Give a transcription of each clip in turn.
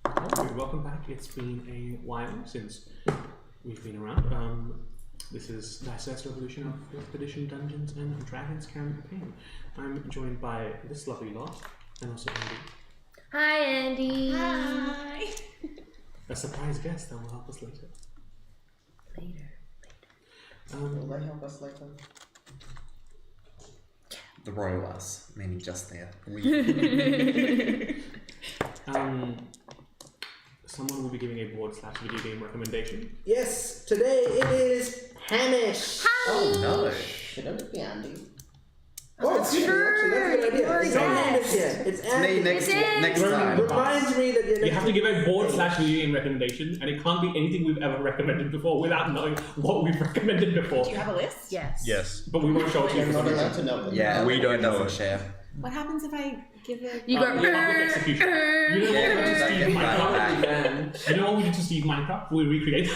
Hello, welcome back. It's been a while since we've been around. This is Dice's Revolution of 5th Edition Dungeons and Dragons campaign. I'm joined by this lovely lot, and also Andy. Hi, Andy. Hi. A surprise guest that will help us later. Will they help us later? The royal us, meaning just there. Someone will be giving a board/video game recommendation. Yes, today it is Hamish. Hi. Oh no. Should it be Andy? That's excuse me, true. actually, that's a good idea. You're It's not yes. Hamish yet. It's Andy. Me next time. Reminds me that you're You have to give a board/video game recommendation, and it can't be anything we've ever recommended before without knowing what we've recommended before. Do you have a list? Yes. Yes. But we won't show it to you You're for not some allowed reason. to know them. Yeah, We don't know doesn't it. share. What happens if I give it? You got public execution. You know what we did to Steve Minecraft? You know what we did to Steve Minecraft? We recreate.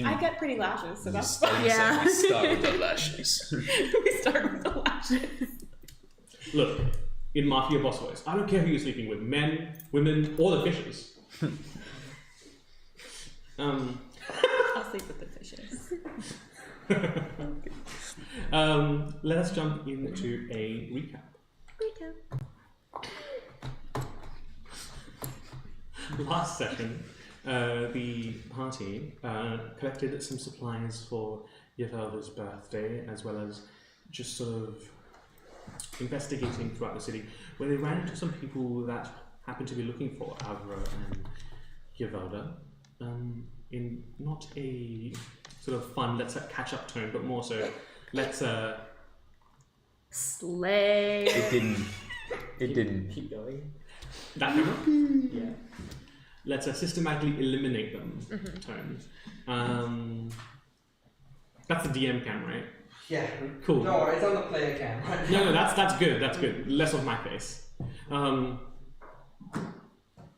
I get pretty lashes, so that's fine. Yeah. We start with the lashes. We start with the lashes. Look, in Mafia boss voice, I don't care who you're sleeping with, men, women, or the fishes. I'll sleep with the fishes. Let us jump into a recap. Last session, the party collected some supplies for Yvelda's birthday, as well as just sort of investigating throughout the city, where they ran into some people that happened to be looking for Alvaro and Yvelda, in not a sort of fun, let's catch up tone, but more so, let's Slay. It didn't. keep going. That camera? Yeah. Let's systematically eliminate them. Tone. That's the DM cam, right? Yeah. Cool. No, it's on the player cam. Right? No, that's good. That's good. Less of my face.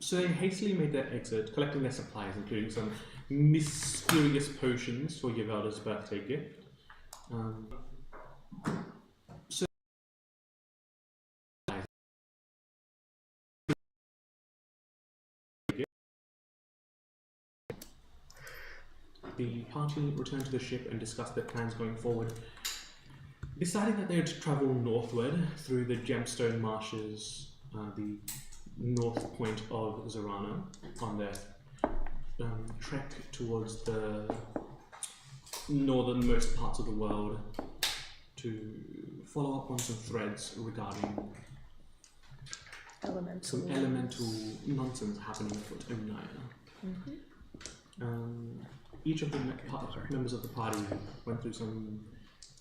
So they hastily made their exit, collecting their supplies, including some mysterious potions for Yvelda's birthday gift. So the party returned to the ship and discussed their plans going forward, deciding that they would travel northward through the Gemstone Marshes, the north point of Zorana, on their trek towards the northernmost parts of the world to follow up on some threads regarding some elemental nonsense happening afoot in Naya. Each of the members of the party went through some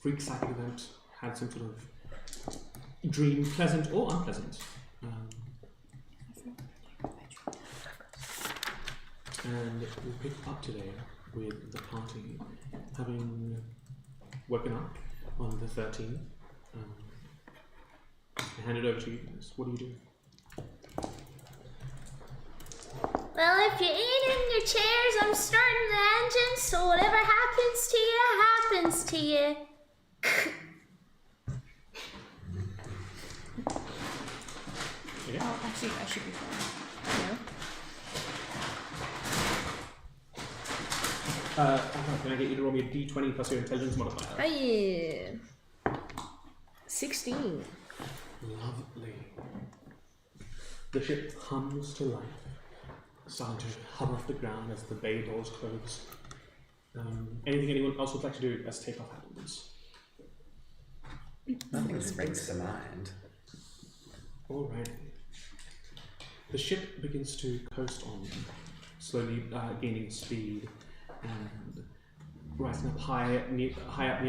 freak psychic event, had some sort of dream, pleasant or unpleasant. And we pick up today with the party having woken up on the 13th. I hand it over to you guys. What do you do? Well, if you're eating your chairs, I'm starting the engine, so whatever happens to you, happens to you. Yeah. Oh, actually, I should be fine. Can I get you to roll me a d20 plus your intelligence modifier? Oh yeah. 16. Lovely. The ship hums to life, starting to hover off the ground as the bay doors close. Anything anyone else would like to do as takeoff happens? Nothing springs to mind. Alrighty. The ship begins to coast on, slowly gaining speed and rising up high up near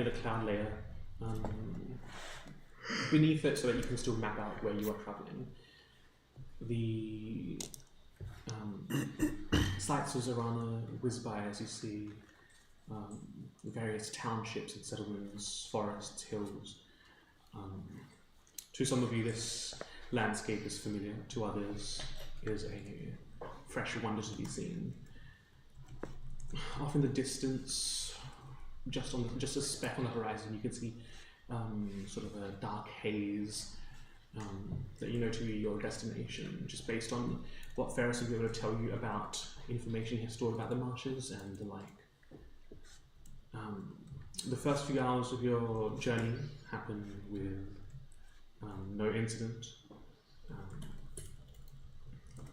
the cloud layer. Beneath it, so that you can still map out where you are traveling. The sights of Zorana whiz by as you see various townships and settlements, forests, hills. To some of you, this landscape is familiar. To others, it is a fresh wonder to be seen. Off in the distance, just a speck on the horizon, you can see sort of a dark haze that you know to be your destination, just based on what Ferris will be able to tell you about information he has stored about the marshes and the like. The first few hours of your journey happen with no incident.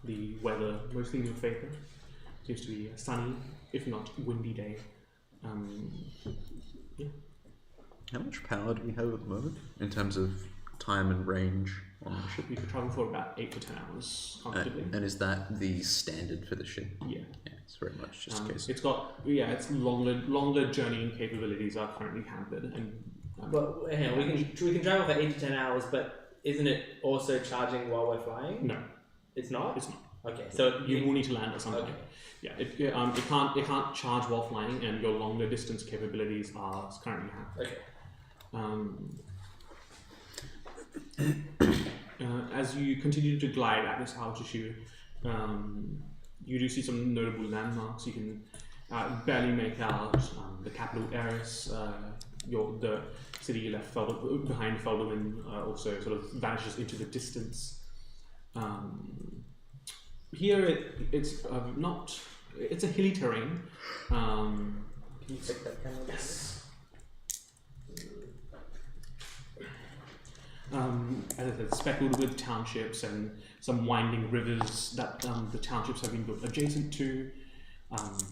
The weather, mostly in your favour, seems to be a sunny, if not windy day. Yeah. How much power do we have at the moment in terms of time and range on the ship? You could travel for about 8 to 10 hours comfortably. And is that the standard for the ship? Yeah. Yeah, it's very much just a case. It's got it's longer journeying capabilities are currently hampered, and But hang on, we can travel for 8 to 10 hours, but isn't it also charging while we're flying? no, It's not. it's not. Okay, so You will need to land at some point. Okay. Yeah, it can't charge while flying, and your longer distance capabilities are currently hampered. Okay. As you continue to glide at this altitude, you do see some notable landmarks. You can barely make out the capital, Eris. The city you left behind Feldwin also sort of vanishes into the distance. Here it's not. It's a hilly terrain. Can you take that camera? Yes. As I said, speckled with townships and some winding rivers that the townships have been built adjacent to.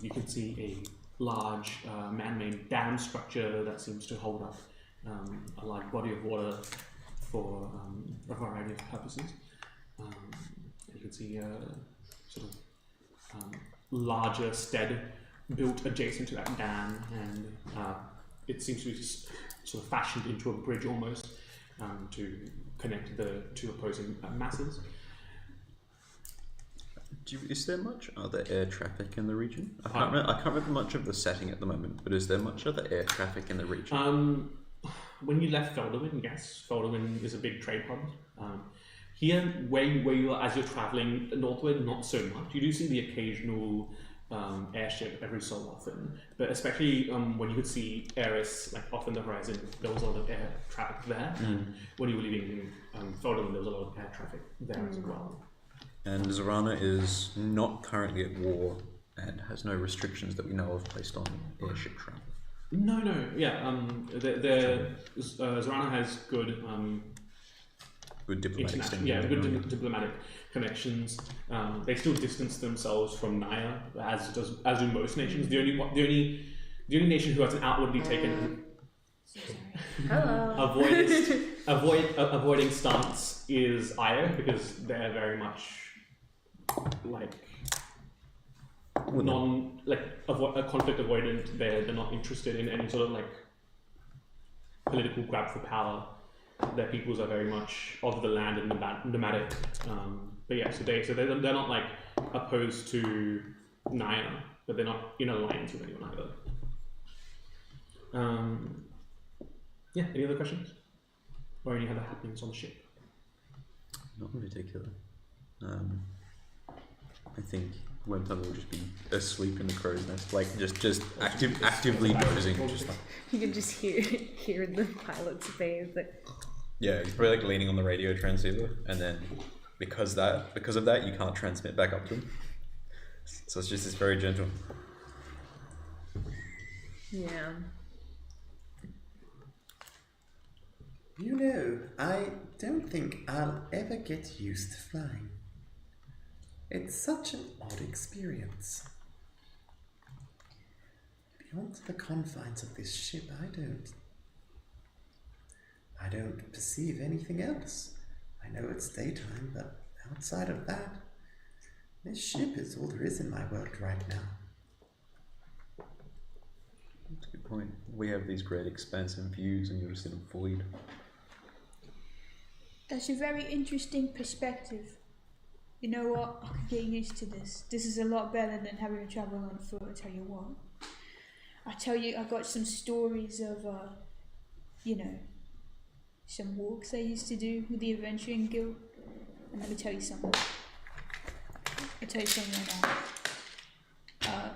You can see a large man-made dam structure that seems to hold up a large body of water for a variety of purposes. You can see a sort of larger stead built adjacent to that dam, and it seems to be sort of fashioned into a bridge almost. To connect the two opposing masses. Is there much other air traffic in the region? I can't remember much of the setting at the moment, but is there much other air traffic in the region? When you left Feldwin, yes, Feldwin is a big trade hub. Here, where you are as you're traveling northward, not so much. You do see the occasional airship every so often, but especially when you could see Eris like off on the horizon, there was a lot of air traffic there. And when you were leaving Feldwin, there was a lot of air traffic there as well. And Zorana is not currently at war and has no restrictions that we know of placed on airship travel. No, Zorana has good diplomatic standing. Yeah, good diplomatic connections. They still distance themselves from Naya, as do most nations. The only nation who has an outwardly taken avoiding stance is Io, because they're very much like a conflict avoidant. They're not interested in any sort of like political grab for power. Their peoples are very much of the land and nomadic. But yeah, so they're not like opposed to Naya, but they're not in alliance with anyone either. Yeah, any other questions? Or any other happenings on the ship? Not in particular. I think Wormtongue will just be asleep in the crow's nest, like just actively dozing. Just like, You can just hear the pilot's face. Like, yeah, he's probably like leaning on the radio transceiver, and then because of that, you can't transmit back up to him. So it's just this very gentle. yeah. You know, I don't think I'll ever get used to flying. It's such an odd experience. Beyond the confines of this ship, I don't perceive anything else. I know it's daytime, but outside of that, this ship is all there is in my world right now. That's a good point. We have these great expansive views, and you're just in a void. That's a very interesting perspective. You know what? I could get used to this. This is a lot better than having to travel on foot, I tell you what. I got some stories of, some walks I used to do with the Adventuring Guild. And let me tell you something. I'll tell you something right now.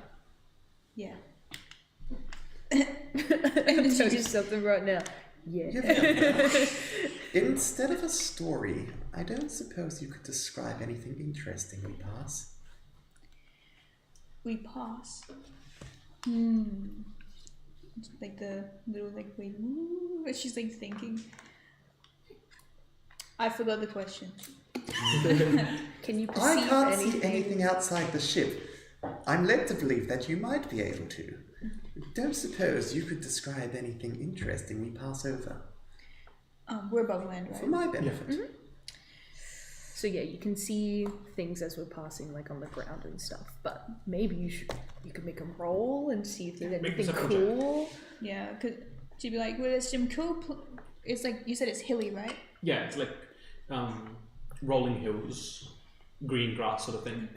Yeah. I'll tell you something right now. Yeah. Instead of a story, I don't suppose you could describe anything interesting we pass. We pass. It's like the little like wait. She's like thinking. I forgot the question. Can you I perceive can't anything? see anything outside the ship. I'm led to believe that you might be able to. Don't suppose you could describe anything interesting we pass over. We're above land, right? For my benefit. Mm-hmm. So yeah, you can see things as we're passing, like on the ground and stuff. But maybe you could make a roll and see if there's Make anything yourself a cool. Yeah, because she'd be like, well, there's some cool. It's like you said, it's hilly, right? Yeah, it's like rolling hills, green grass sort of thing.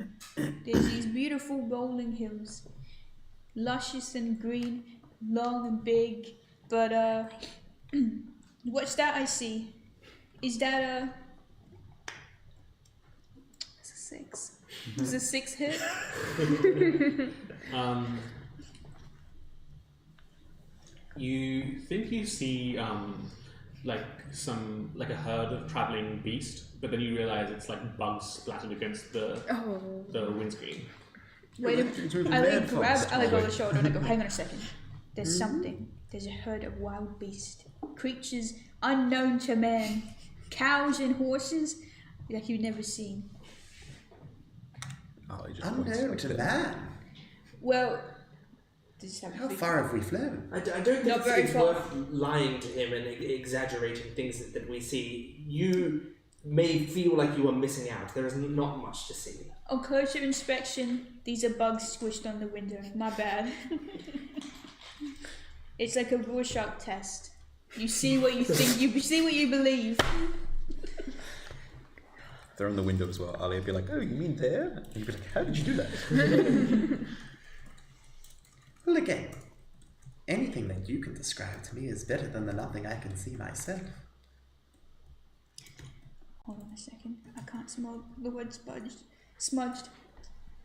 There's these beautiful rolling hills, luscious and green, long and big. But what's that I see? Is that a? It's a 6. Does a 6 hit? You think you see like a herd of traveling beast, but then you realize it's like bugs splattered against the windscreen. Wait, I like grab Alec on the shoulder and I go, hang on a second. There's something. There's a herd of wild beasts, creatures unknown to man, cows and horses like you've never seen. Oh, he just points Unknown like to that. man. Well, How far have we flown? I don't think Not very it's far. worth lying to him and exaggerating things that we see. You may feel like you are missing out. There is not much to see. on closer inspection, these are bugs squished on the window. My bad. It's like a Rorschach test. You see what you think, you see what you believe. They're on the window as well. Ali would be like, oh, you mean there? And you'd be like, how did you do that? Well, again, anything that you can describe to me is better than the nothing I can see myself. Hold on a second. I can't smell the word smudged.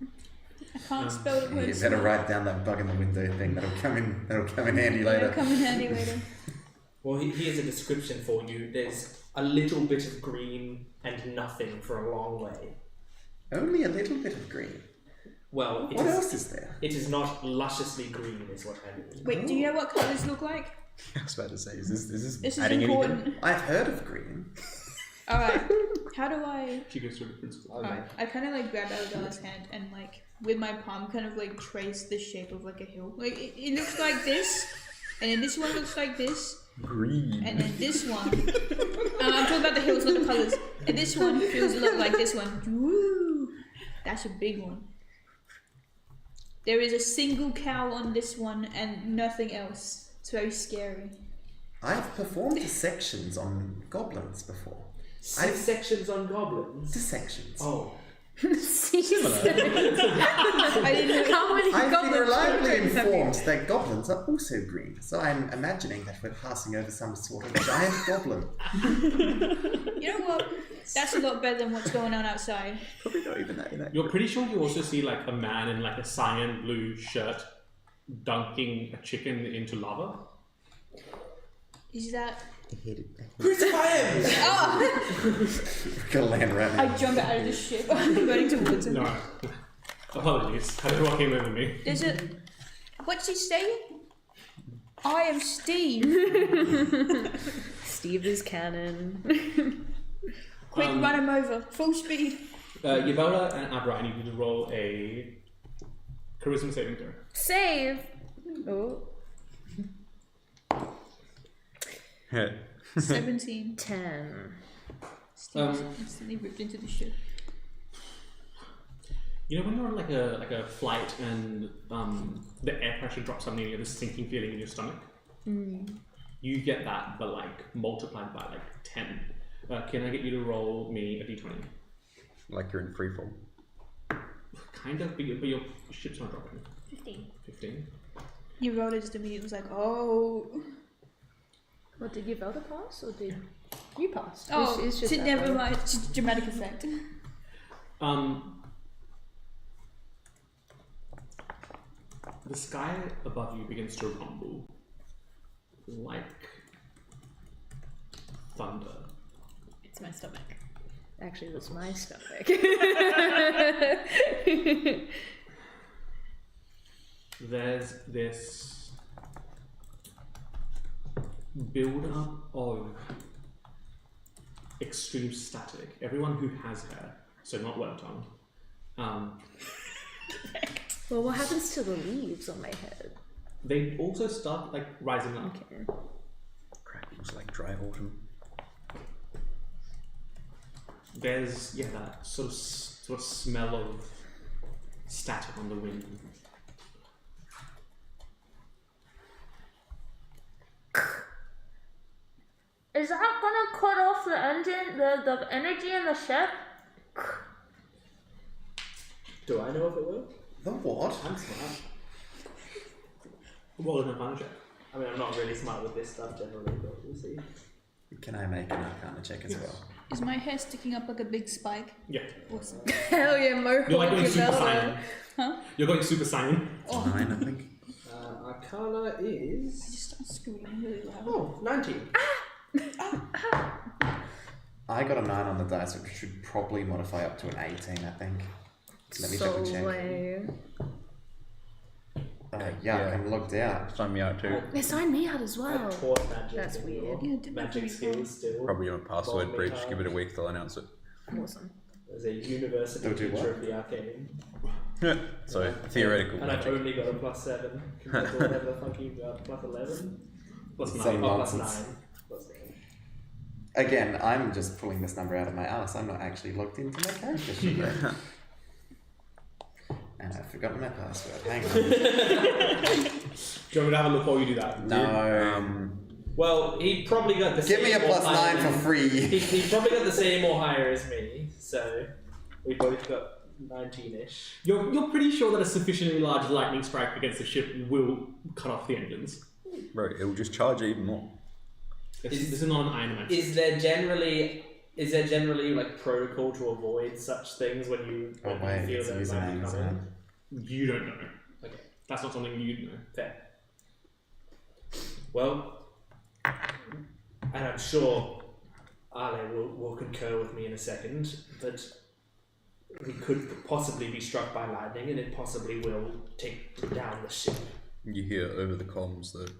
I can't spell the word You better write down that bug in the window thing. That'll come in handy later. It'll come in handy later. Well, here's a description for you. There's a little bit of green and nothing for a long way. Only a little bit of green. Well, What else is there? It is not lusciously green, is what I mean. Wait, do you know what colours look like? I was about to say, is this This is adding important. anything? I've heard of green. Alright, how do I... She goes through the principles. Alright, I kind of like grab Arabella's hand and like with my palm kind of like trace the shape of like a hill. Like it looks like this, and then this one looks like this, Green. and then this one. I'm talking about the hills, not the colours. And this one feels a lot like this one. Woo! That's a big one. There is a single cow on this one and nothing else. It's very scary. I've performed dissections on goblins before. Sections on goblins. Dissections. Oh. I didn't know. How many I've been goblin reliably children have you- informed that goblins are also green, so I'm imagining that we're passing over some sort of giant goblin. You know what? That's a lot better than what's going on outside. Probably not even that. You're pretty sure you also see like a man in like a cyan blue shirt dunking a chicken into lava. Is that... Crucify him! Oh! Gotta land right I now. jump out of the ship. I'm running towards him. No. Apologies. I don't know what came over me. There's a... What's he saying? I am Steve. Steve is canon. Quick, run him over. Full speed. Yvelda and Abra, I need you to roll a charisma saving throw. Save. Oh. 17. 10. Steve's instantly ripped into the ship. You know when you're on like a flight and the air pressure drops suddenly and you get this sinking feeling in your stomach? You get that, but like multiplied by like 10. Can I get you to roll me a d20? Like you're in freefall. Kind of, but your ship's not dropping. 15. You rolled it just immediately. It was like, oh. What, did Yvelda pass or did you pass? Oh, It's just that never way. mind. It's just a dramatic effect. The sky above you begins to rumble like thunder. It's my stomach. Actually, that's my stomach. There's this build-up of extreme static. Everyone who has hair, so not worked on, Well, what happens to the leaves on my head? they also start like rising up. Okay. Crackles like dry autumn. There's that sort of smell of static on the wind. Is that gonna cut off the engine, the energy in the ship? Do I know if it will? The what? I'm smart. Roll an advantage check. I mean, I'm not really smart with this stuff generally, but we'll see. Can I make an Arcana check as well? Is my hair sticking up like a big spike? Yeah. Awesome. Hell yeah, Mohawk. You're like going super developer. Simon. Huh? You're going super Simon. Oh, 9, I think. Arcana I is... just start screaming really loud. Oh, 19. I got a 9 on the dice, which should probably modify up to an 18, I think. Let me So double check. way. Yeah, I'm logged out. Sign me out too. They signed me out as I well. taught magic. That's in weird. your Yeah, did magic that really skills still. Probably on a password Bomb breach. me Give it a hard. week, they'll announce it. Awesome. As a university Don't do teacher what? of the arcane. So theoretical And I've magic. only got a +7 compared to whatever the fuck you got. +11? Plus Some 9. Oh, nonsense. +9. Again, I'm just pulling this number out of my ass. I'm not actually logged into my character sheet yet. And I've forgotten my password. Hang on. Do you want me to have a look while you do that? No. Well, he probably got the Give same me a or +9 higher for than- free. He probably got the same or higher as me, so we both got 19-ish. You're pretty sure that a sufficiently large lightning strike against the ship will cut off the engines. Right, it will just charge even more. This is not an iron match. Is there generally like protocol to avoid such things when you Oh wait, feel it's that might username, be isn't coming? it? You don't know. Okay, That's not something you know. fair. Well, and I'm sure Ale will concur with me in a second that we could possibly be struck by lightning, and it possibly will take down the ship. You hear over the comms that.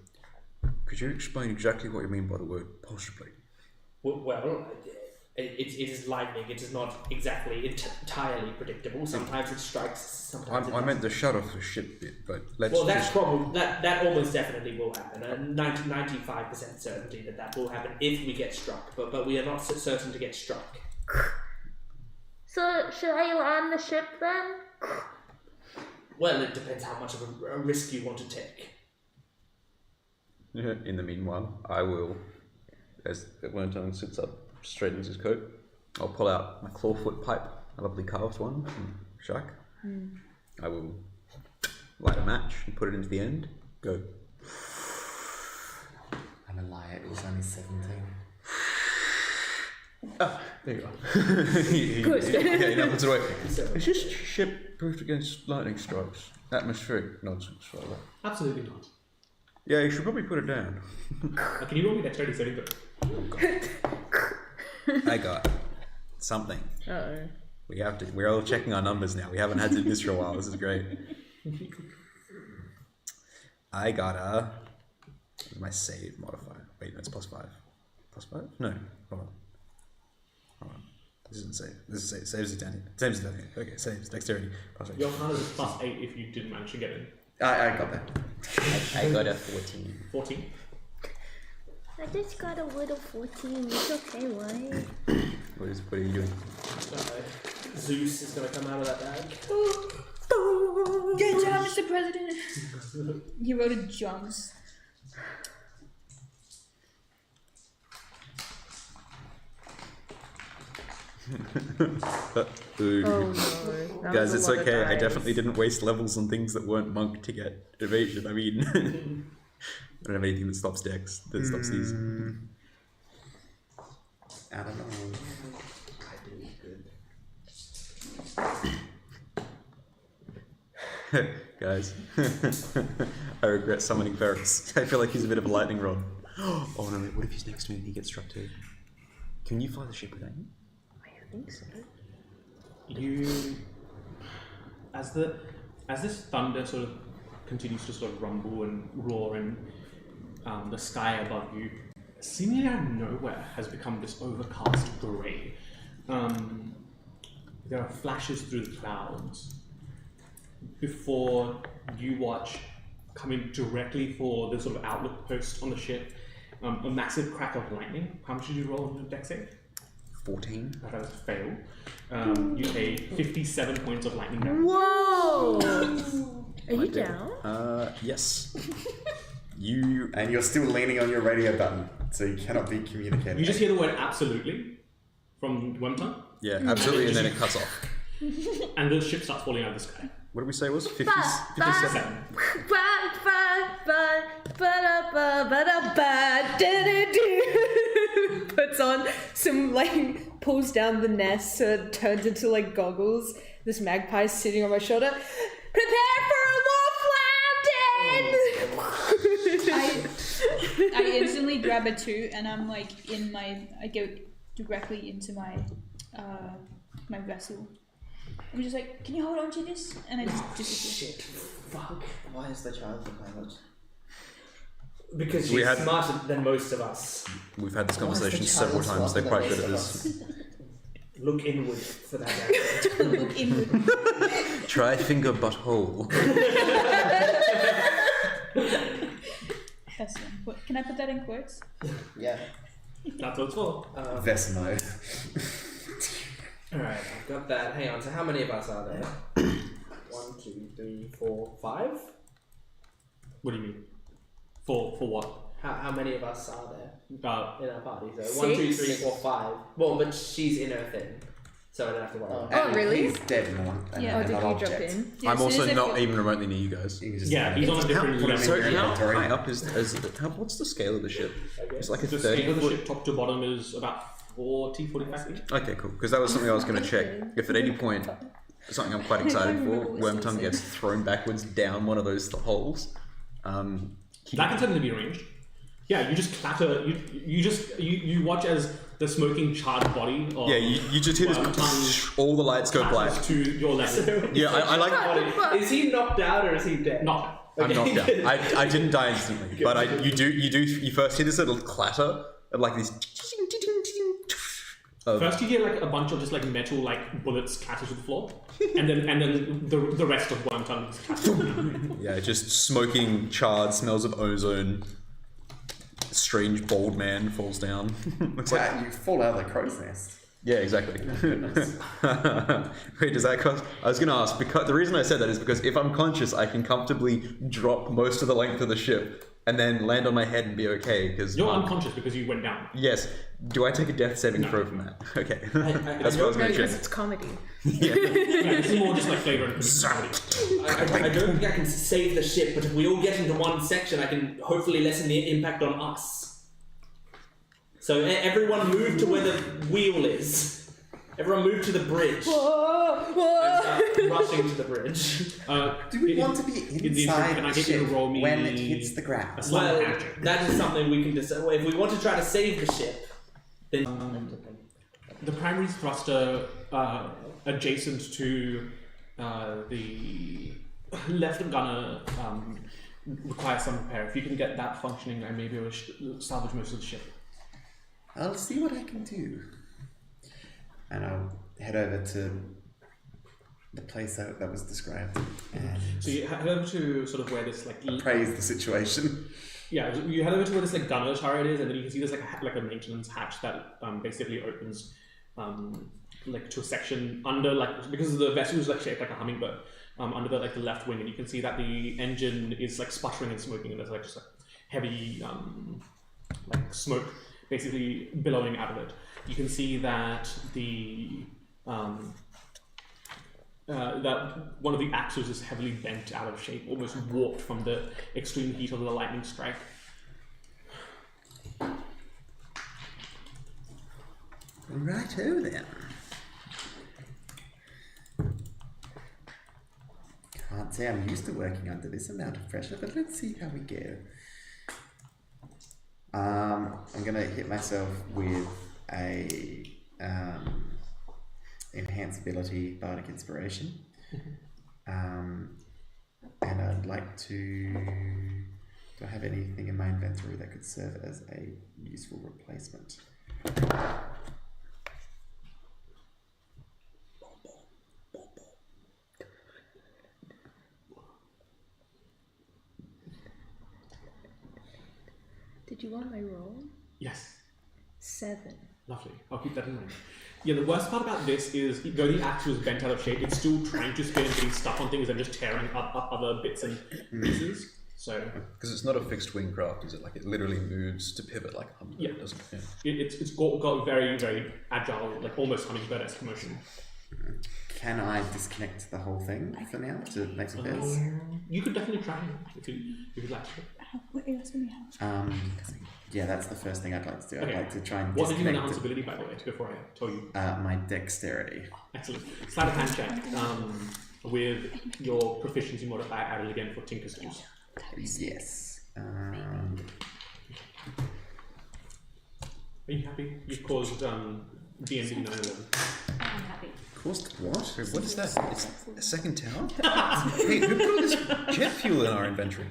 Could you explain exactly what you mean by the word possibly? Well, it is lightning. It is not exactly entirely predictable. Sometimes it strikes. Sometimes it I meant doesn't. the shut off the ship bit, but let's Well, that's just. probably that almost definitely will happen. 95% certainty that will happen if we get struck. But we are not certain to get struck. So should I land the ship then? Well, it depends how much of a risk you want to take. In the meanwhile, I will, as Wernton sits up, straightens his coat, I'll pull out my clawfoot pipe, a lovely carved one from Shaq. I will light a match and put it into the end. Go. I'm a liar, it was only 17. Ah, there you are. Good. Yeah, he now puts it away. So, Is this ship proof against lightning strikes? Atmospheric nonsense, like that. Absolutely not. Yeah, you should probably put it down. Can you roll me dexterity saving throw? I got something. Uh-oh. We're all checking our numbers now. We haven't had to do this for a while. This is great. I got a. What's my save modifier? Wait, no, it's +5. +5? No. Hold on. This isn't save. This is save. Saves is down here. Saves is down here. Okay, saves. Dexterity. +8. Your counter is +8 if you didn't manage to get in. I got that. I got a 14. 14. I just got a little 14. It's okay, right? What are you doing? Zeus is going to come out of that bag. Good job, Mr. President. He wrote it jumps. Ooh. Oh no. That Guys, was it's a lot of okay. I dice. definitely didn't waste levels on things that weren't monk to get evasion. I mean, I don't have anything that stops dex, that stops these. I don't know. Guys, I regret summoning Ferris. I feel like he's a bit of a lightning rod. Oh no, wait, what if he's next to me and he gets struck too? Can you fly the ship without me? I think so. You, as this thunder sort of continues to sort of rumble and roar in the sky above you, seemingly out of nowhere has become this overcast grey. There are flashes through the clouds before you watch, coming directly for the sort of outlook post on the ship, a massive crack of lightning. How much did you roll on the deck save? 14. That was a fail. You take 57 points of lightning damage. Whoa! Are you down? Yes. And you're still leaning on your radio button, so you cannot be communicating. You just hear the word absolutely from Wormtongue, Yeah, absolutely, and then it cuts off. and the ship starts falling out of the sky. What did we say it was? 57? 57. Puts on some, like, pulls down the nest so it turns into, like, goggles. This magpie's sitting on my shoulder. Prepare for a wolf landing! I instantly grab it too, and I'm like I go directly into my my vessel. I'm just like, can you hold on to this? And I just disappear. Shit. Fuck. Why is the child the pilot? Because We she's had- smarter than most of us. We've had this Why is the conversation child several times. They're smarter quite than good at most this. Look inward for that answer. Look inward. Try finger butthole. That's one. What, can I put that in quotes? Yeah. That's what it's for. Vest mode. Alright, I've got that. Hang on, so how many of us are there? 1, 2, 3, 4, 5? What do you mean? For what? How many of us are there in our party? So 1, 2, 3, 4, 5. Well, but she's in her thing, so I don't have to worry. Oh, Oh, really? He's dead now. Yeah. Oh, and did not you object. jump in? Yeah, I'm as soon also as I not feel- even remotely near you guys. You can just Yeah, he's on a different put him So in your how inventory. high up is what's the scale of the ship? It's like a The 30 scale of the foot. ship, top to bottom, is about 45 feet. Okay, cool. Because that was something I was going to check. If at any point, something I'm quite excited for, Wormtongue gets thrown backwards down one of those holes. That can certainly be arranged. Yeah, you just clatter. You watch as the smoking charred body of Yeah, you just hear this. All the lights go black. clatters to your left. Yeah, I like. Is he knocked out or is he dead? Not. I'm knocked out. I didn't die instantly, but you first hear this little clatter of like these. First, you hear like a bunch of just like metal like bullets clatter to the floor, and then the rest of Wormtongue is clattering. Yeah, just smoking, charred, smells of ozone. Strange bald man falls down. Looks like You fall out of the crow's nest. yeah, exactly. Goodness. Wait, does that cost? I was going to ask because the reason I said that is because if I'm conscious, I can comfortably drop most of the length of the ship and then land on my head and be okay. Because You're unconscious because you went down. Yes. Do I take a death saving throw from that? Okay. That's what I was No, going to because check. it's comedy. Yeah, this is more just like flavor and personality. I don't think I can save the ship, but if we all get into one section, I can hopefully lessen the impact on us. So everyone move to where the wheel is. Everyone move to the bridge. And start rushing to the bridge. Do we want to be inside Can I the get you to ship roll me when it hits the a ground? sleight of Well, hand check? that is something we can decide. If we want to try to save the ship, then The primary thruster adjacent to the left gunner requires some repair. If you can get that functioning, I may be able to salvage most of the ship. I'll see what I can do. And I'll head over to the place that was described and So you head over to sort of where this like praise the situation. yeah, you head over to where this like gunner turret is, and then you can see there's like a maintenance hatch that basically opens like to a section under like because the vessel is like shaped like a hummingbird under the like the left wing, and you can see that the engine is like sputtering and smoking, and there's like just like heavy like smoke basically billowing out of it. You can see that that one of the axles is heavily bent out of shape, almost warped from the extreme heat of the lightning strike. Righto then. Can't say I'm used to working under this amount of pressure, but let's see how we go. I'm gonna hit myself with a enhanced ability, bardic inspiration, and I'd like to. Do I have anything in my inventory that could serve as a useful replacement? Did you want my roll? Yes. 7. Lovely. I'll keep that in mind. Yeah, the worst part about this is, though the axe was bent out of shape, it's still trying to spin and getting stuck on things and just tearing up other bits and pieces. So, because it's not a fixed wing craft, is it? Like it literally moves to pivot like a hummingbird, yeah, doesn't it? Yeah. It's got very, very agile, like almost hummingbird-esque motion. Can I disconnect the whole thing for now to make some bits? You could definitely try if you'd like to. What else do we have? Yeah, that's the first thing I'd like to do. Okay. I'd like to try and What did you disconnect announce ability, by the way, before I tell you? my dexterity. Excellent. Sleight of hand check with your proficiency modifier added again for Tinker's use. Yes. Are you happy? You've caused D&D 9/11. I'm happy. Caused what? Wait, what is that? It's a second tower? Hey, who put all this jet fuel in our inventory?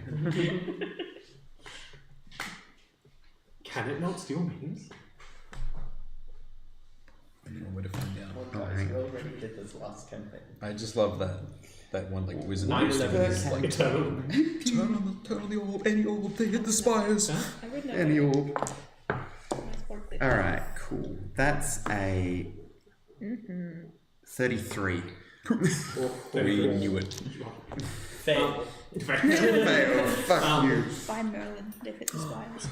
Can it not steal means? I don't know where to find out. Oh, guys, we already did this last campaign. I just love that one like wizard. 9/11 is like eternal. turn on the orb, any orb, they hit the spires. I would know. Any orb. That's perfect. Alright, cool. That's a 33. We knew it. Fail. Fail. Fuck you. By Merlin, they fit the spires.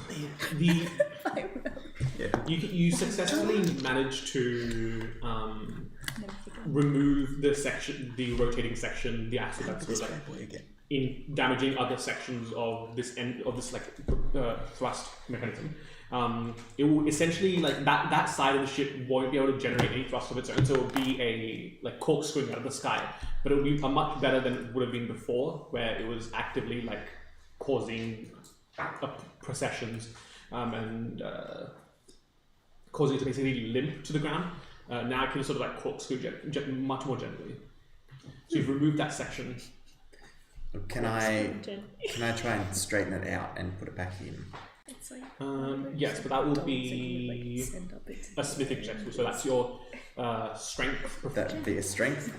You successfully managed to remove the rotating section, the axle that's sort of like in damaging other sections of this thrust mechanism. It will essentially that side of the ship won't be able to generate any thrust of its own, so it will be a corkscrewing out of the sky. But it will be much better than it would have been before, where it was actively causing processions and causing it to basically limp to the ground. Now it can sort of corkscrew much more gently. So you've removed that section. Can I try and straighten it out and put it back in? It's like yes, but that will be a smithing check. So that's your strength. That'd be a strength.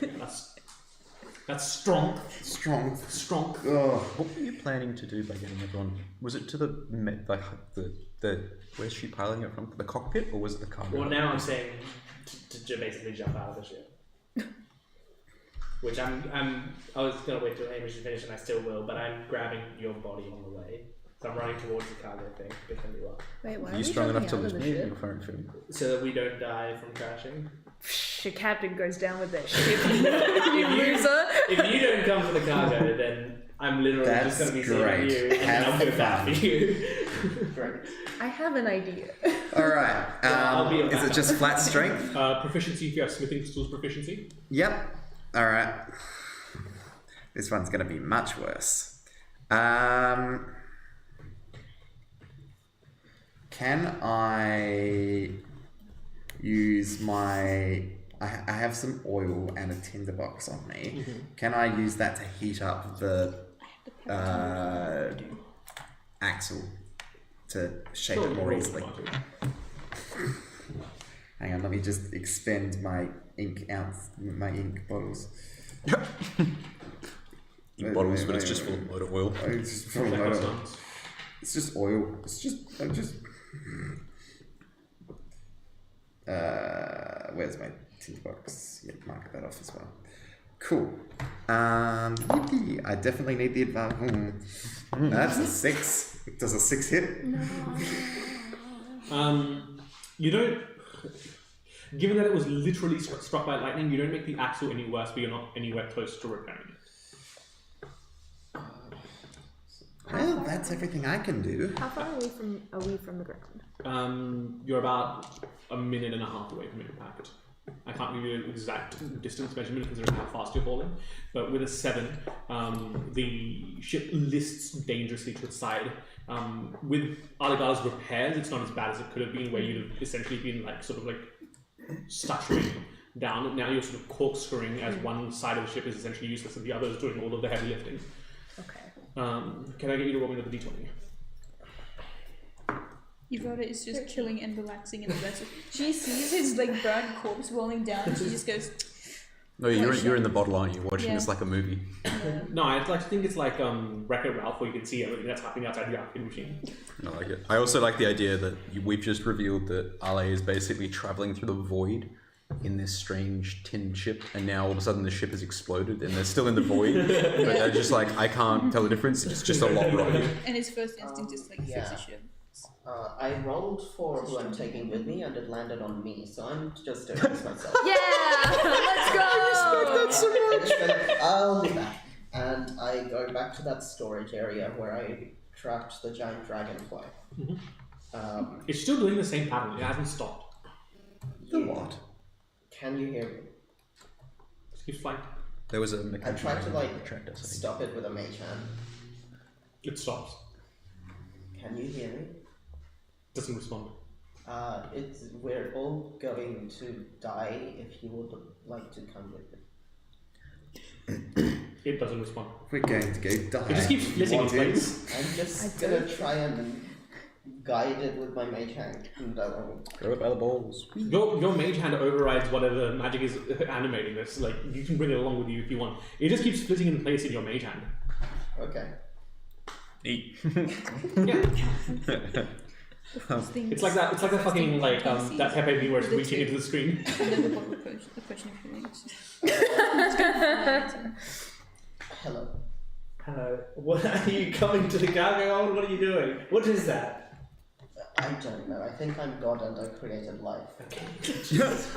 That's strong. Strong. Oh. What were you planning to do by getting everyone? Was it to the where's she piloting it from? The cockpit, or was it the cargo? Well, now I'm saying to basically jump out of the ship. Which I was gonna wait till Hamish is finished, and I still will, but I'm grabbing your body on the way. So I'm running towards the cargo thing, picking you up. Wait, why Are you strong enough to lift me in your current food? So that we don't die from crashing. The captain goes down with that ship. You loser. If you don't come for the cargo, then I'm literally just going to be saving you, and then I'll go back for you. Great. I have an idea. Alright. Is it just flat strength? Proficiency if you have smithing tools proficiency. Yep. Alright. This one's going to be much worse. Can I use my... I have some oil and a tinderbox on me. Mm-hmm. Can I use that to heat up the axle to shape it more easily? Hang on, let me just expend my ink bottles. Bottles, but it's just full of motor oil. It's just full of motor oil. It's just oil. Where's my tinderbox? Yeah, mark that off as well. Cool. Yippee. I definitely need the advantage. That's a 6. Does a 6 hit? No. You don't. Given that it was literally struck by lightning, you don't make the axle any worse, but you're not anywhere close to repairing it. Well, that's everything I can do. How far away are we from the ground? You're about a minute and a half away from impact. I can't give you an exact distance measurement considering how fast you're falling, but with a 7, the ship lists dangerously to its side, With Aligala's repairs, it's not as bad as it could have been, where you'd have essentially been like sort of like stuttering down. Now you're sort of corkscrewing as one side of the ship is essentially useless and the other is doing all of the heavy lifting. Okay. Can I get you to roll me another d20? Yvonne is just chilling and relaxing in the vessel. She sees his like burnt corpse rolling down and she just goes... No, you're in the bottle, aren't you? Watching Yeah. this like a movie. No, I think it's like Wreck-It Ralph, where you can see everything that's happening outside the African machine. I like it. I also like the idea that we've just revealed that Ale is basically traveling through the void in this strange tin ship, and now all of a sudden the ship has exploded and they're still in the void. But they're just like, I can't tell the difference. It's just a lot right here. And his first instinct is like fix the ship. I rolled for who I'm taking with me, and it landed on me, so I'm just doing this myself. Yeah! Let's go! I just went, I'll be back. And I go back to that storage area where I trapped the giant dragonfly. It's still doing the same pattern. It hasn't stopped. The what? Can you hear me? Just keeps flying. There was a I mechanical tried to like retract us, I think. stop it with a mage hand. It stops. Can you hear me? Doesn't respond. We're all going to die if you would like to come with me. It doesn't respond. We're going to go die. It just keeps flitting in place. I'm just gonna try and guide it with my mage hand. And I won't. Grab it by the balls. Your mage hand overrides whatever magic is animating this. Like, you can bring it along with you if you want. It just keeps flitting in place in your mage hand. Okay. Eat. Yeah. Things- It's like that. It's like that fucking like that Pepe meme where it's reaching into the screen. And then the bottle approach, the question of feelings. Hello. Hello. What are you coming to the cargo hold? What are you doing? What is that? I don't know. I think I'm God and I created life.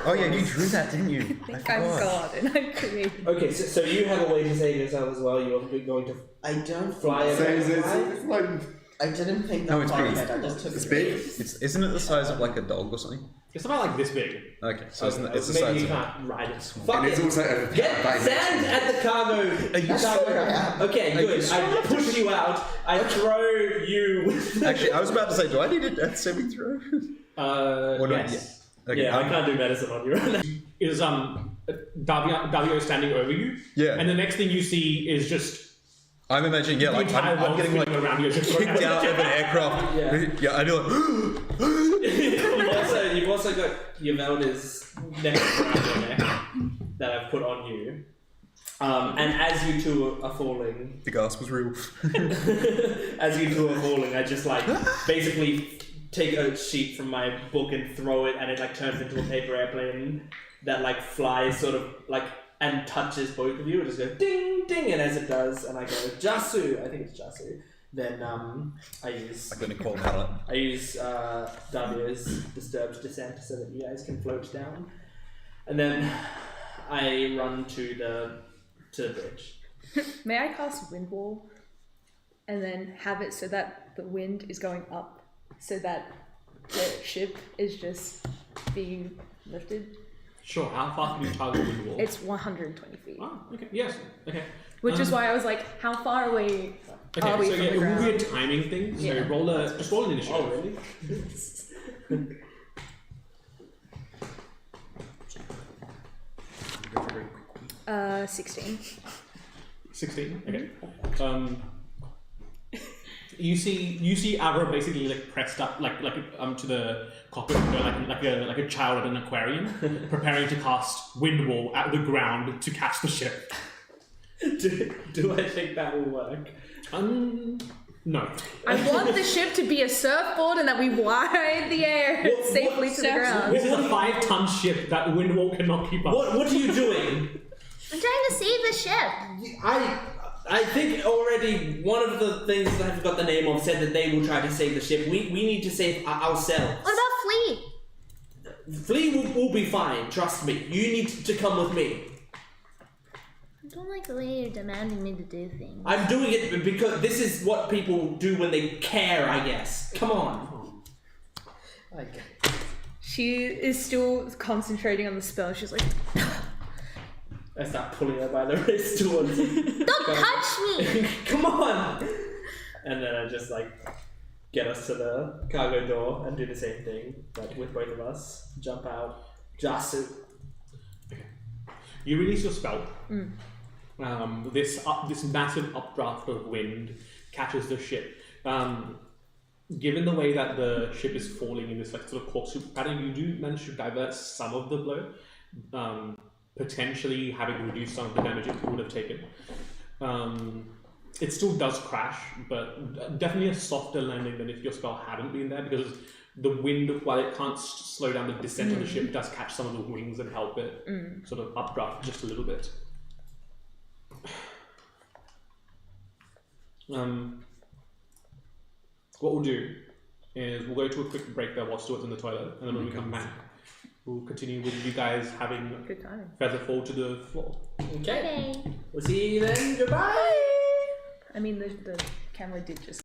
Oh yeah, you drew that, didn't you? I think I'm God and I created. Okay, so you have a way to save yourself as well. You're going to I don't fly fly. a dragonfly? It's like I didn't think that No, it's far big. ahead. I just took it's it. big. Isn't it the size of like a dog or something? It's about like this big. Okay, so it's the Maybe size you of can't ride it. Fuck And it's it. also Get sand at the cargo. Okay, good. I push you out. I throw you with Actually, I was about to say, do I need a death saving throw? Or not Yes. yet? Okay, yeah, I can't do medicine on you right now. Is Davio standing over you? Yeah. And the next thing you see is just I'm imagining, yeah, the like entire I'm world getting like spinning around you. Just kicked out of an aircraft. Yeah. I do like. You've also got Yamelda's necklace around your neck that I've put on you. And as you two are falling, The gas was real. as you two are falling, I just like basically take a sheet from my book and throw it, and it like turns into a paper airplane that like flies sort of like and touches both of you. It just goes ding ding, and as it does, and I go Jasu. I think it's Jasu. Then I use I'm gonna call him out. Davio's disturbed descent so that you guys can float down, and then I run to the bridge. May I cast Wind Wall and then have it so that the wind is going up so that the ship is just being lifted? Sure. How far can you target with the wall? It's 120 feet. Oh, okay. Yes. Okay. Which is why I was like, how far away Okay. are we So from yeah, the it will ground? be a timing thing. So Yeah. just roll an initiative. Oh really? 16. 16. Okay. You see Avra basically like pressed up like to the cockpit window like a child at an aquarium, preparing to cast Wind Wall at the ground to catch the ship. Do I think that will work? No. I want the ship to be a surfboard and that we ride the air safely to the ground. This is a 5-ton ship that Wind Wall cannot keep up. What are you doing? I'm trying to save the ship. I think already one of the things that I forgot the name of said that they will try to save the ship. We need to save ourselves. What about Flea? Flea will be fine, trust me. You need to come with me. I don't like the way you're demanding me to do things. I'm doing it because this is what people do when they care, I guess. Come on. Okay. She is still concentrating on the spell. She's like, I start pulling her by the wrist towards you. Don't touch me! Come on! And then I just like get us to the cargo door and do the same thing, but with both of us. Jump out. Just so. You release your spell. This massive updraft of wind catches the ship. Given the way that the ship is falling in this like sort of corkscrew pattern, you do manage to divert some of the blow, potentially having reduced some of the damage it would have taken. It still does crash, but definitely a softer landing than if your spell hadn't been there, because the wind, while it can't slow down the descent of the ship, does catch some of the wings and help it sort of updraft just a little bit. What we'll do is we'll go to a quick break there while Stuart's in the toilet, and then when we come back, we'll continue with you guys having Good timing. Feather fall to the floor. Okay. We'll see you then. Goodbye. I mean, the camera did just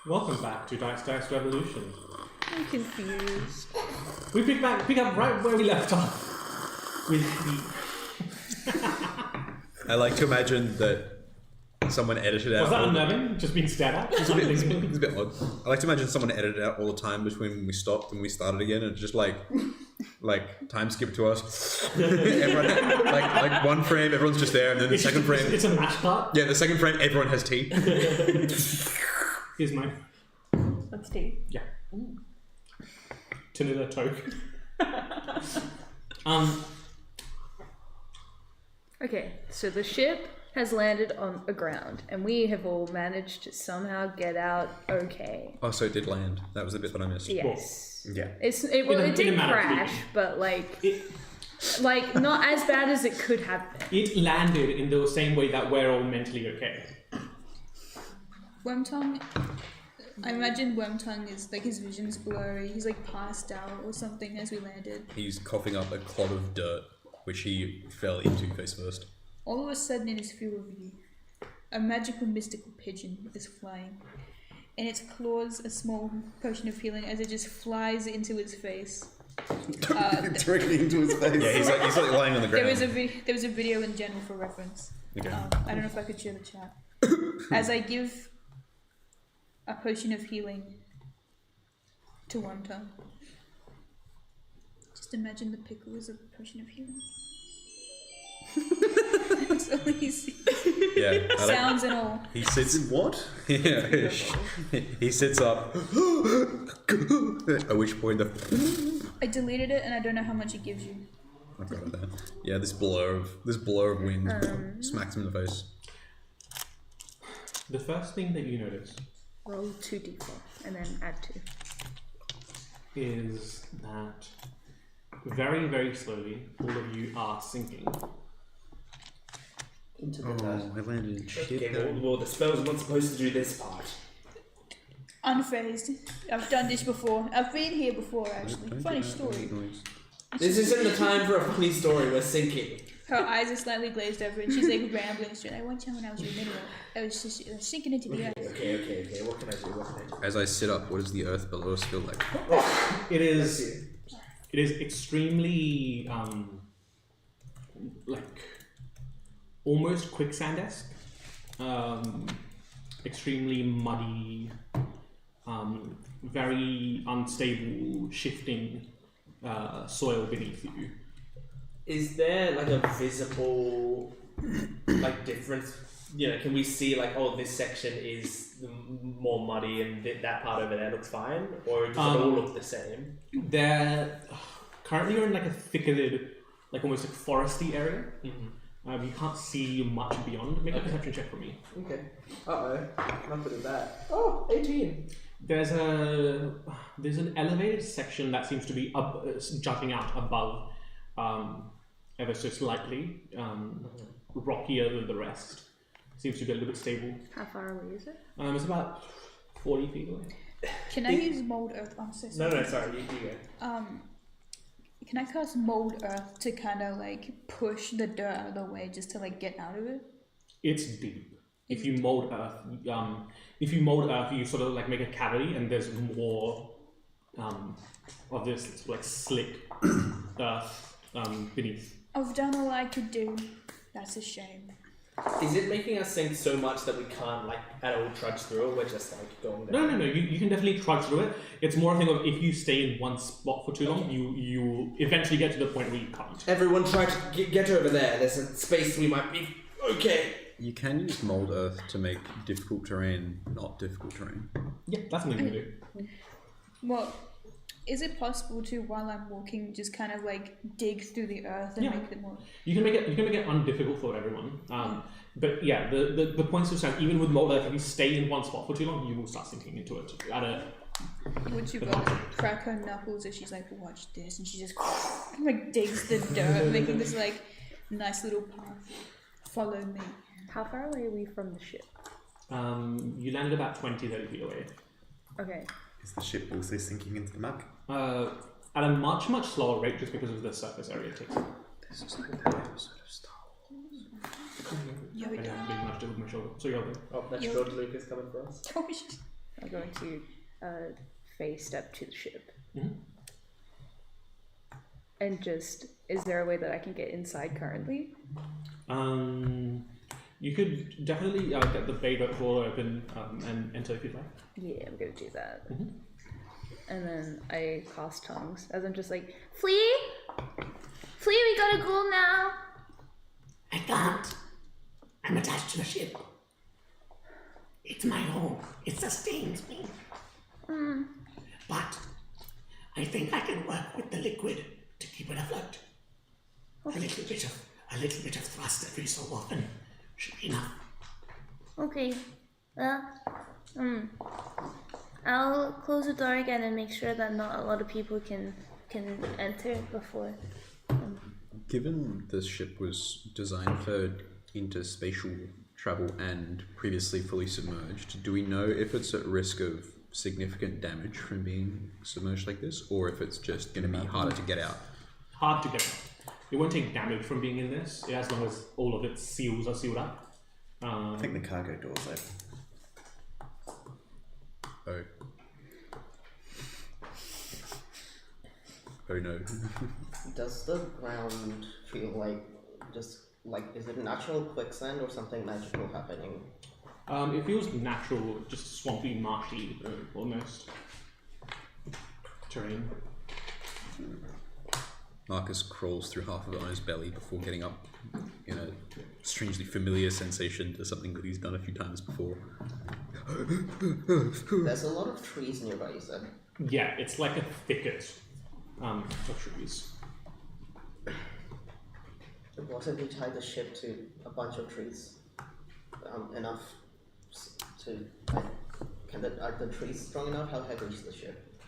Welcome back to Dice Revolution. I'm confused. We pick up right where we left off. With the... I like to imagine that someone edited out. Was that unnerving? Just being stared at? It's a bit odd. I like to imagine someone edited out all the time between when we stopped and we started again, and just like time skip to us. Everyone, like one frame, everyone's just there, and then the second frame. It's a mash cut. Yeah, the second frame, everyone has tea. Here's mine. Let's tea. Yeah. Tanilla toke. Okay, so the ship has landed on the ground, and we have all managed to somehow get out okay. Oh, so it did land. That was the bit that I missed. Yes. Yeah. It did crash, but like not as bad as it could have been. It landed in the same way that we're all mentally okay. Wormtongue, I imagine Wormtongue is like his vision's blurry. He's like passed out or something as we landed. He's coughing up a clod of dirt, which he fell into face first. All of a sudden, in his field of view, a magical mystical pigeon is flying. In its claws, a small potion of healing as it just flies into his face. Directly into his face. Yeah, he's like lying on the ground. There was a video in general for reference. Okay. I don't know if I could share the chat. As I give a potion of healing to Wormtongue. Just imagine the pickle as a potion of healing. That's all he sees. Yeah, Sounds and all. He sits in what? Yeah, he sits up. At which point I deleted it and I don't know how much it gives you. I forgot about that. Yeah, this blur of wind smacks him in the face. The first thing that you notice Roll 2d4 and then add 2. is that very, very slowly, all of you are sinking. Into the dirt. I landed in shit. Okay, well, the spell's not supposed to do this part. Unfazed. I've done this before. I've been here before, actually. Funny story. This isn't the time for a funny story, we're sinking. Her eyes are slightly glazed over and she's like rambling straight. Like, one time when I was in middle, I was just sinking into the earth. Okay, what can I do? As I sit up, what does the earth below us feel like? It is extremely like almost quicksand-esque, extremely muddy, very unstable, shifting soil beneath you. Is there like a visible like difference? You know, can we see like, oh, this section is more muddy and that part over there looks fine, or does it all look the same? They're currently you're in like a thicketed, like almost like foresty area. Mm-hmm. You can't see much beyond. Make a perception check for me. Okay. Uh-oh. Not good at that. Oh, 18. There's an elevated section that seems to be jutting out above, ever so slightly, rockier than the rest. Seems to be a little bit stable. How far away is it? It's about 40 feet away. Can I use mold earth? Oh, so sorry. No, sorry, you go. Can I cast mold earth to kind of like push the dirt out of the way just to like get out of it? It's deep. If you mold earth, you sort of like make a cavity, and there's more of this like slick earth beneath. I've done all I could do. That's a shame. Is it making us sink so much that we can't like at all trudge through it? We're just like going down. No. You can definitely trudge through it. It's more a thing of if you stay in one spot for too long, you eventually get to the point where you can't. Everyone try to get over there. There's a space we might be okay. You can use mold earth to make difficult terrain not difficult terrain. Yeah, that's something you can do. Well, is it possible to, while I'm walking, just kind of like dig through the earth and make it more? You can make it undifficult for everyone. But yeah, the points of sound, even with mold earth, if you stay in one spot for too long, you will start sinking into it. Would you rather crack her knuckles if she's like, watch this, and she just like digs the dirt, making this like nice little path. Follow me. How far away are we from the ship? You landed about 20-30 feet away. Okay. Is the ship also sinking into the muck? At a much, much slower rate just because of the surface area it takes up. This is like that episode of Star Wars. Yeah, we I do. don't have big much to with my shoulder. So you're good. Oh, that's George Lucas coming for us. I'm going to face step to the ship. Mhm. And just, is there a way that I can get inside currently? You could definitely get the bay door open and enter if you'd like. Yeah, I'm gonna do that. Mhm. And then I cast tongues, as I'm just like, Flea? Flea, we gotta go now. I can't. I'm attached to the ship. It's my home. It sustains me. But I think I can work with the liquid to keep it afloat. A little bit of thrust every so often should be enough. Okay. I'll close the door again and make sure that not a lot of people can enter before. Given this ship was designed for interspatial travel and previously fully submerged, do we know if it's at risk of significant damage from being submerged like this, or if it's just going to be harder to get out? Hard to get out. It won't take damage from being in this, as long as all of its seals are sealed up. I think the cargo door's open. Oh. Oh no. Does the ground feel like just like, is it natural quicksand or something magical happening? It feels natural, just swampy, marshy, almost terrain. Marcus crawls through half of it on his belly before getting up in a strangely familiar sensation to something that he's done a few times before. There's a lot of trees nearby, you said. Yeah, it's like a thicket of trees. What if we tie the ship to a bunch of trees? Enough to... are the trees strong enough? How heavy is the ship?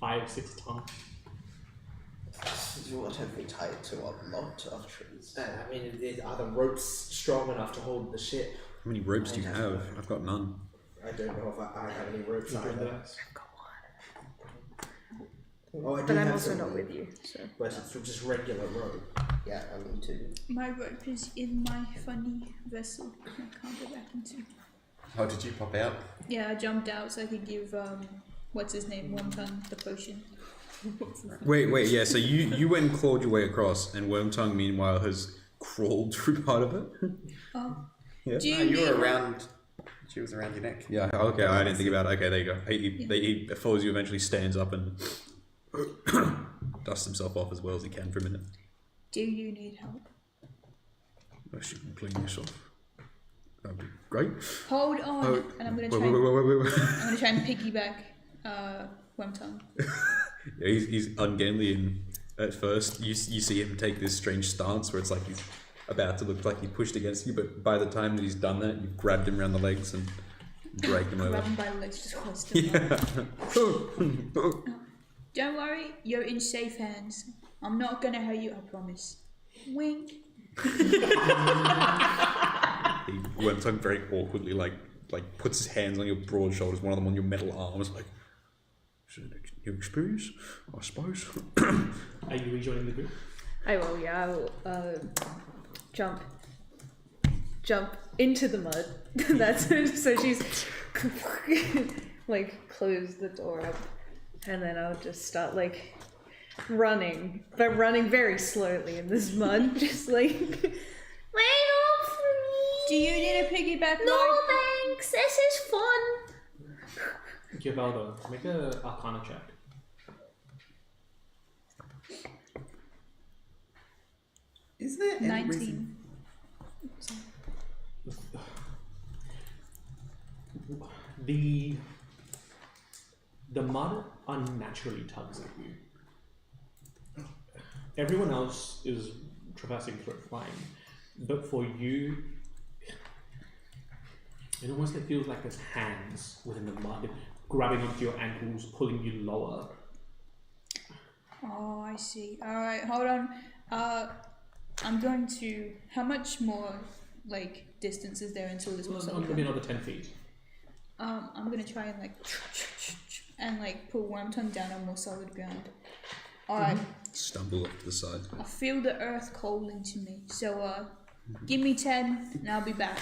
5-6 tons. What if we tie it to a lot of trees? I mean, are the ropes strong enough to hold the ship? How many ropes do you have? I've got none. I don't know if I have any ropes either. Oh, I do but I'm have also some not rope, with you, so. but it's just regular rope. Yeah, me too. My rope is in my funny vessel. I can't go back into. How did you pop out? Yeah, I jumped out so I could give what's his name, Wormtongue, the potion. Wait, yeah, so you went and clawed your way across, and Wormtongue, meanwhile, has crawled through part of it? Oh. Yeah. Do you You need were around. She was around your neck. Yeah, okay, I didn't think about it. Okay, there you go. He follows you, eventually stands up and dusts himself off as well as he can for a minute. Do you need help? I should clean this off. That'd be great. Hold on, and I'm gonna try. Wait. I'm gonna try and piggyback Wormtongue. Yeah, he's ungainly, and at first you see him take this strange stance where it's like he's about to look like he pushed against you, but by the time that he's done that, you've grabbed him around the legs and dragged him over. Grab him by the legs, just hoist him up. Don't worry, you're in safe hands. I'm not gonna hurt you, I promise. Wink. Wormtongue very awkwardly like puts his hands on your broad shoulders, one of them on your metal arms, like, is it a new experience, I suppose. Are you rejoining the group? I will, yeah, I will jump into the mud. That's it. So she's like close the door up, and then I'll just start like running, but running very slowly in this mud, just like. Wait up for me. Do you need a piggyback No, ride? thanks. This is fun. Givaldo, make a Arcana check. Is there any 19. reason? The mud unnaturally tugs at you. Everyone else is traversing through it fine, but for you, it almost feels like there's hands within the mud, grabbing onto your ankles, pulling you lower. Oh, I see. Alright, hold on. I'm going to... How much more, like, distance is there until this was Maybe another 10 feet. I'm gonna try and, like, put Wormtongue down on more solid ground. Alright. Stumble off to the side. I feel the earth calling to me. So, give me 10 and I'll be back.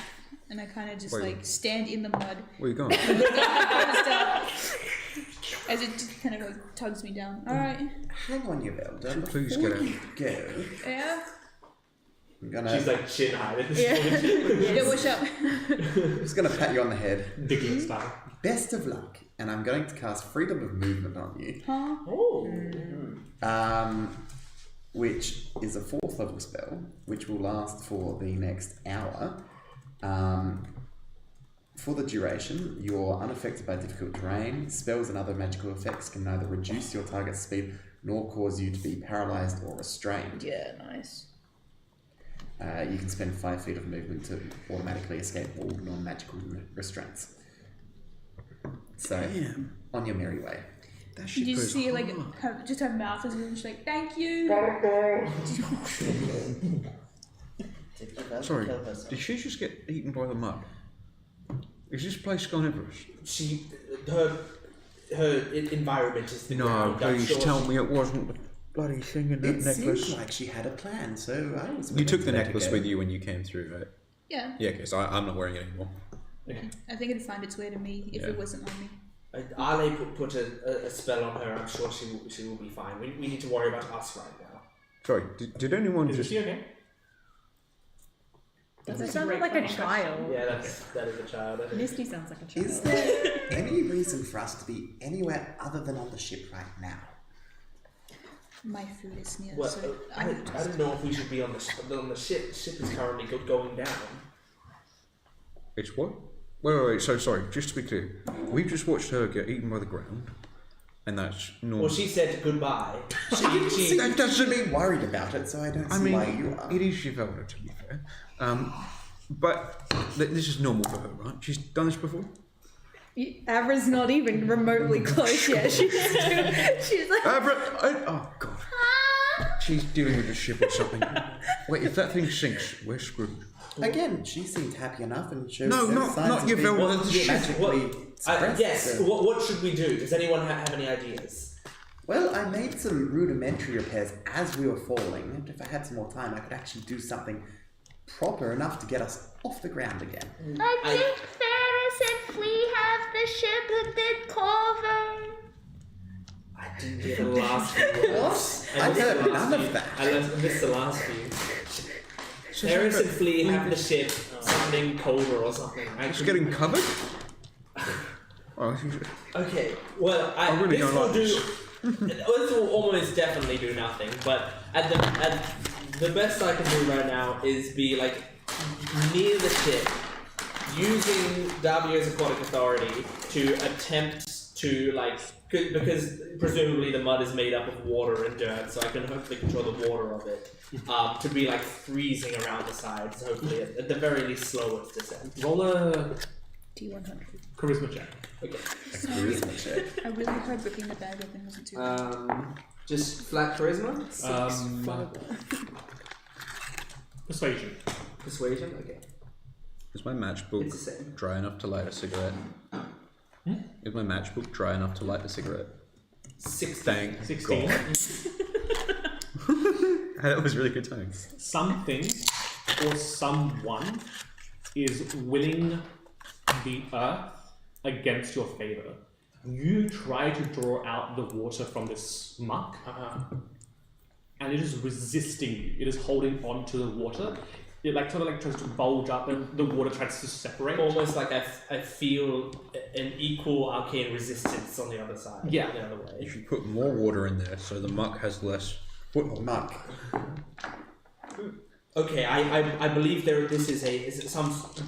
and I kind of just Wait. like stand in the mud Where you going? as it just kind of like tugs me down. All right. Hang on, Yvelda. Please Before get out. you go, Yeah. I'm gonna. She's like chin high at this Yeah. point. Yeah. What's up? I'm just gonna pat you on the head. Digging style. Best of luck, and I'm going to cast Freedom of Movement on you. Huh? Oh. Which is a 4th level spell, which will last for the next hour. For the duration, you're unaffected by difficult terrain. Spells and other magical effects can neither reduce your target's speed nor cause you to be paralyzed or restrained. Yeah, nice. You can spend 5 feet of movement to automatically escape all non-magical restraints. So, Damn. on your merry way. That shit Did you goes see like hard. just her mouth is moving? She's like, "Thank you." Did Yvelda Sorry, kill herself? did she just get eaten by the mud? Is this place gone Everest? Her environment is the No, ground. I'm please sure tell she- me it wasn't the bloody thing in that It necklace. seemed like she had a plan, so I was. You took the willing to let her necklace go. with you when you came through, right? Yeah. Yeah, okay, so I'm not wearing it anymore. I think it'd find its way to me if Yeah. it wasn't on me. Ale put a spell on her. I'm sure she will be fine. We need to worry about us right now. Sorry, did anyone Is just... she okay? That sounded like a child. Yeah, that is a child. I think. Misty sounds like a child. Is there any reason for us to be anywhere other than on the ship right now? My food is near, Well, so I don't know if we should be on the ship. The ship is currently going down. It's what? Wait, so sorry, just to be clear. We've just watched her get eaten by the ground, and that's normal. Well, she said goodbye. See, that doesn't mean worried about it, so I don't see why you are. it is Yvelda, to be fair. But this is normal for her, right? She's done this before? Avra's not even remotely close yet. She's like, Oh, God. She's dealing with a ship or something. Wait, if that thing sinks, we're screwed. Again, she seemed happy enough and showed No, no not signs of being Yvelda, the ship. magically suppressed, Yes. so- What should we do? Does anyone have any ideas? Well, I made some rudimentary repairs as we were falling, and if I had some more time, I could actually do something proper enough to get us off the ground again. I think Ferris and Flea have the ship a bit covered. I didn't get the last few words. I missed heard the last none few. of that. I missed the last few. Ferris and Flea have the ship something colder or something. It's getting covered? Oh, Okay, well, I really this don't will like do. this. This will almost definitely do nothing. But at the best I can do right now is be like near the ship, using Davio's aquatic authority to attempt to like because presumably the mud is made up of water and dirt, so I can hopefully control the water of it to be like freezing around the sides. Hopefully, at the very least, slow its descent. Roll a T100. charisma check. Okay. Charisma check. I really heard ripping the bag open wasn't too bad. Just flat charisma. Persuasion. Persuasion. Okay. Is my matchbook It's the same. dry enough to light a cigarette? Is my matchbook dry enough to light a cigarette? 16. Thank 16. God. That was really good times. Something or someone is winning the earth against your favor. You try to draw out the water from this muck, and it is resisting you. It is holding on to the water. It like sort of like tries to bulge up, and the water tries to separate. Almost like I feel an equal arcane resistance on the other side. Yeah. The other way. You should put more water in there so the muck has less foothold. Muck. Okay, I believe this is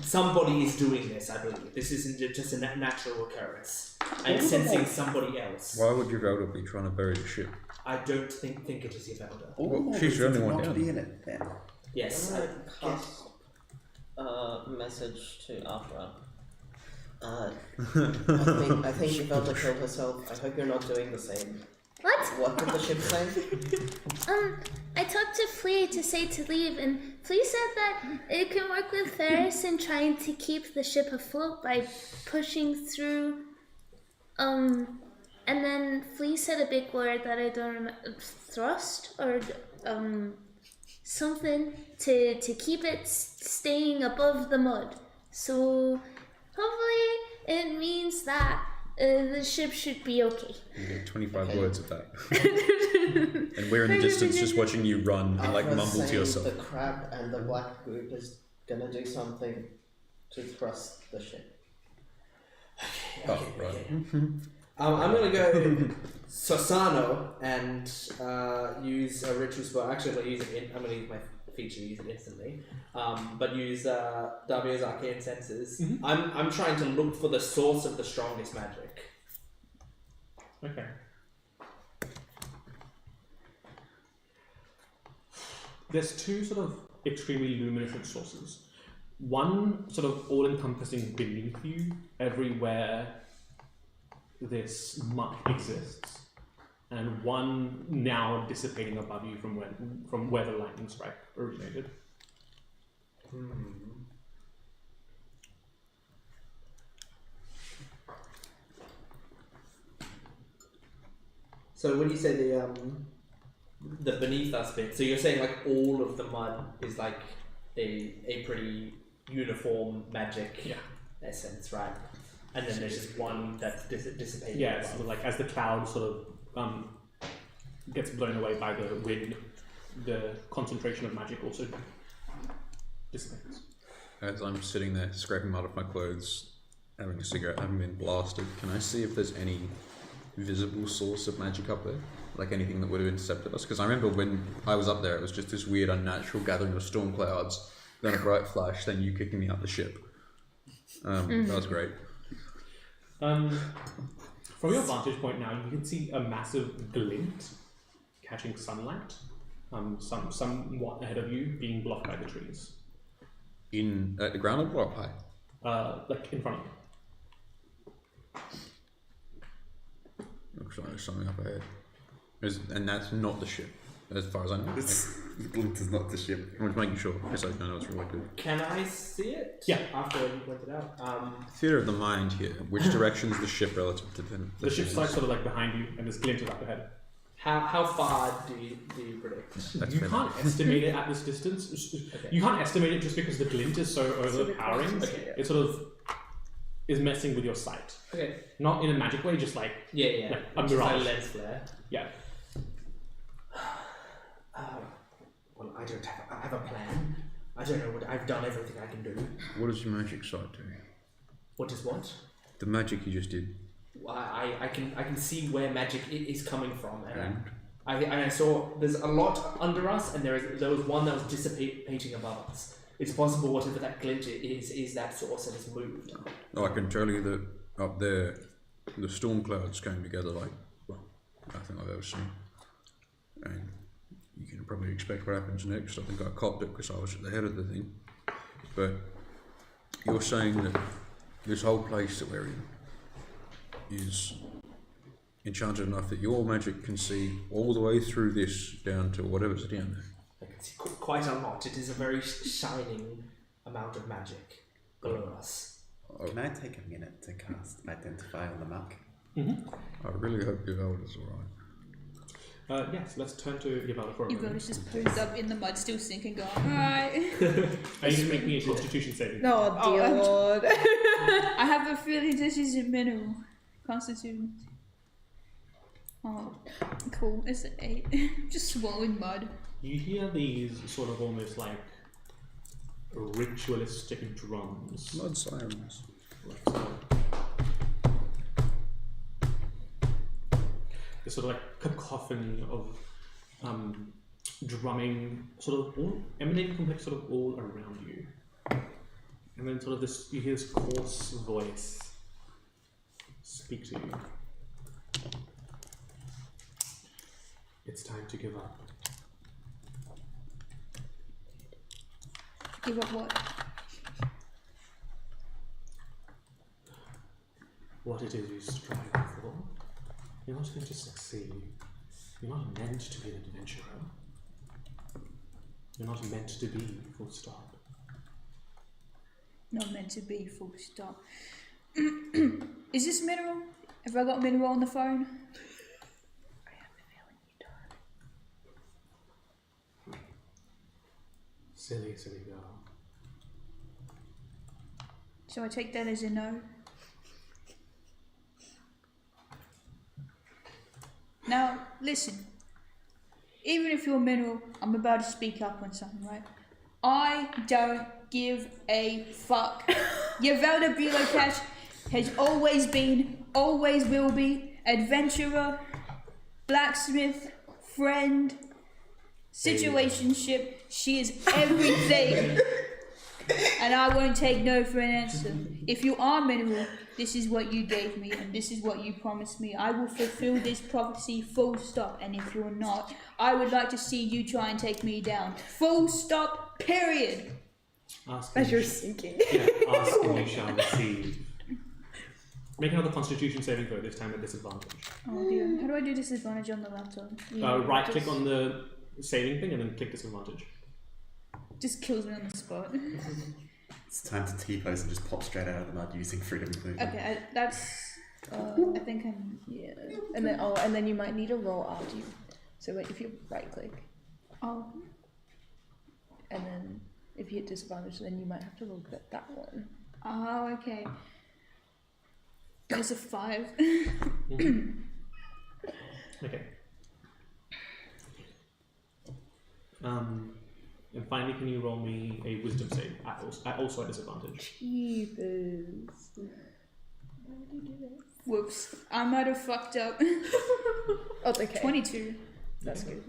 somebody is doing this. I believe this isn't just a natural occurrence. I'm sensing somebody else. Why would Yvelda be trying to bury the ship? I don't think it is Yvelda. All Well, the more she's the reasons only one not down. to be in it then. Yes. I'm gonna cast a message to Afra. I think Yvelda killed herself. I hope you're not doing the same. What? What did the ship say? I talked to Flea to say to leave, and Flea said that it can work with Ferris in trying to keep the ship afloat by pushing through. And then Flea said a big word that I don't remember, thrust or something to keep it staying above the mud, So hopefully it means that the ship should be okay. You get 25 words of that. And we're in the distance just watching you run and like mumble to yourself. The crab and the black group is gonna do something to thrust the ship. Oh, right. I'm gonna go Sosano and use a ritual spell. Actually, I'm gonna use my feature to use it instantly. But use Davio's arcane senses. Mm-hmm. I'm trying to look for the source of the strongest magic. Okay. There's two sort of extremely luminescent sources. One sort of all-encompassing beneath you, everywhere this muck exists, and one now dissipating above you from where the lightning strike originated. So when you say the beneath us bit, so you're saying like all of the mud is like a pretty uniform magic essence, right? And then there's just one that's dissipating. Yeah, it's sort of like as the cloud sort of gets blown away by the wind, the concentration of magic also dissipates. As I'm sitting there scraping mud off my clothes, having a cigarette, having been blasted, can I see if there's any visible source of magic up there? Like anything that would have intercepted us? Because I remember when I was up there, it was just this weird, unnatural gathering of storm clouds, then a bright flash, then you kicking me out the ship. That was great. From your vantage point now, you can see a massive glint catching sunlight, somewhat ahead of you, being blocked by the trees. At the ground level or up high? Like in front of you. Looks like there's something up ahead. And that's not the ship, as far as I know. The glint is not the ship. I'm just making sure, because I know it's really good. Can I see it? Yeah. After you pointed out. Theatre of the mind here. Which direction is the ship relative to The ship's like sort of like behind you, and this glint is up ahead. How far do you predict? That's You fair. can't estimate it at this distance. Okay. You can't estimate it just because the glint is so overpowering. Okay, yeah. It sort of is messing with your sight. Okay. Not in a magic way, just like Yeah. Like a Just like mirage. lens flare. yeah. Well, I have a plan. I don't know what I've done. Everything I can do. What does your magic sight do? What is what? The magic you just did. I can see where magic is coming from, and And? I saw there's a lot under us, and there was one that was dissipating above us. It's possible whatever that glint is that source and it's moved. Oh, I can tell you that up there, the storm clouds came together like, well, nothing I've ever seen. And you can probably expect what happens next. I think I copped it because I was at the head of the thing. But you're saying that this whole place that we're in is enchanted enough that your magic can see all the way through this down to whatever's down there. I can see quite a lot. It is a very shining amount of magic below us. Can I take a minute to cast Identify on the muck? I really hope Uvalda's alright. Yes, let's turn to Yavala for a You've got moment. to just posed up in the mud, still sinking, going, alright. Are you make me a Constitution saving? No, Oh, dear I'm- lord. I have a feeling this isn't mineral. Constitution. Oh, cool. It's an 8. Just swallowing mud. You hear these sort of almost like ritualistic drums. Blood sirens. Like so. This sort of like cacophony of drumming, sort of all emanating from like sort of all around you, and then sort of this you hear this coarse voice speak to you. It's time to give up. Give up what? What it is you strive for, you're not going to succeed. You're not meant to be an adventurer. You're not meant to be, full stop. Not meant to be, full stop. Is this mineral? Have I got mineral on the phone? Silly, silly girl. So I take that as a no. Now, listen. Even if you're mineral, I'm about to speak up on something, right? I don't give a fuck. Yavelda Bilocash has always been, always will be, adventurer, blacksmith, friend, situationship. She is everything. And I won't take no for an answer. If you are mineral, this is what you gave me, and this is what you promised me. I will fulfill this prophecy, full stop. And if you're not, I would like to see you try and take me down. Full stop, period. As you're sinking. Yeah, ask and you shall receive. Make another Constitution saving throw, this time at disadvantage. Oh dear. How do I do disadvantage on the laptop? Right click on the saving thing and then click disadvantage. Just kills me on the spot. It's time to T-pose and just pop straight out of the mud using freedom of movement. Okay, that's. I think I'm. Yeah. And then you might need a roll after you. So if you right click. Oh. And then if you hit disadvantage, then you might have to roll that one. Oh, okay. There's a 5. Okay. And finally, can you roll me a wisdom save also at disadvantage? Jeepers. Whoops. I might have fucked up. Oh, it's okay. 22. That's good.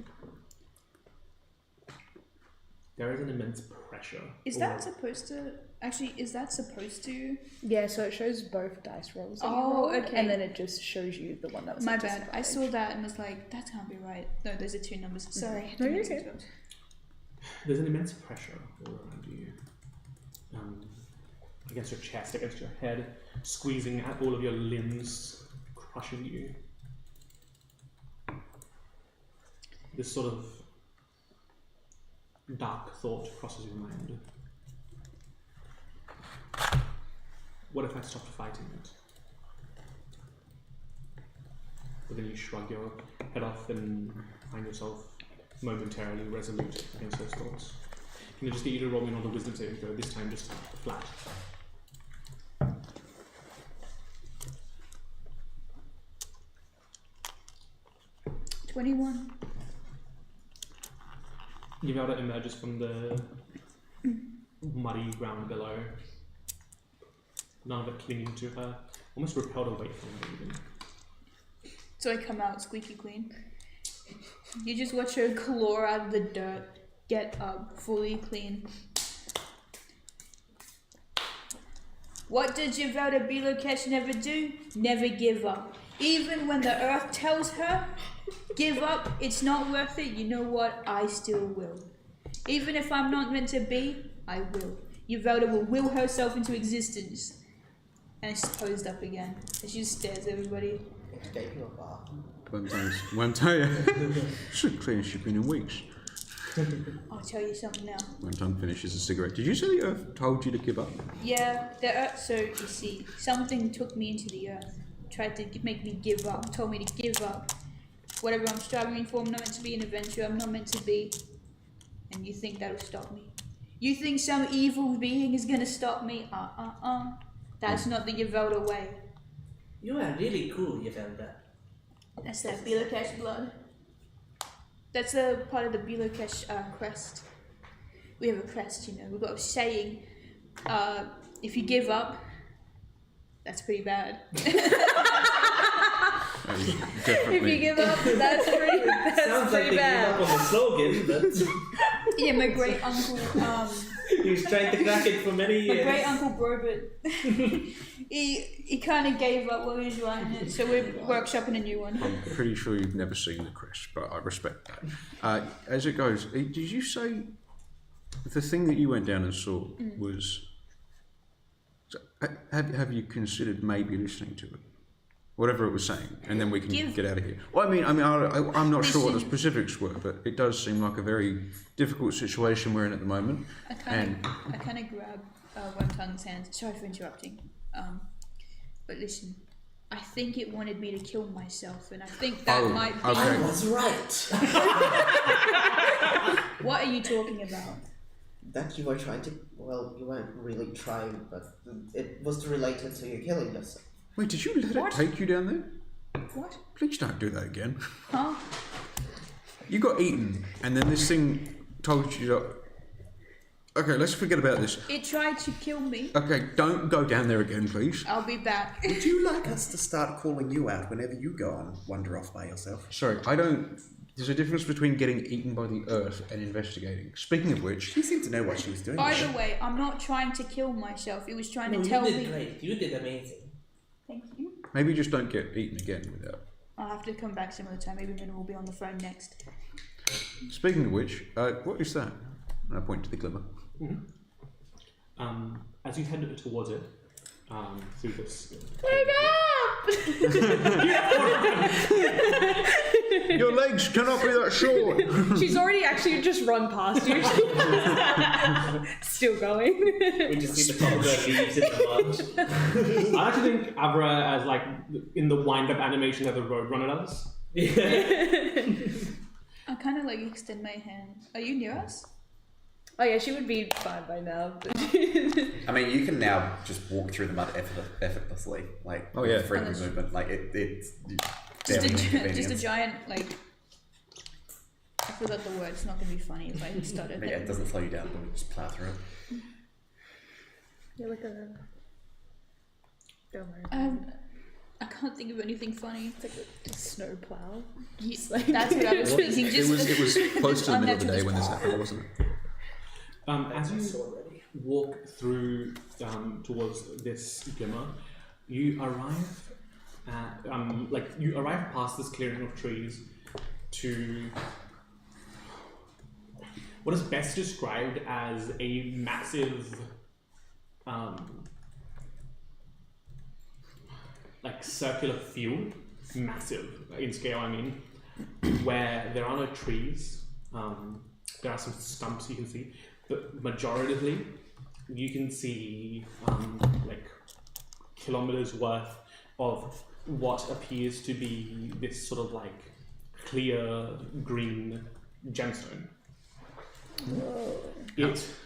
There is an immense pressure. Is that supposed to... Actually, is that supposed to... Yeah, so it shows both dice rolls. That you Oh, rolled, okay. And then it just shows you the one that was My at bad. I disadvantage. saw that and was like, that can't be right. No, those are 2 numbers. Sorry. No, you're okay. There's an immense pressure all around you. Against your chest, against your head, squeezing at all of your limbs, crushing you. This sort of dark thought crosses your mind. What if I stopped fighting it? But then you shrug your head off and find yourself momentarily resolute against those thoughts. Can I just get you to roll me another wisdom saving throw, this time just flat? 21. Yavelda emerges from the muddy ground below, none of it clinging to her, almost repelled away from her even. So I come out squeaky clean. You just watch her claw out of the dirt, get up, fully clean. What does Yavelda Bilocash never do? Never give up. Even when the earth tells her, give up, it's not worth it, you know what? I still will. Even if I'm not meant to be, I will. Yavelda will will herself into existence. And it's posed up again. And she just stares at everybody. Escaping a bar. Won't tell you. Should clean shipping in weeks. I'll tell you something now. Wonton finishes a cigarette. Did you say the earth told you to give up? Yeah, the earth, so you see, something took me into the earth. Tried to make me give up, told me to give up. Whatever I'm striving for, I'm not meant to be an adventurer, I'm not meant to be. And you think that'll stop me? You think some evil being is gonna stop me? That's not the Yavelda way. You are really cool, Yavelda. That's that Bilocash blood. That's a part of the Bilocash crest. We have a crest, you know. We've got a saying, if you give up, that's pretty bad. If you give up, that's pretty Sounds like they bad. gave up on the slogan, but Yeah, my great uncle, he was trying to crack it for many my years. great uncle Brobert, he kind of gave up while he was writing it, so we're workshopping a new one. I'm pretty sure you've never seen the crest, but I respect that. As it goes, did you say the thing that you went down and saw was... Have you considered maybe listening to it? Whatever it was saying, and then we can get out of here. Well, I'm not sure what the specifics were, but it does seem like a very difficult situation we're in at the moment. I kind of grab Wonton's hand. Sorry for interrupting. But listen, I think it wanted me to kill myself, and I think that might be... I was right. What are you talking about? That you were trying to... Well, you weren't really trying, but it was related to you killing yourself. Wait, did you let What? it take you down there? What? Please don't do that again. Huh? You got eaten, and then this thing told you to... Okay, let's forget about this. It tried to kill me. Okay, don't go down there again, please. I'll be back. Would you like us to start calling you out whenever you go and wander off by yourself? Sorry, I don't... There's a difference between getting eaten by the earth and investigating. Speaking of which... She seemed to know what she was doing. Either way, I'm not trying to kill myself. It was trying No, to tell you did me. great. You did amazing. Thank you. Maybe just don't get eaten again without... I'll have to come back some other time. Maybe Minna will be on the phone next. Speaking of which, what is that? And I point to the glimmer. As you head towards it, through this. Wake up! Your legs cannot be that short! She's already actually just run past you. Still going. We just see the top of her leaves in the mud. I actually think Abra as like in the wind-up animation that the Roadrunner does. I kind of like extend my hand. Are you near us? Oh yeah, she would be fine by now. I mean, you can now just walk through the mud effortlessly, like Oh, yeah. freaking movement. Like it's Just barely a inconvenience. giant, like... I forgot the word. It's not going to be funny if I started. But yeah, it doesn't slow you down, but we just plow through it. You're like a. Don't worry. I can't think of anything funny. It's like a snow plow. Yes, that's what I was thinking. It was close to the middle of the day when this unnatural. happened, wasn't it? As you walk through towards this glimmer, you arrive at you arrive past this clearing of trees to what is best described as a massive circular field, massive in scale I mean, where there are no trees, there are some stumps you can see, but majoritively you can see kilometers worth of what appears to be this sort of like clear green gemstone.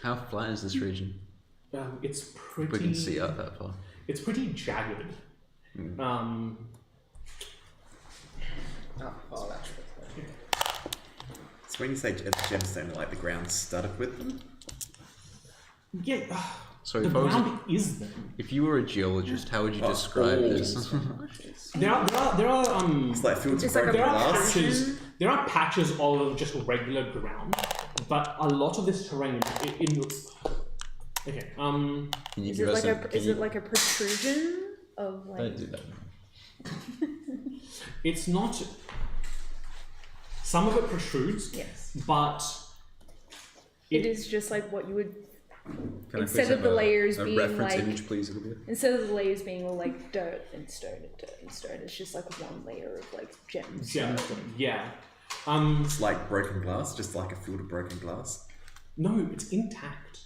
How flat is this region? It's pretty. We can see out that far. It's pretty jagged. Oh, actually. So when you say it's gemstone, like the ground's studded with them? Yeah. So the if I was ground is them. if you were a geologist, how would you describe this? There are It's like filled with It's like a broken there are glass. patches. There are patches of just regular ground, but a lot of this terrain okay. Can you Is give it us like a? is it like a protrusion of like? Don't do that. It's not. Some of it protrudes, Yes. but It is just like what you would. Can I Instead please of the have layers a being reference like- image, please, Olivia? Instead of the layers being all like dirt and stone and dirt and stone, it's just like one layer of like gems. gemstone. Yeah. It's like broken glass, just like a field of broken glass. No, it's intact.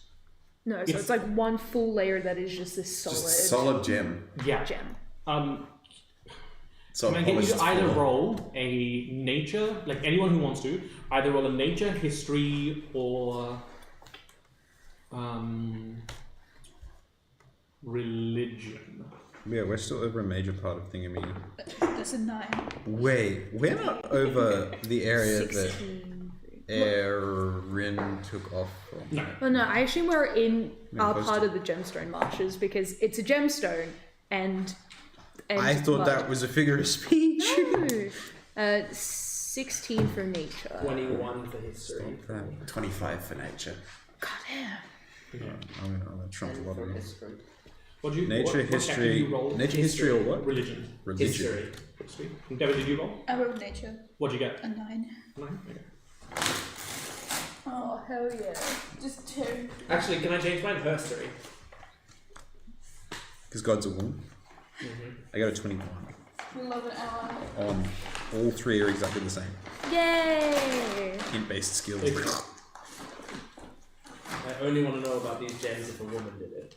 No, so it's like one full layer that is just this solid, Just solid gem. Yeah. gem. So Can I get you polished to either floor. roll a nature, like anyone who wants to, either roll a nature, history, or religion. Yeah, we're still over a major part of Thingamini. That's a 9. Wait, we're not over the area that 16. Erin took off from. No. Oh no, actually we're in our close part to- of the gemstone marshes because it's a gemstone and I thought mud. that was a figure of speech. No. 16 for nature. 21 for history. 25 for nature. God damn. Yeah. I'm gonna trump a lot of it. What do you Nature, what check history, did you roll? nature, history, or what? Religion. Religion. History. History. And Devin, did you roll? I rolled nature. What'd you get? A 9. 9? Okay. Oh, hell yeah. Just 2. Actually, can I change mine? History. Because God's a woman. I got a 21. We love an ally. All three are exactly the same. Yay! Int-based skills. Okay. I only want to know about these gems if a woman did it.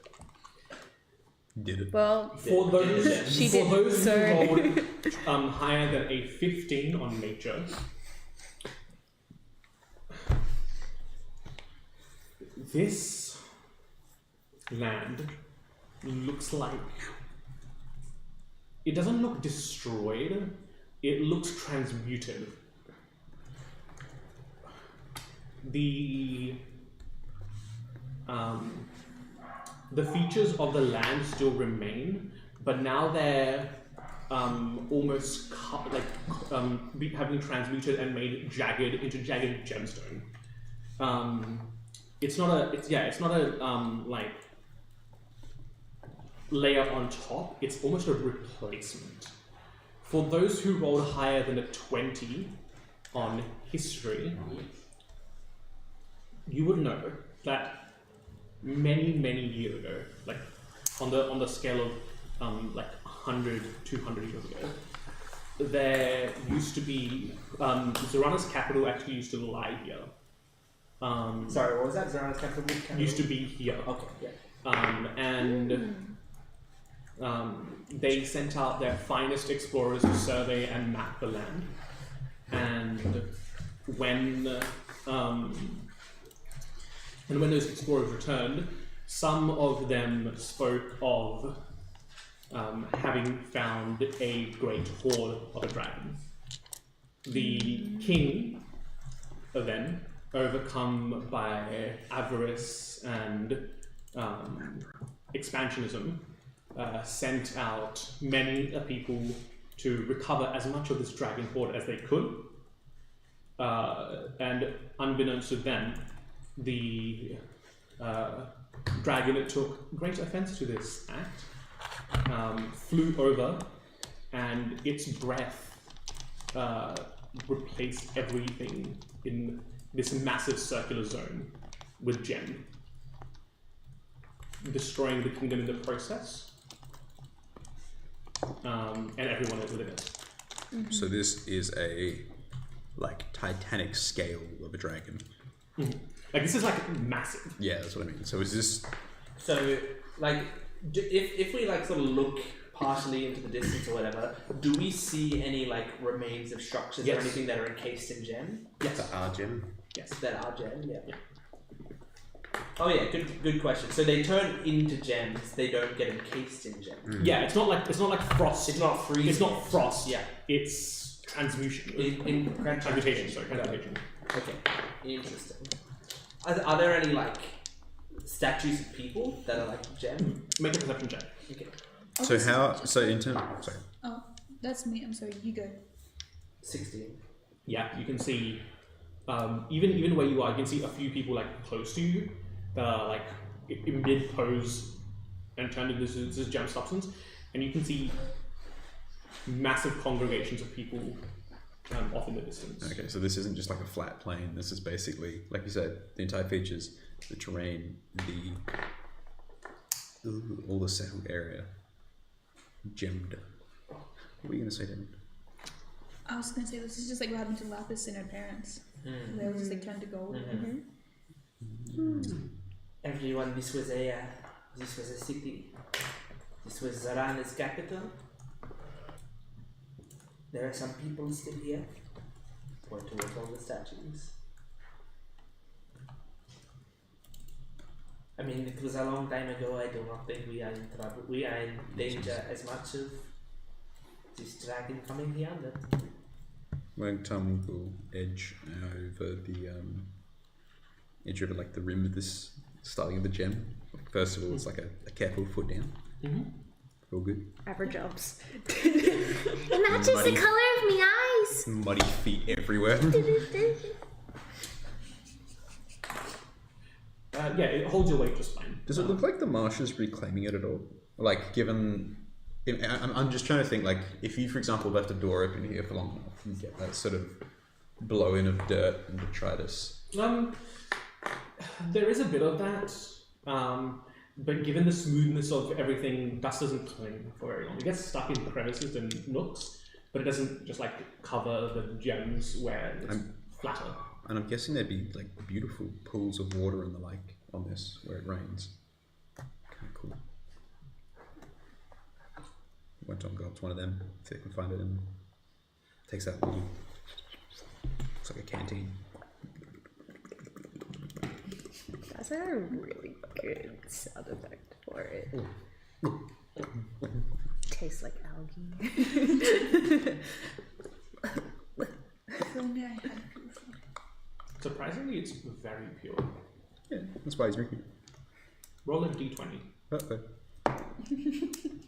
Did it. Well, For those, She for didn't, those so- who rolled higher than a 15 on nature, this land looks like... It doesn't look destroyed, it looks transmuted. The features of the land still remain, but now they're almost having transmuted and made jagged into jagged gemstone. It's not a like layer on top. It's almost a replacement. For those who rolled higher than a 20 on history, you would know that many years ago, like on the scale of like 100, 200 years ago, there used to be Zorana's capital actually used to lie here. Sorry, what was that? Zorana's capital used to be here. Okay, yeah. They sent out their finest explorers to survey and map the land. And when those explorers returned, some of them spoke of having found a great horde of a dragon. The king then, overcome by avarice and expansionism, sent out many people to recover as much of this dragon horde as they could. And unbeknownst to them, the dragon took great offense to this act, flew over, and its breath replaced everything in this massive circular zone with gem, destroying the kingdom in the process, and everyone within it. Mm-hmm. So this is a like Titanic scale of a dragon. Mm-hmm. Like this is like massive. Yeah, that's what I mean. So is this? So like, if we like sort of look partially into the distance or whatever, do we see any like remains of structures or anything that are encased in gem? Yes. That are gem. Yes, that are gem. Yeah. Oh yeah, good question. So they turn into gems; they don't get encased in gem. Mm. Yeah, it's not like frost. It's not freezing. It's not frost. Yeah, it's transmutation. Transmutation. Sorry, transmutation. Okay, interesting. Are there any like statues of people that are like gem? Make a perception check. Okay. So how? So in terms. Sorry. Oh, that's me. I'm sorry. You go. 16. Yeah, you can see. Even where you are, you can see a few people like close to you that are like in mid pose and turned into this gem substance, and you can see massive congregations of people off in the distance. Okay, so this isn't just like a flat plane. This is basically, like you said, the entire features, the terrain, all the settled area, gemmed. What were you gonna say, Devin? I was gonna say this is just like what happened to Lapis and her parents. They were just like turned to gold. Everyone, this was a city. This was Zarana's capital. There are some people still here. Point towards all the statues. I mean, it was a long time ago. I do not think we are in trouble. We are in danger as much of this dragon coming beyond it. Tom will edge over the edge over like the rim of this starting of the gem. First of all, it's like a careful foot down. Mm-hmm. All good. Average jumps. It matches the color of my eyes. Muddy feet everywhere. Yeah, it holds your weight just fine. Does it look like the marsh is reclaiming it at all? Like, given... I'm just trying to think, like, if you, for example, left a door open here for long enough, you get that sort of blow-in of dirt and detritus. There is a bit of that, but given the smoothness of everything, dust doesn't cling for very long. It gets stuck in crevices and nooks, but it doesn't just, like, cover the gems where it's flatter. And I'm guessing there'd be, like, beautiful pools of water and the like on this, where it rains. Kind of cool. Went on, go up to one of them, see if they can find it, and takes out little... Looks like a canteen. That's a really good sound effect for it. Tastes like algae. If only I had proof. Surprisingly, it's very pure. Yeah, that's why he's drinking. Roll a d20. Uh-oh.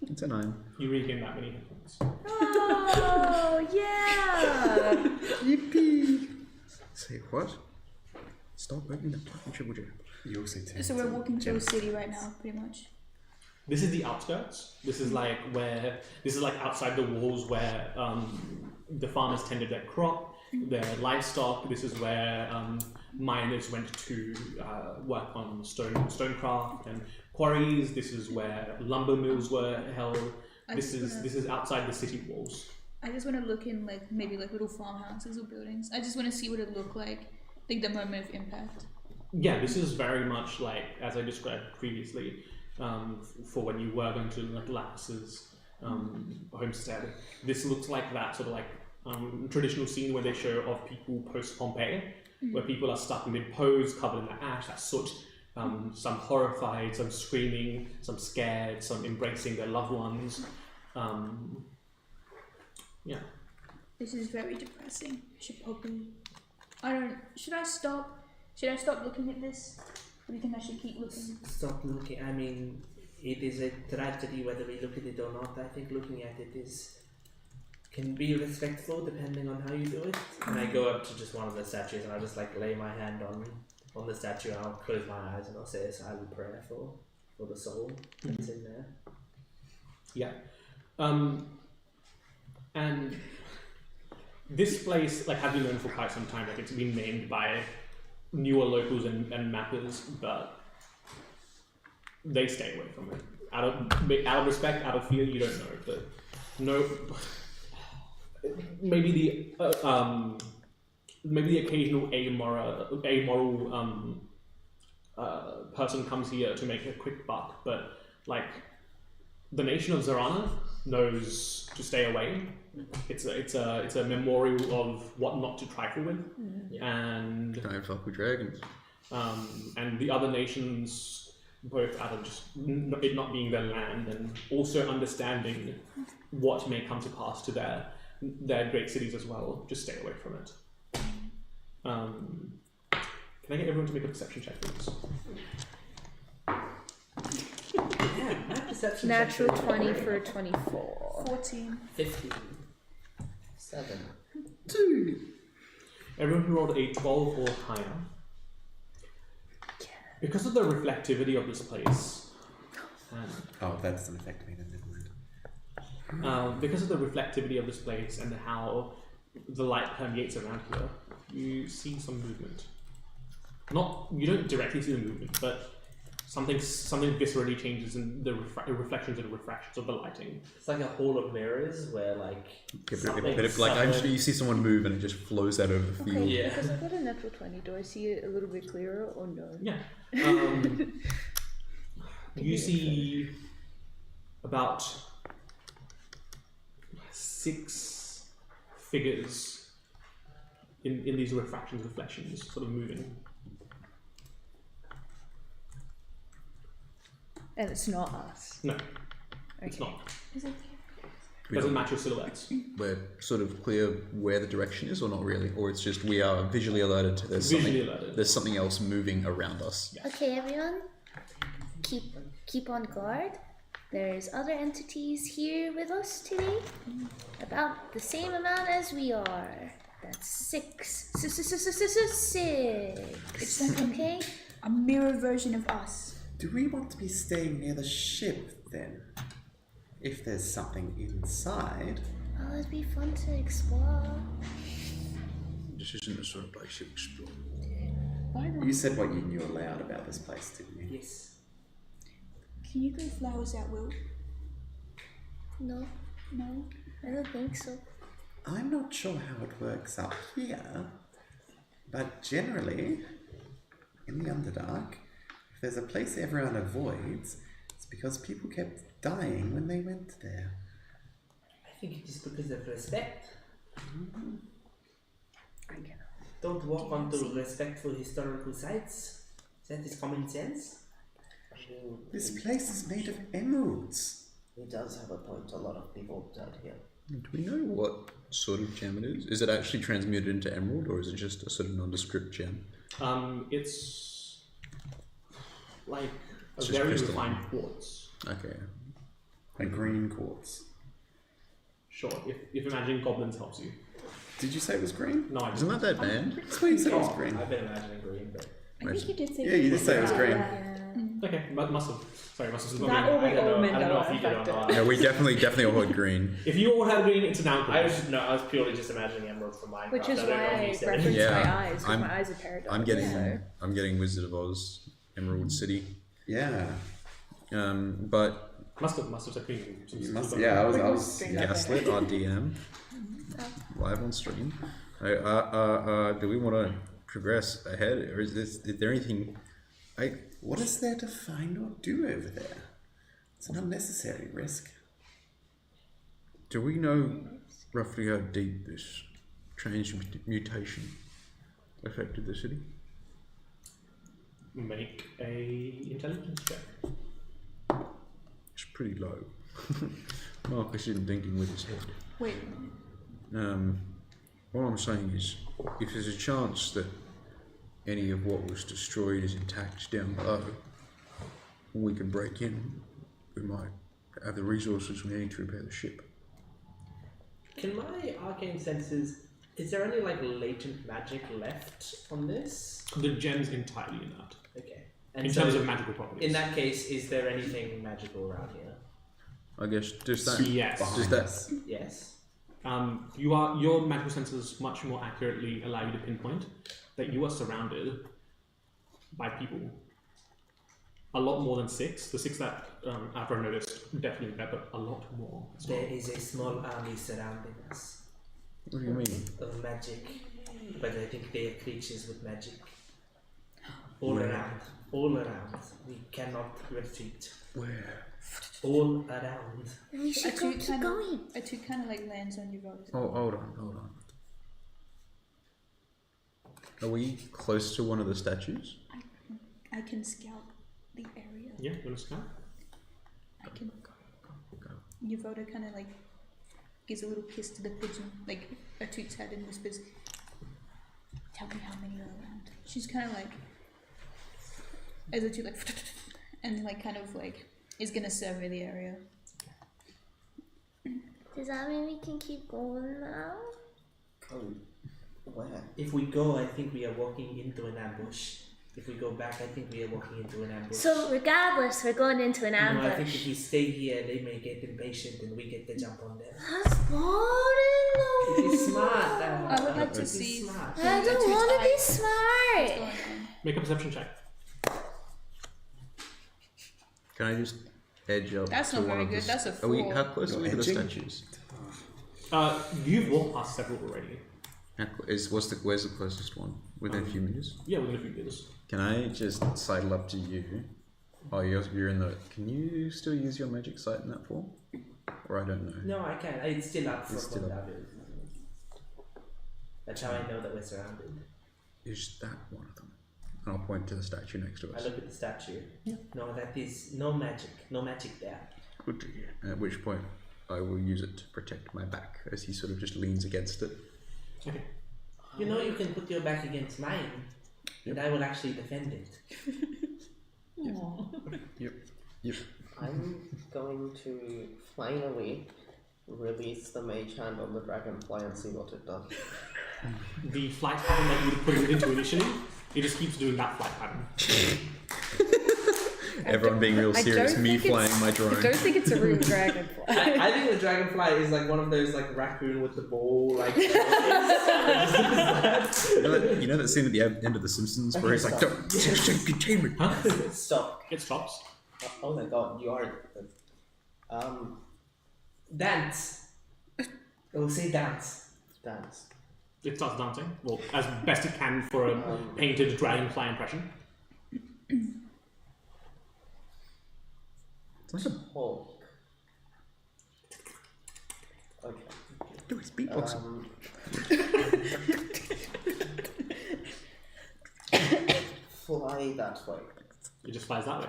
It's a 9. You regain that many hit points. Oh, yeah! Yippee! Say what? Stop opening the fucking triple jam. You also tend So we're walking to a city right now, pretty much. This is the outskirts. This is like outside the walls where the farmers tended their crop, their livestock. This is where miners went to work on stonecraft and quarries. This is where lumber mills were held. This is outside the city walls. I just want to look in maybe little farmhouses or buildings. I just want to see what it looked like the moment of impact. Yeah, this is very much like, as I described previously, for when you were going to Lapus's homestead. This looks like that sort of traditional scene where they show of people post Pompeii, where people are stuck mid-pose, covered in the ash, that soot, some horrified, some screaming, some scared, some embracing their loved ones. Yeah. This is very depressing. Should I stop? Should I stop looking at this? Or do you think I should keep looking? Stop looking. I mean, it is a tragedy whether we look at it or not. I think looking at it can be respectful depending on how you do it. And I go up to just one of the statues and I just lay my hand on the statue and I'll close my eyes and I'll say a silent prayer for the soul that's in there. Yeah. And this place has been known for quite some time. It's been named by newer locals and mappers, but they stay away from it. Out of respect, out of fear, you don't know. But no, maybe the occasional amoral person comes here to make a quick buck, but the nation of Zarana knows to stay away. It's a memorial of what not to trifle with, and Don't fuck with dragons. And the other nations, both out of just it not being their land and also understanding what may come to pass to their great cities as well, just stay away from it. Can I get everyone to make a perception check, please? Yeah, my perception Natural 20 for a 24. 14. 15. 7. 2. Everyone who rolled a 12 or higher. Because of the reflectivity of this place, Oh, that doesn't affect me then, never mind. because of the reflectivity of this place and how the light permeates around here, you see some movement. You don't directly see the movement, but something viscerally changes in the reflections and refractions of the lighting. It's like a hall of mirrors where You see someone move and it just flows out over the field. Okay, Yeah. because I got a natural 20, do I see it a little bit clearer or no? Yeah. You see about 6 figures in these reflections, sort of moving. And it's not us. No, it's not. Is it? It doesn't match your silhouettes. We're sort of clear where the direction is, or not really, or it's just we are visually alerted to there's something else moving around us. Okay, everyone, keep on guard. There's other entities here with us today, about the same amount as we are. That's 6. 6. It's like Okay. a mirror version of us. Do we want to be staying near the ship then? If there's something inside. Well, it'd be fun to explore. This isn't the sort of place you explore. You said what you knew aloud about this place, didn't you? Yes. Can you grow flowers at will? No, No? I don't think so. I'm not sure how it works up here, but generally, in the Underdark, if there's a place everyone avoids, it's because people kept dying when they went there. I think it is because of respect. I get it. Don't walk onto respectful historical sites. That is common sense. I mean, This place is made of emeralds. he does have a point. A lot of people died here. Do we know what sort of gem it is? Is it actually transmuted into emerald, or is it just a sort of nondescript gem? It's like a It's just very crystalline. refined quartz. Okay. A green quartz. Sure, if imagining goblins helps you. Did you say it was green? No, I Isn't didn't. that bad? I swear you said it was Oh, green. I've been imagining green, but I think you did say Yeah, you did say it was green. Okay, must have. Sorry, must have. That or I the don't know. almond I don't know are if you did or affected. not. Yeah, we definitely all had green. If you all had green, it's an alchemy. I was purely just imagining emerald from Minecraft. Which is I don't know why if I you said it. referenced Yeah, my eyes, because I'm- my eyes are paradox. I'm getting Wizard of Oz, Emerald City. Yeah. But Must have said green. You must, yeah, I was Green. yeah. Gaslit, our DM, live on stream. Do we want to progress ahead, or is there anything? What is there to find or do over there? It's an unnecessary risk. Do we know roughly how deep this transmutation affected the city? Make a intelligence check. It's pretty low. Marcus isn't thinking with his head. Wait. What I'm saying is, if there's a chance that any of what was destroyed is intact down below, we can break in, we might have the resources we need to repair the ship. Can my arcane senses? Is there any like latent magic left on this? The gem's entirely inert. Okay. In terms of magical properties. In that case, is there anything magical around here? I guess does that Yes. does that Yes. Your magical senses much more accurately allow you to pinpoint that you are surrounded by people. A lot more than 6. The 6 that Avra noticed definitely there, but a lot more. as well. There is a small army surrounding us what do you mean? of magic, but I think they are creatures with magic. All around. We cannot retreat. Where? All around. Then we should go keep going. A two kind of like lands on your boat. Oh, hold on. Are we close to one of the statues? I can scout the area. Yeah, you want to scout? I can. Yvoda kind of like gives a little kiss to the pigeon, like a toot's head, and whispers, "Tell me how many are around." She's kind of like, as a toot like, and like kind of like is gonna survey the area. Does that mean we can keep going now? Oh, where? If we go, I think we are walking into an ambush. If we go back, I think we are walking into an ambush. So regardless, we're going into an No, ambush. I think if we stay here, they may get impatient and we get the jump on them. That's boring. It is smart. I would like to It is see. smart. I don't want to be smart. Make a perception check. Can I just edge up? That's to not one very of the good, that's a Are we? 4. How close are we to the Edging? statues? You've walked past several already. Where's the closest one? Within a few meters. Yeah, within a few meters. Can I just sidle up to you? Oh, you're in the. Can you still use your magic sight in that form? Or I don't know. No, I can't. It's still up from It's still what up. that is. That's how I know that we're surrounded. Is that one of them? And I'll point to the statue next to I us. look at the statue. No, that is no magic. No magic there. Good to hear. At which point, I will use it to protect my back as he sort of just leans against it. Okay. You know, you can put your back against mine, and I will actually defend it. Yep. I'm going to finally release the mage hand on the dragonfly and see what it does. The flight pattern that you would put it into initially, it just keeps doing that flight pattern. Everyone being real I serious, don't me think it's- flying my I drone. don't think it's a real dragonfly. I think the dragonfly is like one of those like raccoon with the ball, like. You know that scene at the end of The Simpsons where he's like, "Don't containment." Huh? Stop. It stops. Oh my god, you are. Dance. We'll say dance. Dance. It starts dancing. Well, as best it can for a painted dragonfly impression. It's like a Hulk. Okay. do it's beatboxing. fly that way. It just flies that way.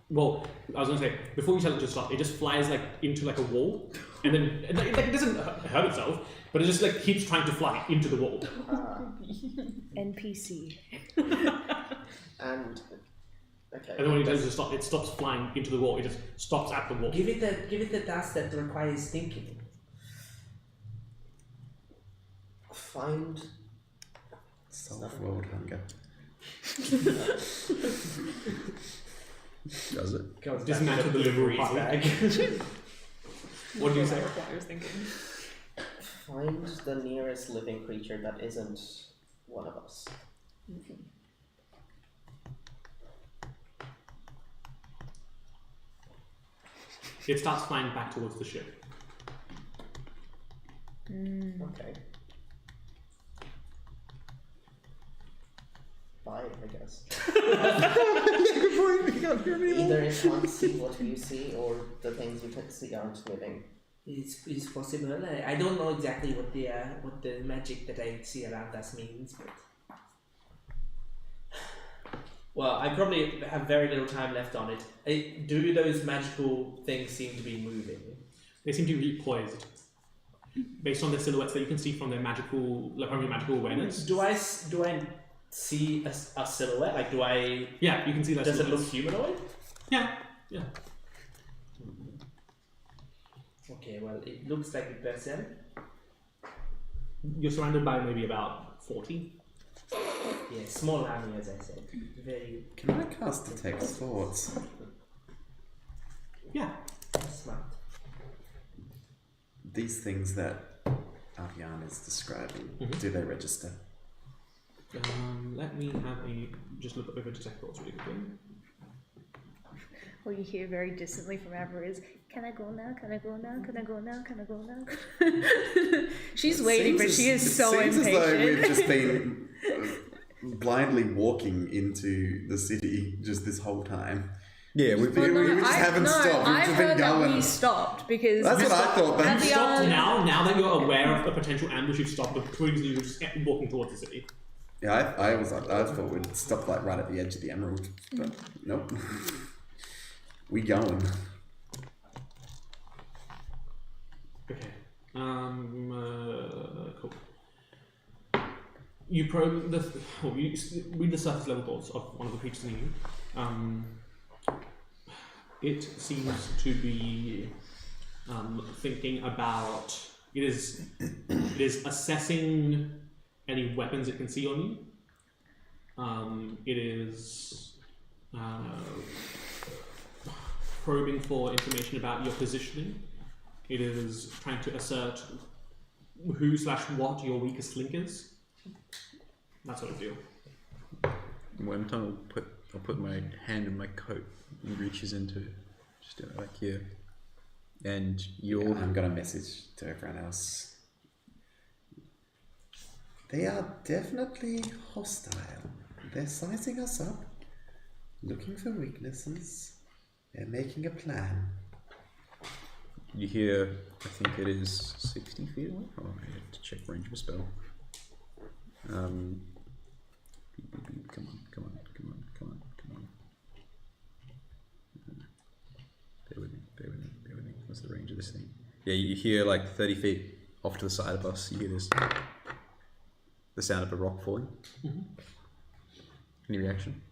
Well, I was gonna say, before you tell it to stop, it just flies like into like a wall, and then it doesn't hurt itself, but it just like keeps trying to fly into the wall. NPC. And okay. And then when you tell it to stop, it stops flying into the wall. It just stops at the wall. Give it the task that requires thinking. Find Solve world hunger. Does it? Dismantle the livery bag. What do you say? Requires thinking. Find the nearest living creature that isn't one of us. It starts flying back towards the ship. Okay. Bye, I guess. Either it can't see what you see, or the things you can see aren't living. It's possible. I don't know exactly what the magic that I see around us means, but well, I probably have very little time left on it. Do those magical things seem to be moving? They seem to be poised, based on the silhouettes that you can see from their magical, like from your magical awareness. Do I see a silhouette? Like, do I? Yeah, you can see that. Does it look humanoid? Yeah. Yeah. Okay, well, it looks like a person. You're surrounded by maybe about 40. Yeah, small army, as I said. Very. Can I cast detect thoughts? Yeah. Smart. These things that Avian is describing, do they register? Let me have just look over detect thoughts really quickly. What you hear very distantly from Amber is, "Can I go now? Can I go now? Can I go now? Can I go now?" She's waiting, but she is so impatient. It seems as though we've just been blindly walking into the city just this whole time. Yeah, we just haven't stopped. We've I just heard been going. that we stopped because That's what I thought. You've stopped now that you're aware of a potential ambush, you've stopped, but previously you were just walking towards the city. Yeah, I thought we'd stop like right at the edge of the emerald, but nope. We going. Okay. Cool. You probe you read the surface level thoughts of one of the creatures near you. It seems to be thinking about. It is assessing any weapons it can see on you. It is probing for information about your positioning. It is trying to assert who/what your weakest link is. That sort of deal. One time I'll put my hand in my coat and reaches into just like here. And you're I'm gonna message to everyone else. They are definitely hostile. They're sizing us up, looking for weaknesses. They're making a plan. You hear, I think it is 60 feet away. Oh, I have to check range of a spell. Come on. Bear with me. What's the range of this thing? Yeah, you hear like 30 feet off to the side of us, you hear this, the sound of a rock falling. Any reaction?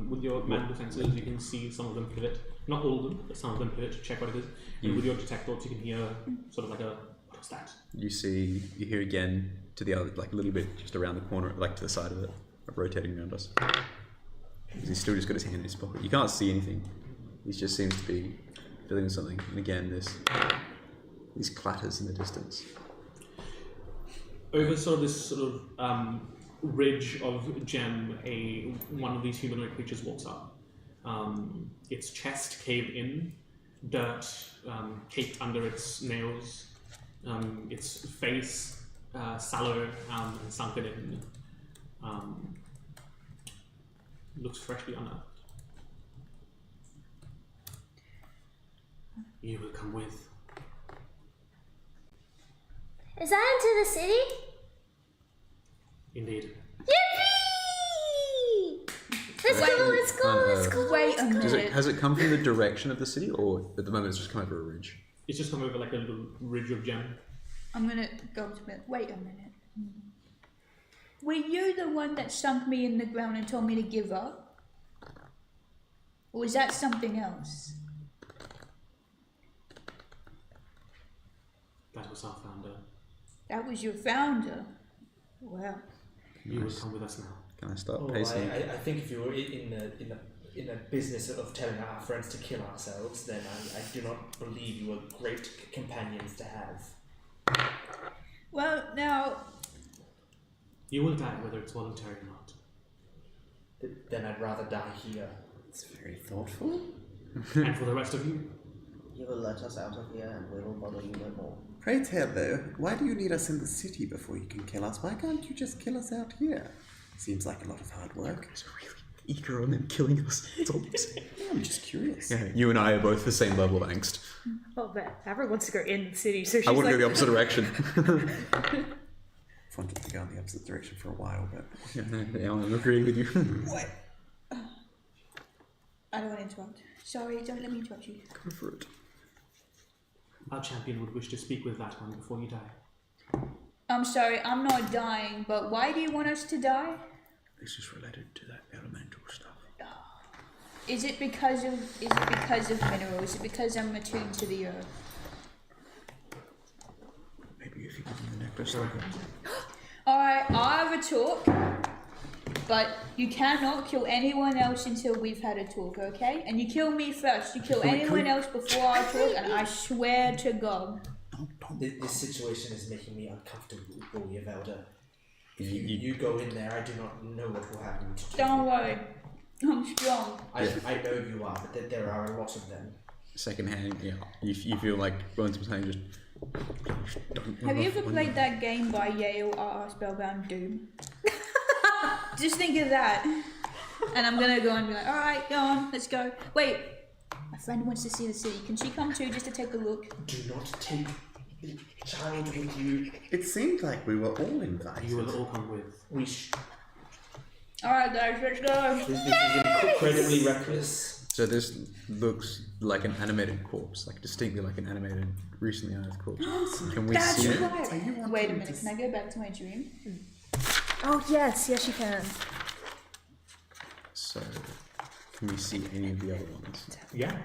With your magical senses, you can see some of them pivot. Not all of them, but some of them pivot to check what it is. And with your detect thoughts, you can hear sort of like a, what's that? You hear again to the other, like a little bit just around the corner, like to the side of it, rotating around us. He's still just got his hand in his pocket. You can't see anything. He just seems to be feeling something. And again, these clatters in the distance. Over sort of this sort of ridge of gem, one of these humanoid creatures walks up. Its chest caved in, dirt caked under its nails, its face sallow and sunken in. Looks freshly unearthed. You will come with. Is that into the city? Indeed. Yippee! Let's go. Wait a minute. Has it come from the direction of the city, or at the moment it's just come over a ridge? It's just come over like a little ridge of gem. I'm gonna go up to it. Wait a minute. Were you the one that sunk me in the ground and told me to give up? Or was that something else? That was our founder. That was your founder. Well, You will come with us now. Can I start Oh, pacing? I think if you were in the business of telling our friends to kill ourselves, then I do not believe you were great companions to have. well, now, You will die whether it's voluntary or not. Then I'd rather die here. It's very thoughtful. And for the rest of you, You will let us out of here and we will bother you no more. Pray tell, though, why do you need us in the city before you can kill us? Why can't you just kill us out here? Seems like a lot of hard work. It's really eager on them killing us. That's all I'm saying. I'm just curious. Yeah, you and I are both the same level of angst. Well, but Avril wants to go in the city, so she's I wouldn't like, go the opposite direction. I've wanted to go in the opposite direction for a while, but Yeah, no, I'm agreeing with you. what? I don't want to interrupt. Sorry, don't let me interrupt you. Go for it. our champion would wish to speak with that one before you die. I'm sorry, I'm not dying, but why do you want us to die? This is related to that elemental stuff. Is it because of minerals? Is it because I'm attuned to the earth? Maybe if you give me the necklace. Alright, I have a talk, but you cannot kill anyone else until we've had a talk, okay? And you kill me first. You kill anyone else before our talk, and I swear to God. This situation is making me uncomfortable, Elder. If you go in there, I do not know what will happen to you. Don't worry, I'm strong. I know you are, but there are a lot of them. Secondhand, yeah. You feel like going to saying just. Don't Have you ever played that game by Yale, Spellbound Doom? Just think of that. And I'm gonna go and be like, alright, go on, let's go. Wait, my friend wants to see the city. Can she come too, just to take a look? Do not take the child with you. it seemed like we were all invited. You will all come with. Alright guys, let's go. This is incredibly reckless. So this looks like an animated corpse, like distinctly like an animated, recently unearthed corpse. Can we That's see it? right. Are you wanting Wait a to minute, can I go back to my dream? oh yes, yes you can. So, can we see any of the other ones? Yeah.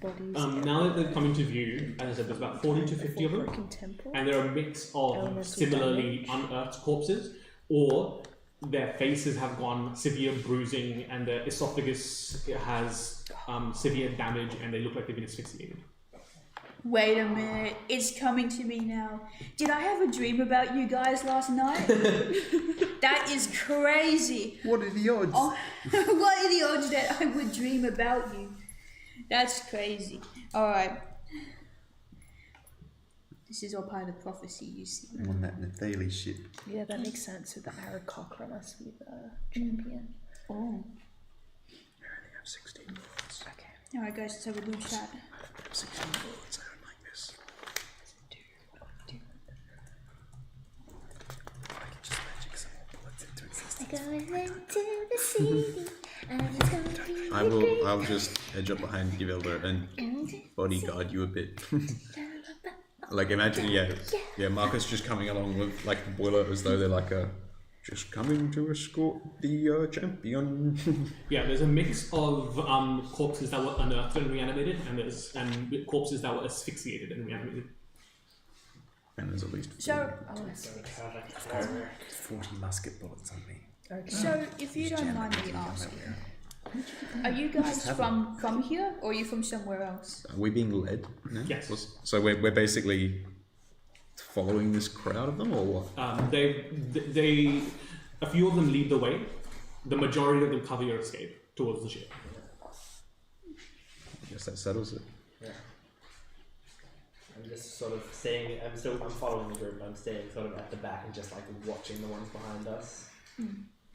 Bodies. Now that they've come into view, as I said, there's about 40 to 50 of them. Broken temple. And they're a mix of Elemental similarly unearthed corpses, or their faces have gone severe bruising and their esophagus has severe damage and they look like they've been asphyxiated. Wait a minute, it's coming to me now. Did I have a dream about you guys last night? That is crazy. What are the odds? Oh, what are the odds that I would dream about you? That's crazy. Alright. This is all part of prophecy, you see. I'm on that Nathali ship. Yeah, that makes sense with the Aarakocra must be the champion. Oh. I only have 16 bullets. Okay. Alright guys, let's have a good chat. I have 16 bullets, I don't like this. I can just magic some more bullets into existence. Going into the city, and it's gonna be I'll just edge up behind Givelda and bodyguard you a bit. Like imagine, yeah, Marcus just coming along with like the boiler as though they're like just coming to escort the champion. Yeah, there's a mix of corpses that were unearthed and reanimated, and corpses that were asphyxiated and reanimated. And there's at least So, 40 musket bullets on me. Okay. so if you don't mind me asking, are you guys from here or are you from somewhere else? Are we being led? No? Yes. So we're basically following this crowd of them, or what? They a few of them lead the way. The majority of them cover your escape towards the ship. I guess that settles it. Yeah. I'm just sort of staying. I'm following the group. I'm staying sort of at the back and just like watching the ones behind us.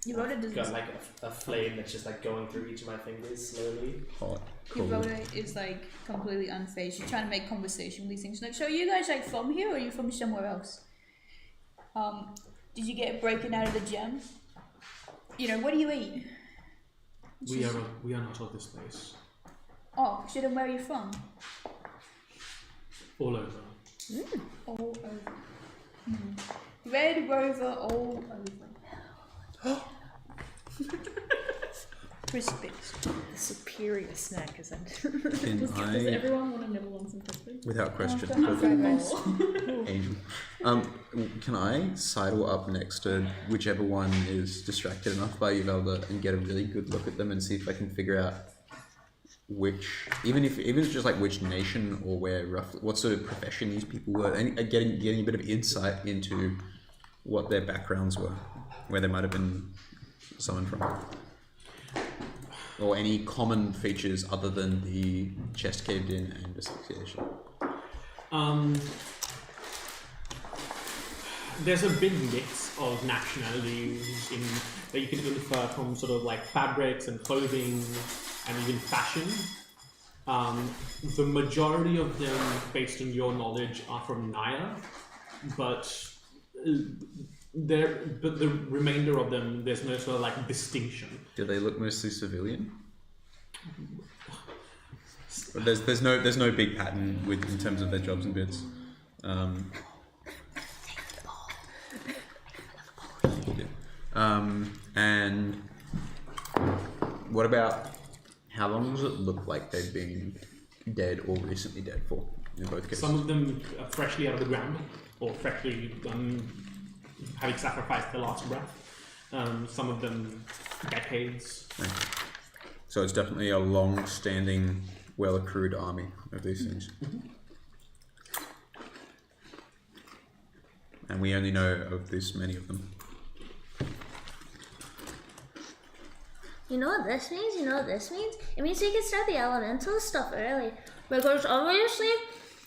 You wrote it Got like a flame that's just like going through each of my fingers slowly. Hot. Yvonne is like completely unfazed. She's trying to make conversation with these things. Like, so are you guys like from here or are you from somewhere else? Did you get broken out of the gem? You know, what do you eat? We are not of this place. Oh, so then where are you from? All over. All over. Red Rover all over. Crispies. The superior snack, isn't Can Does I, everyone want to nibble on some crispy? without question, Oh, fried rice. Angel, can I sidle up next to whichever one is distracted enough by Uvalda and get a really good look at them and see if I can figure out which, even if it's just like which nation or where roughly, what sort of profession these people were, and getting a bit of insight into what their backgrounds were, where they might have been summoned from, or any common features other than the chest caved in and asphyxiation. There's a big mix of nationalities that you can infer from sort of like fabrics and clothing and even fashion. The majority of them, based on your knowledge, are from Naya, but the remainder of them, there's no sort of like distinction. Do they look mostly civilian? There's no big pattern in terms of their jobs and bits. And what about how long does it look like they've been dead or recently dead for in both cases? Some of them are freshly out of the ground or freshly having sacrificed their last breath. Some of them decades. Okay. So it's definitely a long-standing, well-accrued army of these things. And we only know of this many of them. You know what this means? You know what this means? It means we can start the elemental stuff early. Because obviously,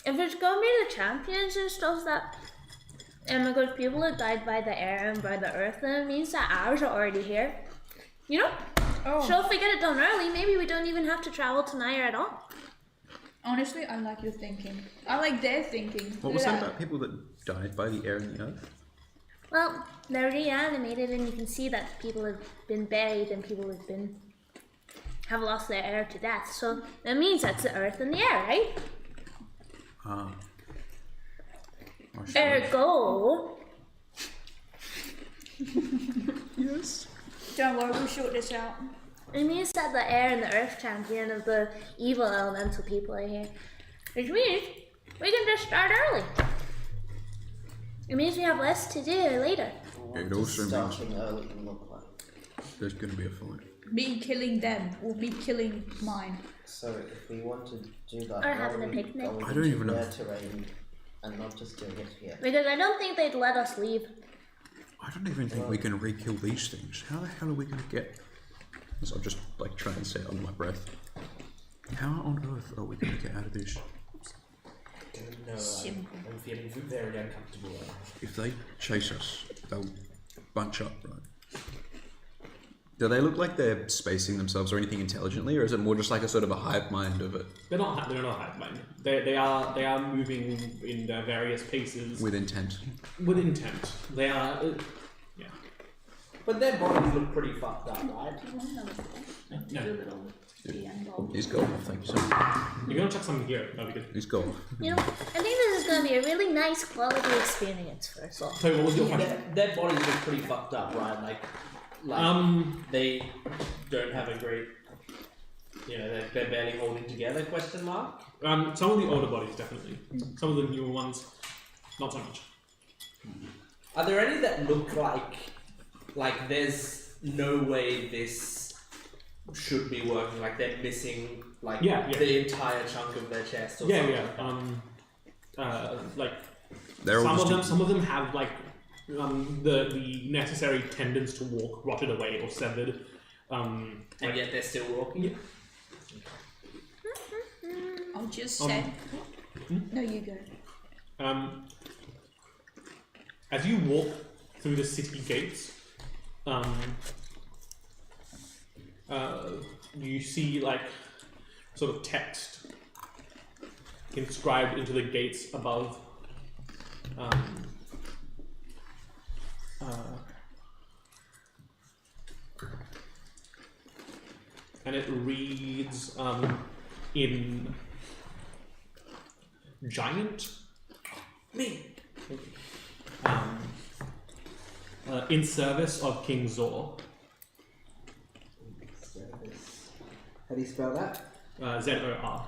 if it's gonna be the champions and stuff that, and because people have died by the air and by the earth, then it means that ours are already here. You know? Oh. So if we get it done early, maybe we don't even have to travel to Naya at all. Honestly, I like your thinking. I like their thinking. What was that about people that died by the air and the earth? Well, they're reanimated, and you can see that people have been buried and people have lost their air to death. So that means that's the earth and the air, right? Ah. Ergo. Yes. Don't worry, we'll sort this out. It means that the air and the earth champion of the evil elemental people are here. Which means we can just start early. It means we have less to do later. It also means starting early can look like. there's going to be a fight. Me killing them will be killing mine. So if we want to do that, Or having a picnic. I don't even know. Their terrain and not just doing it here. Because I don't think they'd let us leave. I don't even think we can re-kill these things. How the hell are we going to get... So I'll just like try and say it under my breath. How on earth are we going to get out of this? No, I'm feeling very uncomfortable right now. If they chase us, they'll bunch up, right? Do they look like they're spacing themselves or anything intelligently, or is it more just like a sort of a hive mind of it? They're not hive mind. They are moving in their various paces With intent. with intent. They are yeah. But their bodies look pretty fucked up, right? No. He's gone off, thank you so much. You're gonna check something here. That'll be good. He's gone. You know, I think this is going to be a really nice quality experience for us all. So what was your question? Their bodies look pretty fucked up, right? Like they don't have a great, you know, they're barely holding together, question mark? Some of the older bodies definitely. Some of the newer ones, not so much. Are there any that look like there's no way this should be working, like they're missing the entire chunk of their chest or something? Like They're all some of them have like the necessary tendons to walk rotted away or severed. And yet they're still walking? Yeah. I'll just say. No, you go. As you walk through the city gates, you see like sort of text inscribed into the gates above. And it reads in giant. Me. In service of King Zor. How do you spell that? Z-O-R.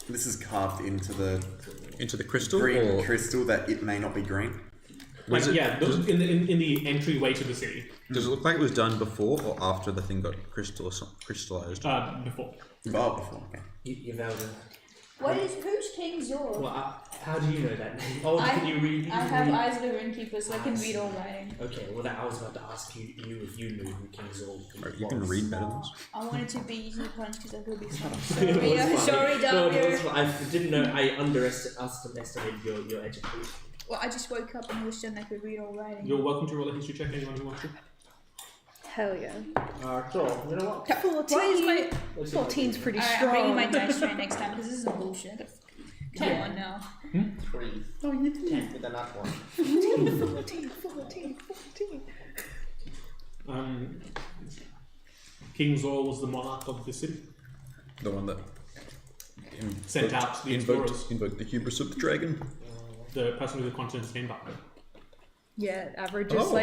This is carved into the crystal, green or crystal that it may not be green. Like, in the entryway to the city. Does it look like it was done before or after the thing got crystallized? Before. Oh, before. Okay. You've elder. Who's King Zor? Well, how do you know that name? Oh, can you read? I have eyes of the Runekeeper, so I can read all writing. Okay, well, I was about to ask you if you knew who King Zor was. You can read better than this. I wanted to be easy to punch because I could be smart. Sorry, Dahlia. I didn't know. I underestimated your education. Well, I just woke up and all of a sudden I could read all writing. You're welcome to roll a history check, anyone who wants to. Hell yeah. So, you know what? 14. 14's pretty Alright, strong. I'm bringing my dice tray next time because this isn't bullshit. Come on now. 3. Oh, you did. 10 with a nat 1. 14. King Zor was the monarch of the city. The one that Sent out the explorers. Invoked the hubris of the dragon. The person who the continent's named after. Yeah, Average just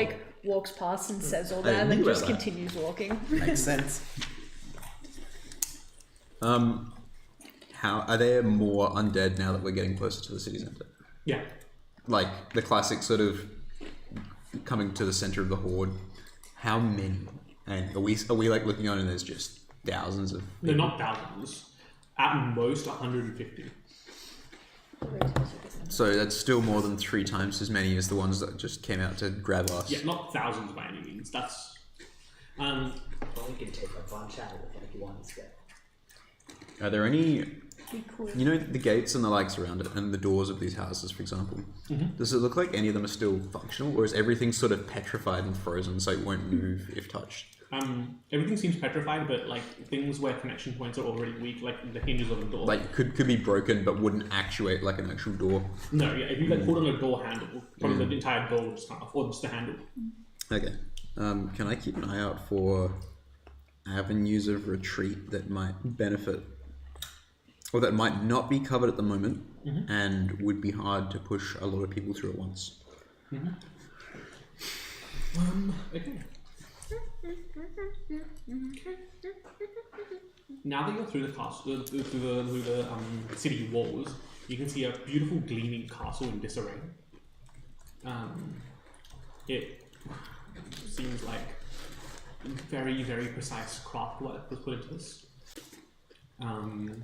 walks past and says all I that and then knew just about that. continues walking. Makes sense. How are there more undead now that we're getting closer to the city centre? Yeah. Like the classic sort of coming to the centre of the horde. How many? And are we like looking on and there's just thousands of? No, not thousands. At most 150. So that's still more than 3 times as many as the ones that just came out to grab us. Yeah, not thousands by any means. That's Well, we can take a bunch out if like you want to get. Are there any? Cool. You know the gates and the likes around it, and the doors of these houses, for example. Mm-hmm. Does it look like any of them are still functional, or is everything sort of petrified and frozen, so it won't move if touched? everything seems petrified, but like things where connection points are already weak, like the hinges of the door. Like could be broken, but wouldn't actuate like an actual door. No, yeah. If you like hold on a door handle, probably the entire door will just come off, or just the handle. Okay. Can I keep an eye out for avenues of retreat that might benefit, or that might not be covered at the moment, and would be hard to push a lot of people through at once? Okay. Now that you're through the castle, through the city walls, you can see a beautiful gleaming castle in disarray. It seems like very, very precise craft work was put into this. And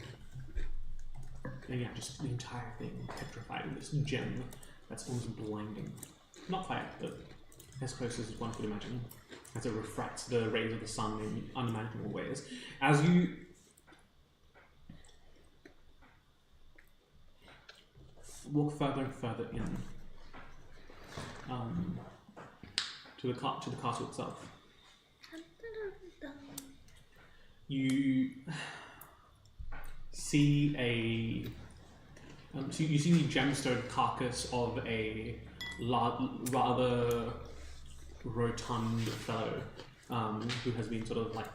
yeah, just the entire thing petrified in this gem that's almost blinding. Not quite, but as close as one could imagine, as it refracts the rays of the sun in unimaginable ways. As you walk further and further in to the castle itself, you see you see the gemstone carcass of a rather rotund fellow who has been sort of like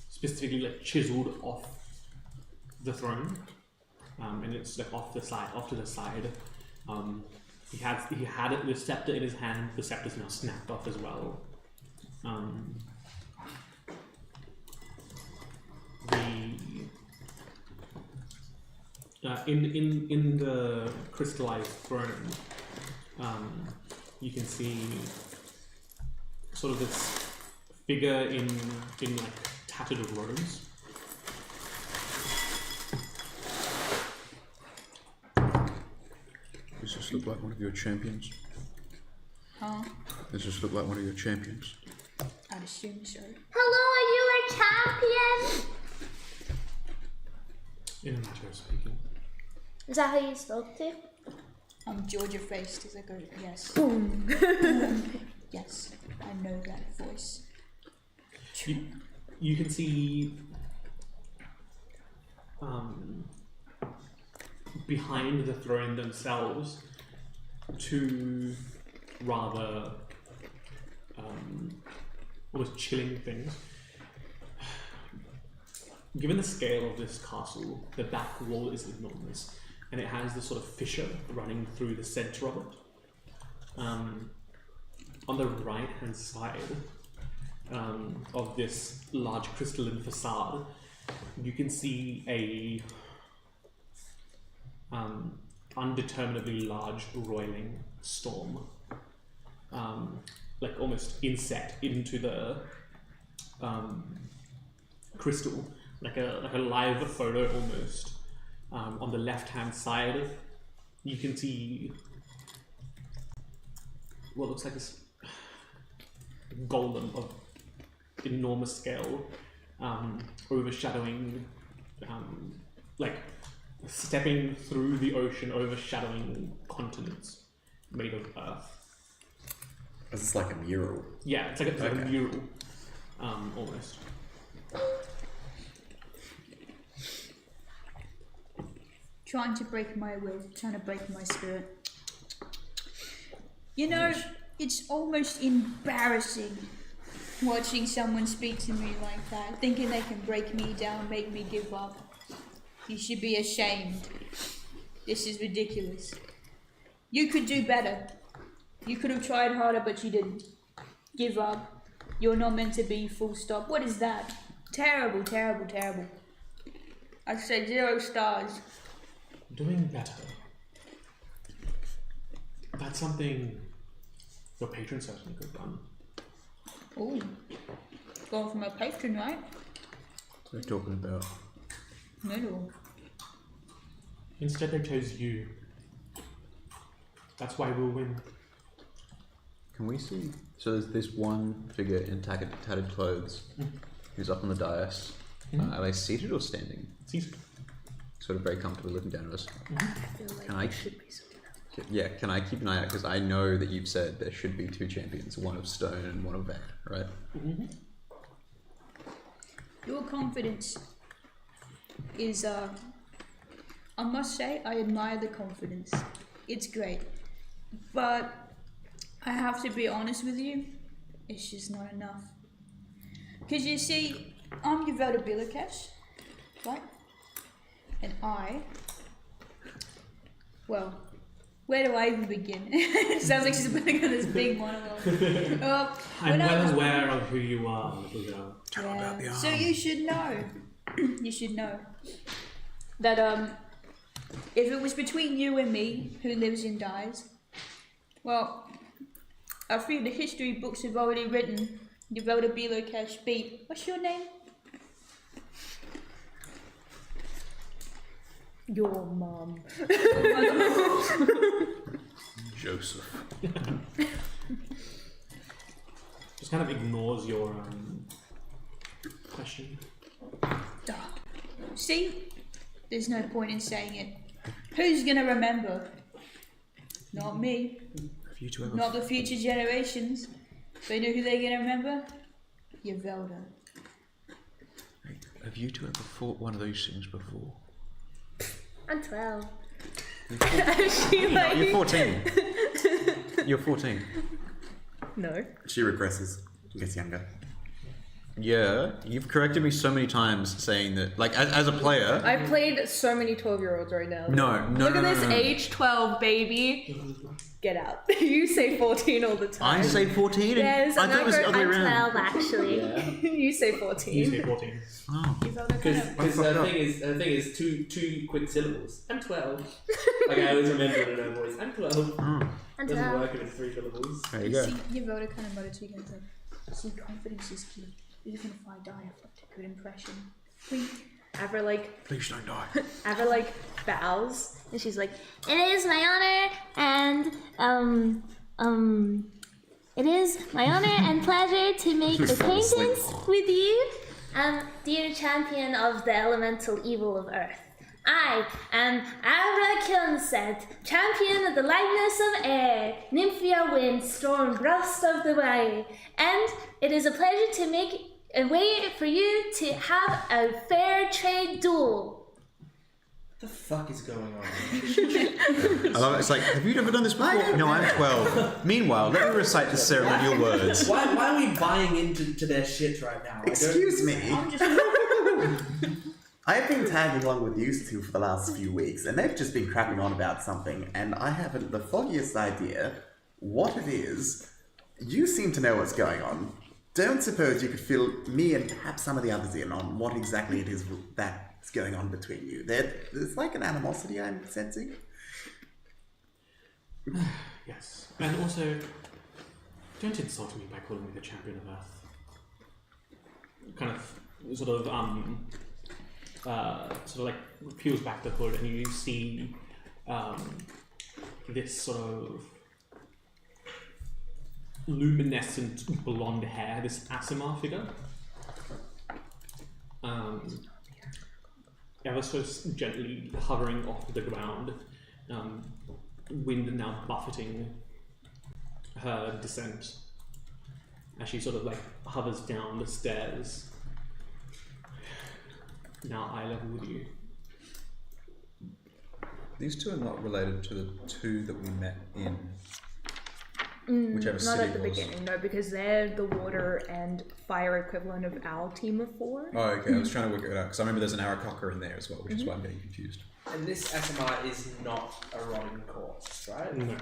specifically like chiseled off the throne, and it's like off to the side. He had it, the scepter in his hand. The scepter is now snapped off as well. In the crystallized throne, you can see sort of this figure in like tattered robes. Does this look like one of your champions? Huh? Does this look like one of your champions? I'd assume so. Hello, are you a champion? In a matter of speaking. Is that how you spoke to? I'm Georgia faced as I go, yes. Yes, I know that voice. You can see behind the throne themselves, two rather almost chilling things. Given the scale of this castle, the back wall is enormous, and it has this sort of fissure running through the center of it. On the right-hand side of this large crystalline facade, you can see a undeterminably large roiling storm, like almost inset into the crystal, like a live photo almost. On the left-hand side, you can see what looks like this golem of enormous scale, overshadowing, like stepping through the ocean, overshadowing continents made of earth. Is this like a mural? Yeah, it's like a mural, almost. Trying to break my will, trying to break my spirit. You know, it's almost embarrassing watching someone speak to me like that, thinking they can break me down, make me give up. You should be ashamed. This is ridiculous. You could do better. You could have tried harder, but you didn't. Give up. You're not meant to be, full stop. What is that? Terrible, terrible, terrible. I said 0 stars. Doing better. That's something your patron certainly could run. Ooh. Going for my patron, right? What are you talking about? No. Instead they chose you. That's why we'll win. Can we see? So there's this one figure in tattered clothes who's up on the dais. Are they seated or standing? Seated. Sort of very comfortably looking down at us. I feel like there should be something else. Yeah, can I keep an eye out? Because I know that you've said there should be 2 champions, one of stone and one of air, right? Your confidence is, I must say, I admire the confidence. It's great. But I have to be honest with you, it's just not enough. Because you see, I'm Yvelda Bilikesh, right? And well, where do I even begin? It sounds like she's putting on this big monologue. I'm well aware of who you are, little girl. Tell about the arm. So you should know. You should know that if it was between you and me, who lives and dies, well, I think the history books have already written Yvelda Bilikesh beat. What's your name? Your mom. Joseph. Just kind of ignores your question. See? There's no point in saying it. Who's gonna remember? Not me. Not the future generations. They know who they're gonna remember? Yvelda. Have you two ever fought one of those things before? I'm 12. You're 14. You're 14. No. She regresses. Gets younger. Yeah, you've corrected me so many times saying that, like, as a player. I've played so many 12-year-olds right now. No. Look at this age 12 baby. Get out. You say 14 all the time. I say 14? Yes, I thought it was the other way I'm around. 12 actually. You say 14. You say 14. Oh. Because the thing is two quick syllables. I'm 12. Like I always remember it in her voice. I'm 12. Oh. I'm Doesn't 12. work if it's 3 syllables. There you go. See, Yvelda kind of muttered to you guys like, see, confidence is key. Even if I die, I've left a good impression. Ever like Please don't die. Ever like bows and she's like, It is my honor it is my honor and pleasure to make acquaintance with you, dear champion of the elemental evil of earth. I am Arakonset, champion of the lightness of air, Nymphia wind, storm, blast of the way, and it is a pleasure to make a way for you to have a fair trade duel. The fuck is going on? I love it. It's like, have you ever done this before? No, I'm 12. Meanwhile, let me recite the ceremonial words. Why are we buying into their shit right now? Excuse me. I'm just. I've been tagging along with you two for the last few weeks, and they've just been crapping on about something, and I haven't the foggiest idea what it is. You seem to know what's going on. Don't suppose you could fill me and perhaps some of the others in on what exactly it is that's going on between you. There's like an animosity I'm sensing. Yes. And also, don't insult me by calling me the champion of Earth. Kind of, sort of like peels back the hood and you see this sort of luminescent blonde hair, this Asimar figure. Ever so gently hovering off the ground, wind now buffeting her descent as she sort of like hovers down the stairs. Now eye level with you. These two are not related to the two that we met in whichever Not city at the it was. beginning, no, because they're the water and fire equivalent of our team of 4. Oh, okay. I was trying to work it out because I remember there's an Aarakocra in there as well, which is why I'm getting confused. And this Asimar is not a rotting corpse, right? No.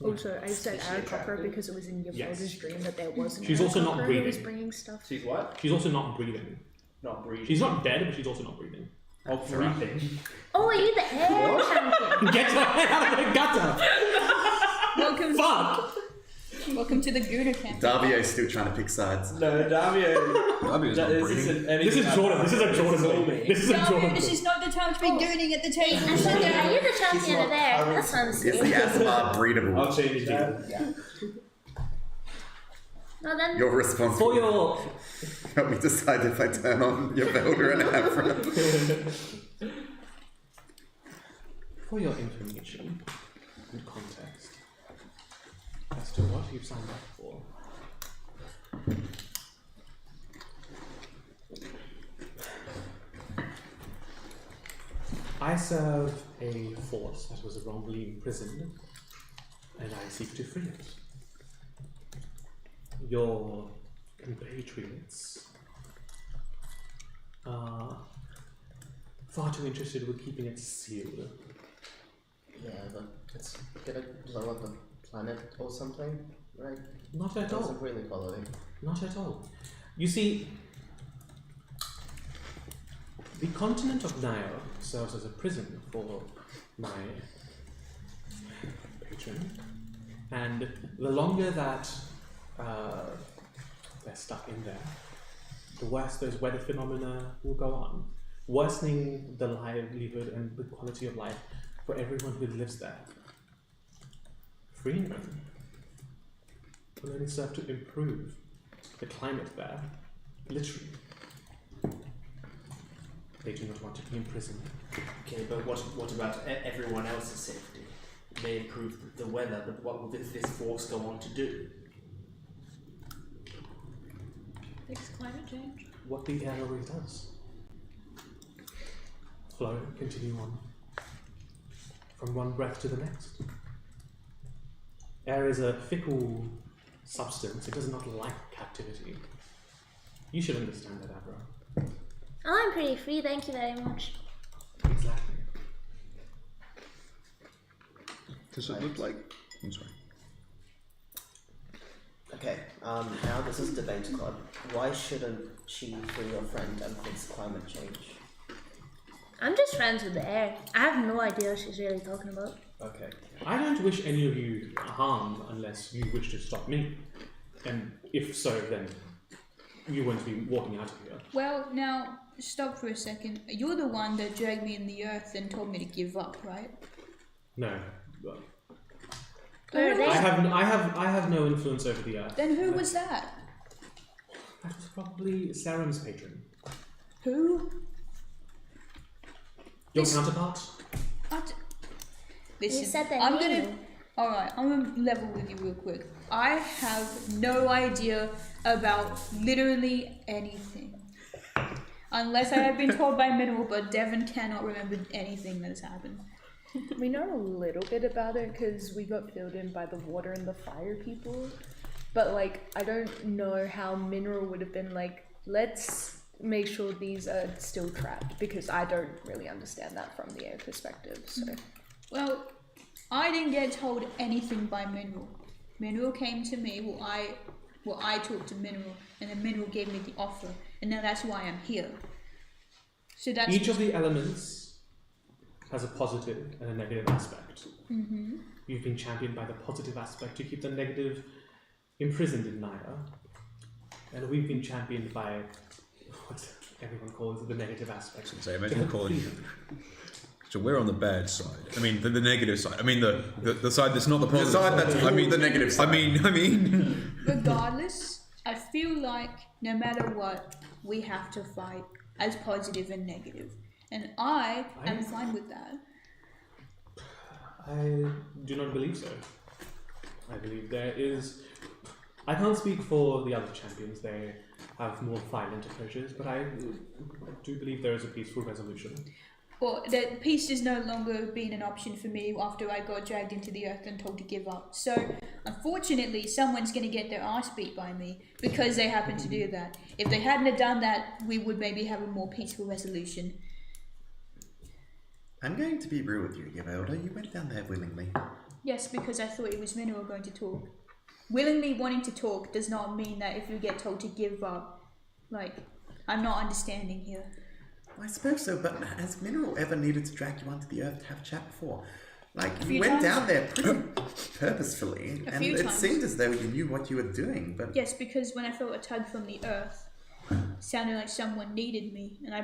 Also, I said Is she Aarakocra attractive? because it was in your Yes. father's dream that there was an She's also not Aarakocra who was breathing. bringing stuff. She's what? She's also not breathing. Not breathing. She's not dead, but she's also not breathing. Oh, breathing. Oh, are you the air champion? Get her out of the gutter! Welcome. Fuck! Welcome to the Gouda camp. Davio's still trying to pick sides. No, Davio. Davio's not breathing. This is Jordan. This is a Jordan thing. This is a Jordan Darwin, this thing. is not the time to be gooning at the table. Are you the champion of air? That sounds Is good. the Asimar breedable? I'll change that. Yeah. No, then You're For responsible. your Help me decide if I turn on your Velder and Afra. For your information and context as to what you've signed up for, I serve a force that was wrongly imprisoned, and I seek to free it. Your compatriots are far too interested with keeping it sealed. Yeah, but it's gonna blow up the planet or something, right? Not at It all. doesn't really follow it. Not at all. You see, the continent of Nile serves as a prison for my patron, and the longer that they're stuck in there, the worse those weather phenomena will go on, worsening the livelihood and the quality of life for everyone who lives there. Freeing them will only serve to improve the climate there, literally. They do not want to be imprisoned. Okay, but what about everyone else's safety? May improve the weather, but what will this force go on to do? Fix climate change. What the air always does. Flow, continue on. From one breath to the next. Air is a fickle substance. It does not like captivity. You should understand that, Abra. Oh, I'm pretty free, thank you very much. Exactly. Does it look like? I'm sorry. Okay, now this is Debate Club. Why shouldn't she free your friend and fix climate change? I'm just friends with the air. I have no idea what she's really talking about. Okay. I don't wish any of you harm unless you wish to stop me. And if so, then you won't be walking out of here. Well, now stop for a second. You're the one that dragged me in the earth and told me to give up, right? No. Well, Where are they? I have no influence over the earth. Then who was that? That was probably Saren's patron. Who? Your counterpart? Listen, You said their I'm name. gonna. Alright, I'm gonna level with you real quick. I have no idea about literally anything. Unless I have been told by Mineral, but Devon cannot remember anything that has happened. We know a little bit about it because we got filled in by the water and the fire people. But, like, I don't know how Mineral would have been like, let's make sure these are still trapped, because I don't really understand that from the air perspective, so... Well, I didn't get told anything by Mineral. Mineral came to me, I talked to Mineral, and then Mineral gave me the offer, and now that's why I'm here. So that's... Each of the elements has a positive and a negative aspect. Mm-hmm. You've been championed by the positive aspect to keep the negative imprisoned in Naya, and we've been championed by what everyone calls the negative aspect. So imagine calling. So we're on the bad side. I mean, the negative side. I mean, the side that's not the positive. The side that's the negative side. I mean. Regardless, I feel like no matter what, we have to fight as positive and negative, and I am fine with that. I do not believe so. I believe there is... I can't speak for the other champions, they have more violent approaches, but I do believe there is a peaceful resolution. Well, that peace is no longer being an option for me after I got dragged into the earth and told to give up. So, unfortunately, someone's going to get their ass beat by me because they happen to do that. If they hadn't have done that, we would maybe have a more peaceful resolution. I'm going to be real with you, Gavelda. You went down there willingly. Yes, because I thought it was Mineral going to talk. Willingly wanting to talk does not mean that if you get told to give up, like, I'm not understanding here. I suppose so, but has Mineral ever needed to drag you onto the earth to have a chat before? Like, A you few went times. down there pretty purposefully, A and few it times. seemed as though you knew what you were doing, but... Yes, because when I felt a tug from the earth, it sounded like someone needed me, and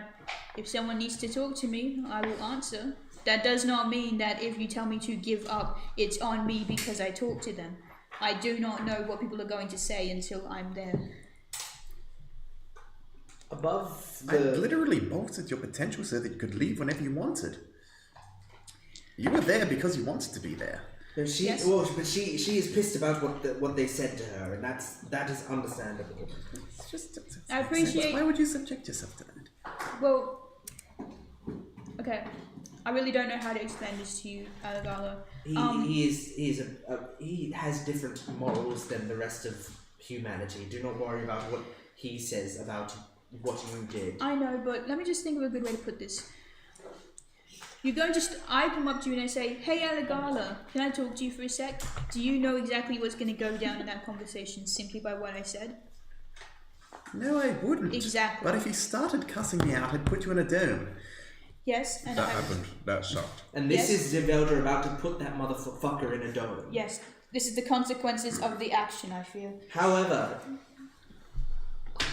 if someone needs to talk to me, I will answer. That does not mean that if you tell me to give up, it's on me because I talk to them. I do not know what people are going to say until I'm there. Above I the... literally bolstered your potential so that you could leave whenever you wanted. You were there because you wanted to be there. No, she Yes. well, but she is pissed about what they said to her, and that is understandable. It's just... I appreciate- Why would you subject yourself to that? Well, okay. I really don't know how to explain this to you, Alagala. He has different morals than the rest of humanity. Do not worry about what he says about what you did. I know, but let me just think of a good way to put this. I come up to you and I say, hey Alagala, can I talk to you for a sec? Do you know exactly what's going to go down in that conversation simply by what I said? No, I wouldn't. Exactly. But if you started cussing me out, I'd put you in a dome. Yes, and That happened. That sucked. And this Yes. is Zivelda about to put that motherfucker in a dome. Yes, this is the consequences of the action, I feel. However,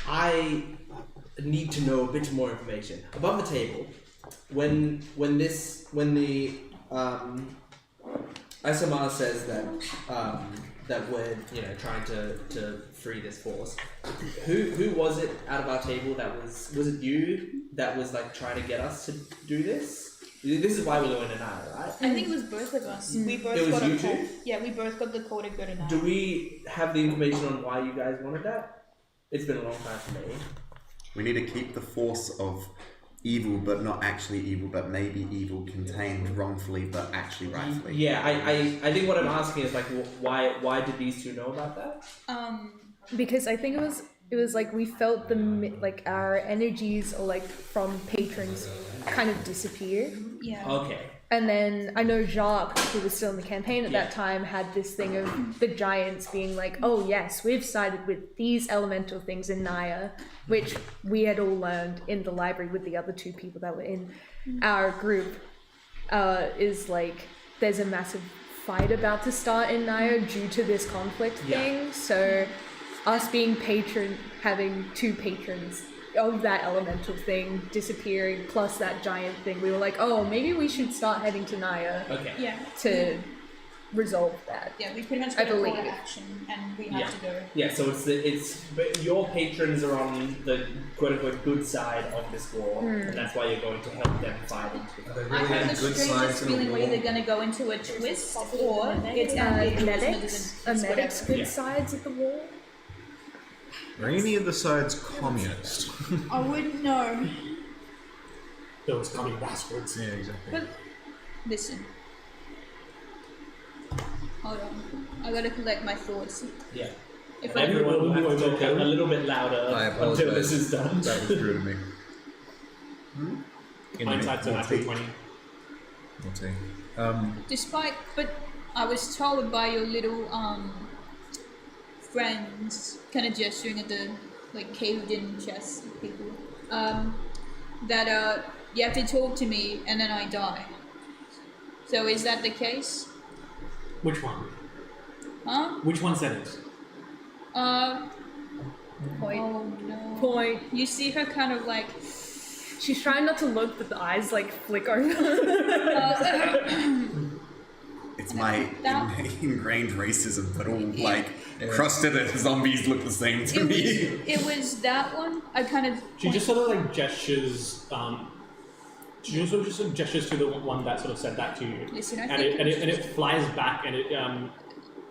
I need to know a bit more information. Above the table, when the SMR says that we're trying to free this force, who was it out of our table that was it you that was like trying to get us to do this? This is why we were in an hour, right? I think it was both of us. We both It was got you a call. two? Yeah, we both got the call to go to night. Do we have the information on why you guys wanted that? It's been a long time for me. We need to keep the force of evil, but not actually evil, but maybe evil contained wrongfully, but actually rightfully. Yeah, I think what I'm asking is like, why did these two know about that? Because I think it was like we felt like our energies or like from patrons kind of disappear. Yeah. Okay. And then I know Jacques, who was still in the campaign at that time, had this thing of the giants being like, oh yes, we've sided with these elemental things in Naya, which we had all learned in the library with the other two people that were in our group, is like there's a massive fight about to start in Naya due to this conflict thing. So us being having two patrons of that elemental thing disappearing plus that giant thing, we were like, oh, maybe we should start heading to Naya Yeah. to resolve that. Yeah, we pretty much I got a call to believe. action and we had to go. Yeah, so but your patrons are on the quote unquote good side of this war, and that's why you're going to help them fight into it. I have the strangest feeling we're either going to go into a twist or it's going to be Medics good Yeah. sides of the wall. Are any of the sides communist? I wouldn't know. Those coming bastards. Yeah, exactly. But listen. Hold on. I gotta collect my thoughts. Yeah. If And everyone will have to talk a little bit louder I until apologize. this is done. That was rude of me. Hindsight's a natural 20. We'll see. but I was told by your little friends, kind of gesturing at the like caved-in chest people, that you have to talk to me and then I die. So is that the case? Which one? Huh? Which one said it? Point. Oh no. Point. You see her kind of like. She's trying not to look, but the eyes like flick over. It's my That- ingrained racism, but all like crusted zombies look the same to me. It was that one. I kind of. She just sort of like gestures. She just sort of gestures to the one that sort of said that to you. Listen, I and think it flies back, and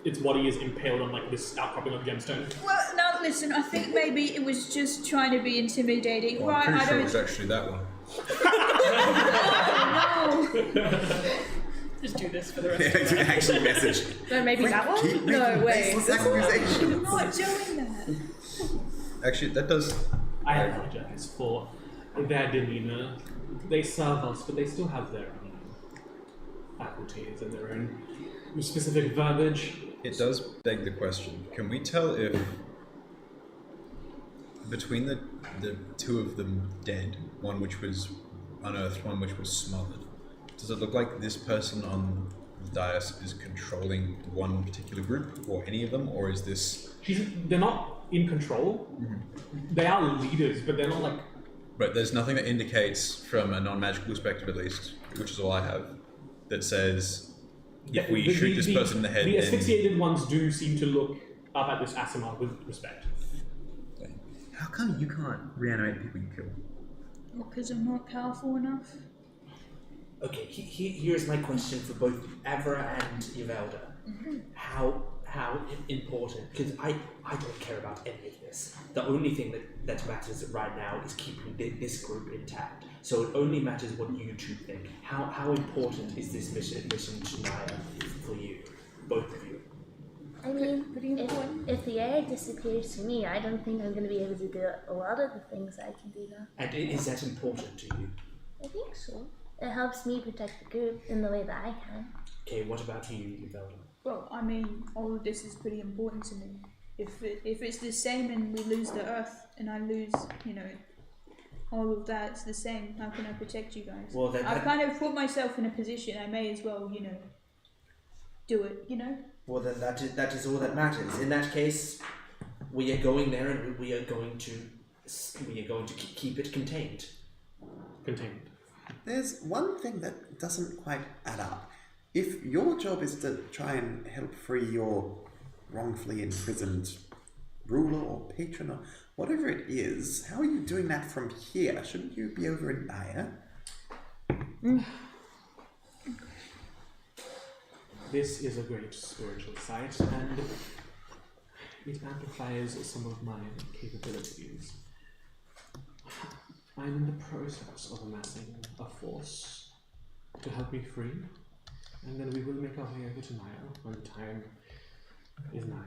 its body is impaled on like this outcropping of gemstone. Well, no, listen. I think maybe it was just trying to be intimidating, Well, I'm right? pretty I sure it don't. was actually that one. No. Just do this for the rest Yeah, you actually message. No, maybe that one? Keep No, making wait. baseless accusations. I'm not doing that. Actually, that does. I apologize for their demeanor. They serve us, but they still have their own faculties and their own specific verbiage. It does beg the question. Can we tell if between the two of them dead, one which was unearthed, one which was smothered, does it look like this person on the dais is controlling one particular group or any of them, or is this? They're not in control. Mm-hmm. They are leaders, but they're not like. But there's nothing that indicates, from a non-magical perspective at least, which is all I have, that says if we shoot this person in the head. The then... asphyxiated ones do seem to look up at this Asimov with respect. How come you can't reanimate people you kill? Well, because I'm not powerful enough. Okay, here's my question for both Avra and Yvelda. Mm-hmm. How important? Because I don't care about any of this. The only thing that matters right now is keeping this group intact. So it only matters what you two think. How important is this mission to Naya for you, both of you? I mean, if the air disappears to me, I don't think I'm going to be able to do a lot of the things I can do now. And is that important to you? I think so. It helps me protect the group in the way that I can. Okay, what about you, Yvelda? Well, I mean, all of this is pretty important to me. If it's the same and we lose the Earth and I lose, all of that, it's the same. How can I protect you guys? Well, then I've kind of put myself in a position. I may as well, do it. Well, then that is all that matters. In that case, we are going there and we are going to keep it contained. Contained. There's one thing that doesn't quite add up. If your job is to try and help free your wrongfully imprisoned ruler or patron or whatever it is, how are you doing that from here? Shouldn't you be over in Naya? This is a great spiritual site, and it amplifies some of my capabilities. I'm in the process of amassing a force to help me free, and then we will make our way over to Naya when the time is nigh.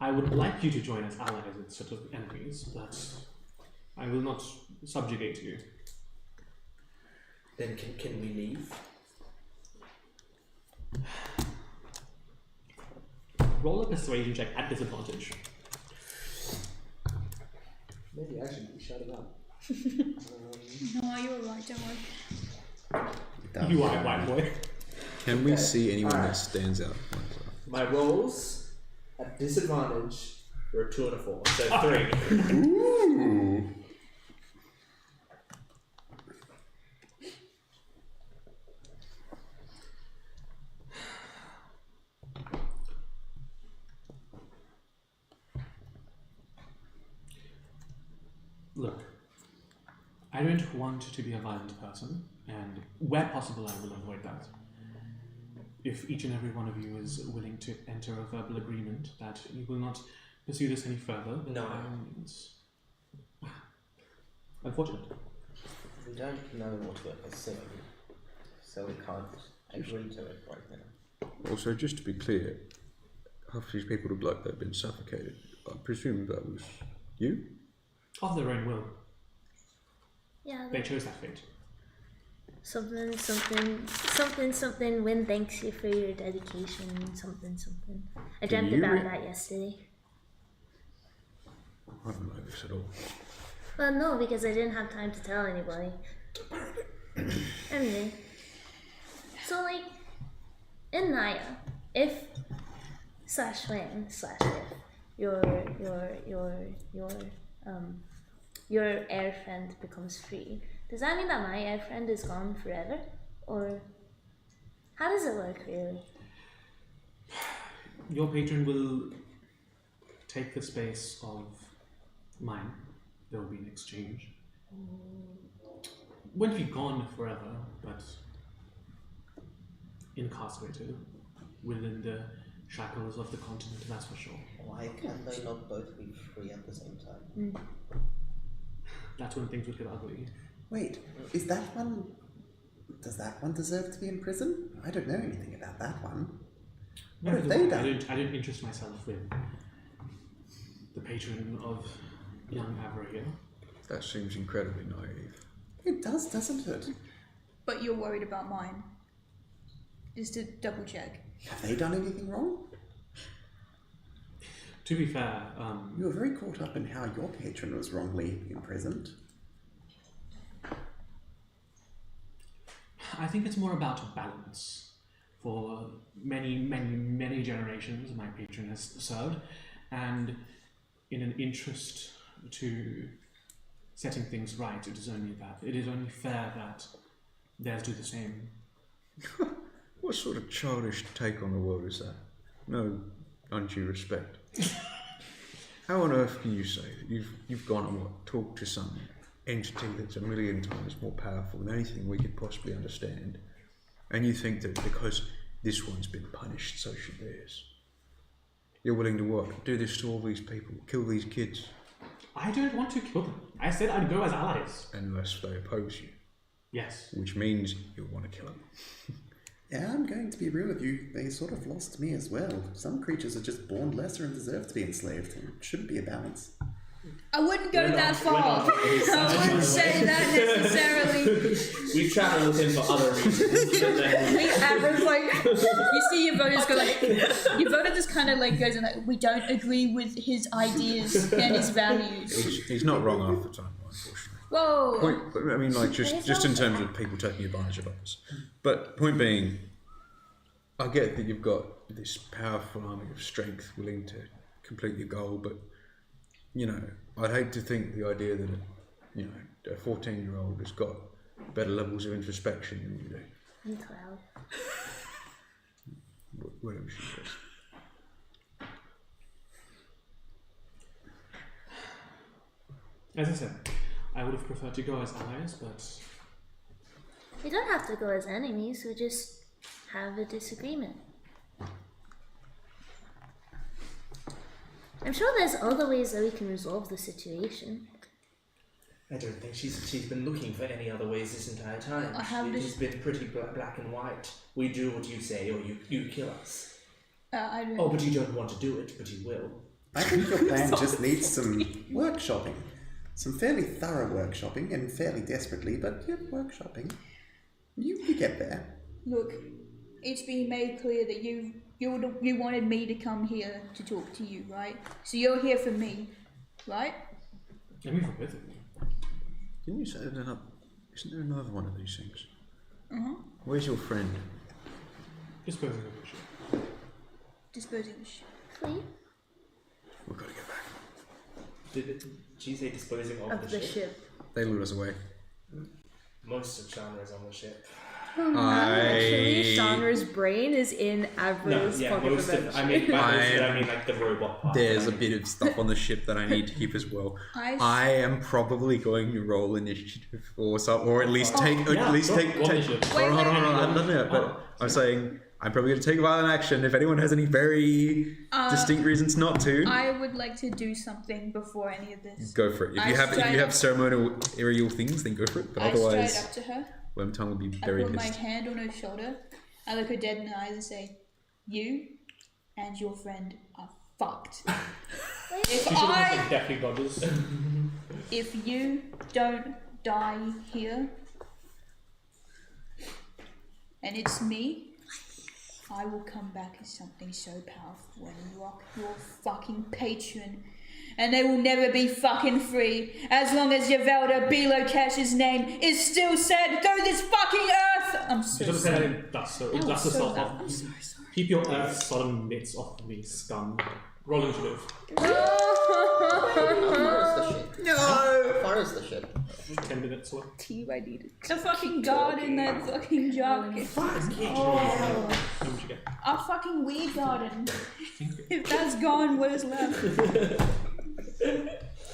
I would like you to join as allies instead of enemies, but I will not subjugate you. Then can we leave? Roll a persuasion check at disadvantage. Maybe I should shut it up. No, you're right. Don't worry. You are a white boy. Can we see anyone Alright. that stands out? My rolls at disadvantage were a 2 and a 4, so 3. Ooh. Look, I don't want to be a violent person, and where possible I will avoid that. If each and every one of you is willing to enter a verbal agreement that you will not pursue this any further. No. It's unfortunate. We don't know what we're pursuing, so we can't agree to it right now. Also, just to be clear, half these people look like they've been suffocated. I presume that was you? Of their own will. Yeah. They chose that fate. Something. Wynn thanks you for your dedication. Something. I dreamt about that yesterday. I don't know this at all. Well, no, because I didn't have time to tell anybody. Anyway, so like in Naya, if /when/if your air friend becomes free, does that mean that my air friend is gone forever, or how does it work really? Your patron will take the space of mine. There will be an exchange. Won't be gone forever, but incarcerated within the shackles of the continent, that's for sure. Why can they not both be free at the same time? That's when things would get ugly. Wait, is that one... Does that one deserve to be in prison? I don't know anything about that one. What have they done? I didn't interest myself with the patron of young Enriya. That seems incredibly naive. It does, doesn't it? But you're worried about mine. Just to double check. Have they done anything wrong? To be fair, You were very caught up in how your patron was wrongly imprisoned. I think it's more about balance. For many generations, my patron has served, and in an interest to setting things right, it is only fair that theirs do the same. What sort of childish take on the world is that? No undue respect. How on earth can you say that you've gone and talked to some entity that's a million times more powerful than anything we could possibly understand, and you think that because this one's been punished, so should theirs? You're willing to what? Do this to all these people? Kill these kids? I don't want to kill them. I said I'd go as allies. Unless they oppose you. Yes. Which means you'll want to kill them. Yeah, I'm going to be real with you. They sort of lost me as well. Some creatures are just born lesser and deserve to be enslaved. It shouldn't be a balance. I wouldn't go that far. I wouldn't say that necessarily. We've travelled with him for other reasons. Average, like, you see your voters go like, your voter just kind of like goes and like, we don't agree with his ideas and his values. He's not wrong half the time, unfortunately. Whoa. I mean, like, just in terms of people taking advantage of others. But point being, I get that you've got this powerful army of strength willing to complete your goal, but, you know, I'd hate to think the idea that, a 14-year-old has got better levels of introspection than you do. I'm 12. Whatever she says. As I said, I would have preferred to go as allies, but We don't have to go as enemies, we just have a disagreement. I'm sure there's other ways that we can resolve the situation. I don't think she's been looking for any other ways this entire time. It's been pretty black and white. We do what you say, or you kill us. Oh, but you don't want to do it, but you will. I think your plan just needs some workshopping. Some fairly thorough workshopping, and fairly desperately, but yeah, workshopping. You get there. Look, it's been made clear that you wanted me to come here to talk to you, right? So you're here for me, right? I mean, for both of you. Didn't you say isn't there another one of these things? Uh-huh. Where's your friend? Disposing of the ship. Disposing of the ship. Flee? We've got to get back. Did she say disposing of the ship? They lured us away. Most of Chandra is on the ship. Actually, Chandra's brain is in Avra's pocket most of, I mean like the robot part. There's a bit of stuff on the ship that I need to keep as well. I am probably going to roll initiative or at least take. Hold on. I'm saying I'm probably going to take violent action. If anyone has any very distinct reasons not to, I would like to do something before any of this. go for it. If you have ceremonial aerial things, then go for it. But I otherwise, stride up to her. Wormtongue will be I very put my pissed. hand on her shoulder. I look her dead in the eyes and say, "You and your friend are fucked. If you don't die here, and it's me, I will come back as something so powerful and rock your fucking patron, and they will never be fucking free as long as Yavelda Belocash's name is still said through this fucking earth." I'm so sorry. Dust yourself off. Keep your earth sodden mitts off me, scum. Roll initiative. No! How far is the ship? 10 minutes away. Tea I needed. The fucking garden, that fucking jug. How much you get? Our fucking weed garden. If that's gone, what is left?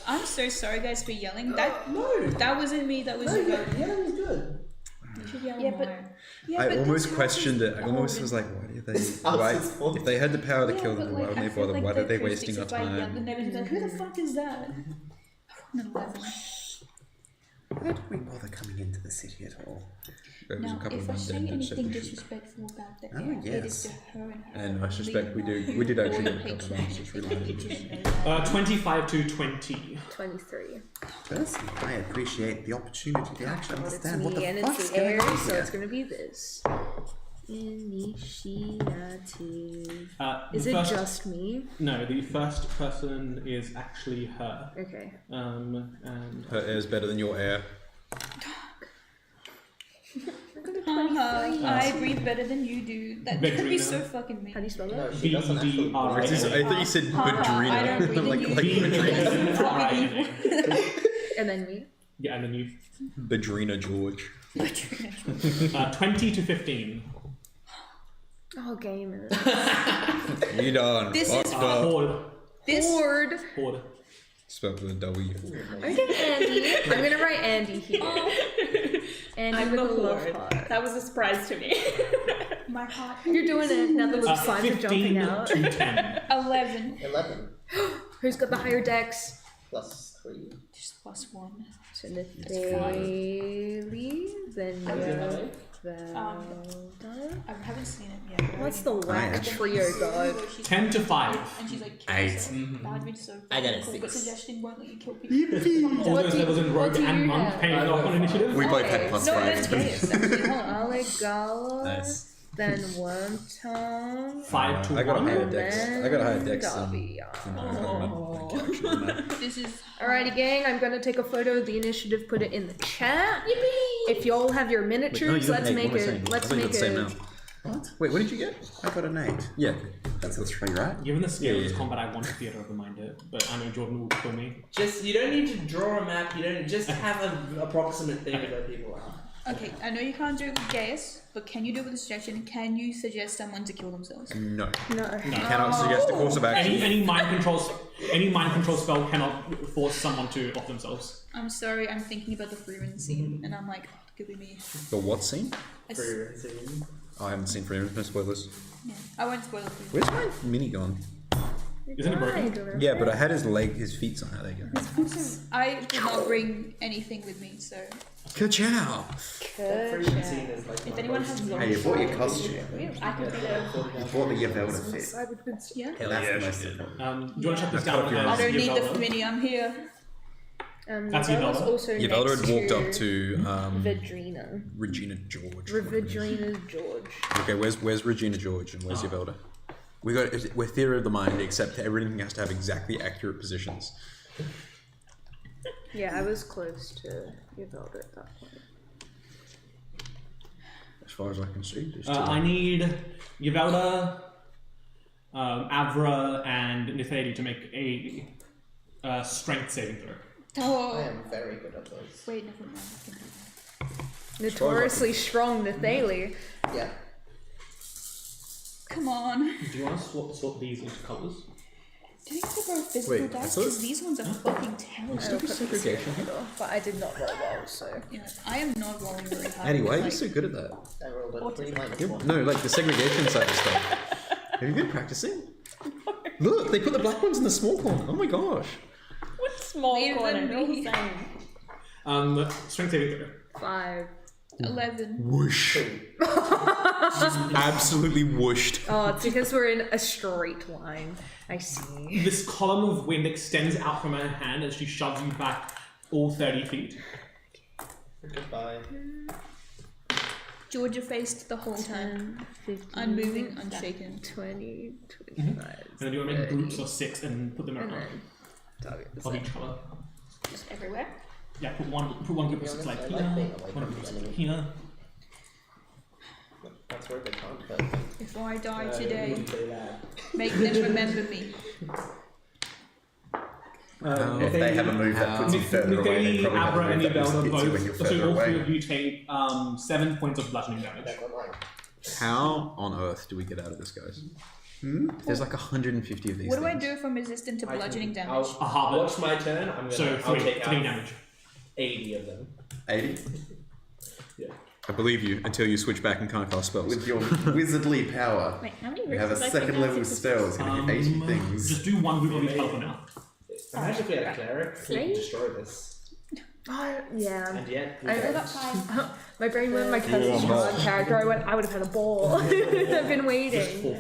I'm so sorry, guys, for yelling. That wasn't me. That was you. Yelling is good. You should yell Yeah, more. but I almost questioned it. I almost was like, why do they? Why, if they had the power to kill them, why would they bother? Why are they wasting our time? And everything's like, who the fuck is that? Why do we bother coming into the city at all? There was a Now, couple if of I say undead that anything said disrespectful about the Oh, air, it is yes. to her and her. and I suspect we did actually get a couple of answers related to this. 25 to 20. 23. Personally, I appreciate the opportunity to actually But it's understand what me the and fuck's it's the going air, on so here. it's gonna be this. Initiative. Is The it first- just me? No, the first person is actually her. Okay. And Her air's better than your air. I breathe better than you do. That could be so fucking mean. How do you spell that? No, she doesn't actually. I thought you said I don't Badrina. breathe like in Badrina. And then me. Yeah, and then you. Badrina George. 20 to 15. Oh, gamer. You done. This is Horde. Horde. Horde. Spelled with a W. Okay, Andy. I'm gonna write Andy here. Andy I'm with a a love horde. heart. That was a surprise to me. My heart. You're doing another little sign for 15 jumping out. to 10. 11. 11 Who's got the higher dex? plus 3. Just +1. So Nathalie, then Yavelda. I haven't seen it yet. What's the whack trio god? 10 to 5. And she's like, kill 8. yourself. That would be so I got a cool, 6. but suggestion won't let you kill people. All those levels in Rogue do and you Monk have? paying off on initiative. We both had Okay. plus No, 5. that's gay. Alegala, Nice. then Wormtongue, 5 to I got a 1. higher dex. I got a higher dex than Dobby. This is Alrighty, gang, I'm gonna take a photo of the initiative, put it in the chat. If y'all have your miniatures, let's make it. Let's make it. What? Wait, what did you get? I got an 8. Yeah. That's a 3, right? Given the scale of this Yeah. combat, I want theatre of the mind, but I know Jordan will kill me. Just you don't need to draw a map. You don't just have an approximate thing of where people are. okay. I know you can't do it with Gaius, but can you do it with a suggestion? Can you suggest someone to kill themselves? No. No. You cannot suggest a course of action. Any mind control spell cannot force someone to off themselves. I'm sorry, I'm thinking about the Freeman scene, and I'm like, oh, it could be me. The what scene? I Oh, I haven't seen Freeman. No spoilers. Yeah, I won't spoil it for you. Where's my mini gone? Isn't it broken? Yeah, but I had his feet on. How they go? I did not bring anything with me, so Ka-chow! if anyone has long Hey, you bought your costume. I can be there. You bought the Yavelda fit. Yeah. That's the most important. Do you want to check this down? I don't need the mini, I'm here. That's Yavelda's Yavelda. also Yavelda next had walked up to Vedrina. Regina George. Vedrina George. Okay, where's Regina George and where's Yavelda? We're theatre of the mind, except everything has to have exactly accurate positions. Yeah, I was close to Yavelda at that point. As far as I can see, there's two. I need Yavelda, Avra, and Nithadi to make a strength saving throw. Oh. I am very good at those. Wait, never mind. I can do that. Notoriously strong Nathalie. Yeah. Come on. Do you want to swap these into colours? Do you think to borrow physical Wait, I dice? thought- Because these ones are fucking terrible. Stupid segregation. But I did not roll well, so. Yeah, I am not rolling very hard. Annie, why are you like, so good at that? I rolled a 3 minus 1. No, like the segregation side of stuff. Have you been practicing? Look, they put the black ones in the small corner. Oh my gosh. What small Leave corner? them They're all the be. same. Strength saving throw. 5. 11. Whoosh. Absolutely whooshed. Oh, it's because we're in a straight line. I see. This column of wind extends out from her hand as she shoves you back all 30 feet. Goodbye. Georgia faced the whole time. 10, 15, Unmoving, unshaken. 20, 25. And then you want to make 30, groups of 6 and put them and around then target the of same. each colour. Just everywhere. Yeah, put one group of 6 like I here, like being away one from group of the 6 enemy. here. That's where they can't hurt me. If I die I today, wouldn't say that. make them remember me. If they have a move that puts you further away, they Nithali, probably have a Abra, move and that Ibelna hits you when you're both. So further all three away. of you take 7 points of bludgeoning damage. Back online. How on earth do we get out of this, guys? There's like 150 of these What do I things. do if I'm resistant to I can- bludgeoning damage? I'll, A habit. Watch my turn. I'm gonna. So I'll 3 take out damage. 80 of them. 80? I believe you until you switch back and can't cast spells. With your wizardly power, Wait, how many you have a roots did I take second out? level spell. It's going to give 80 things. Just do one group of each colour for now. Imagine if we had a cleric who Slay? could destroy this. Oh, yeah. And yet, we I don't. got 5. My brain went my cousin's character. I would have had a ball. I've been Just waiting. for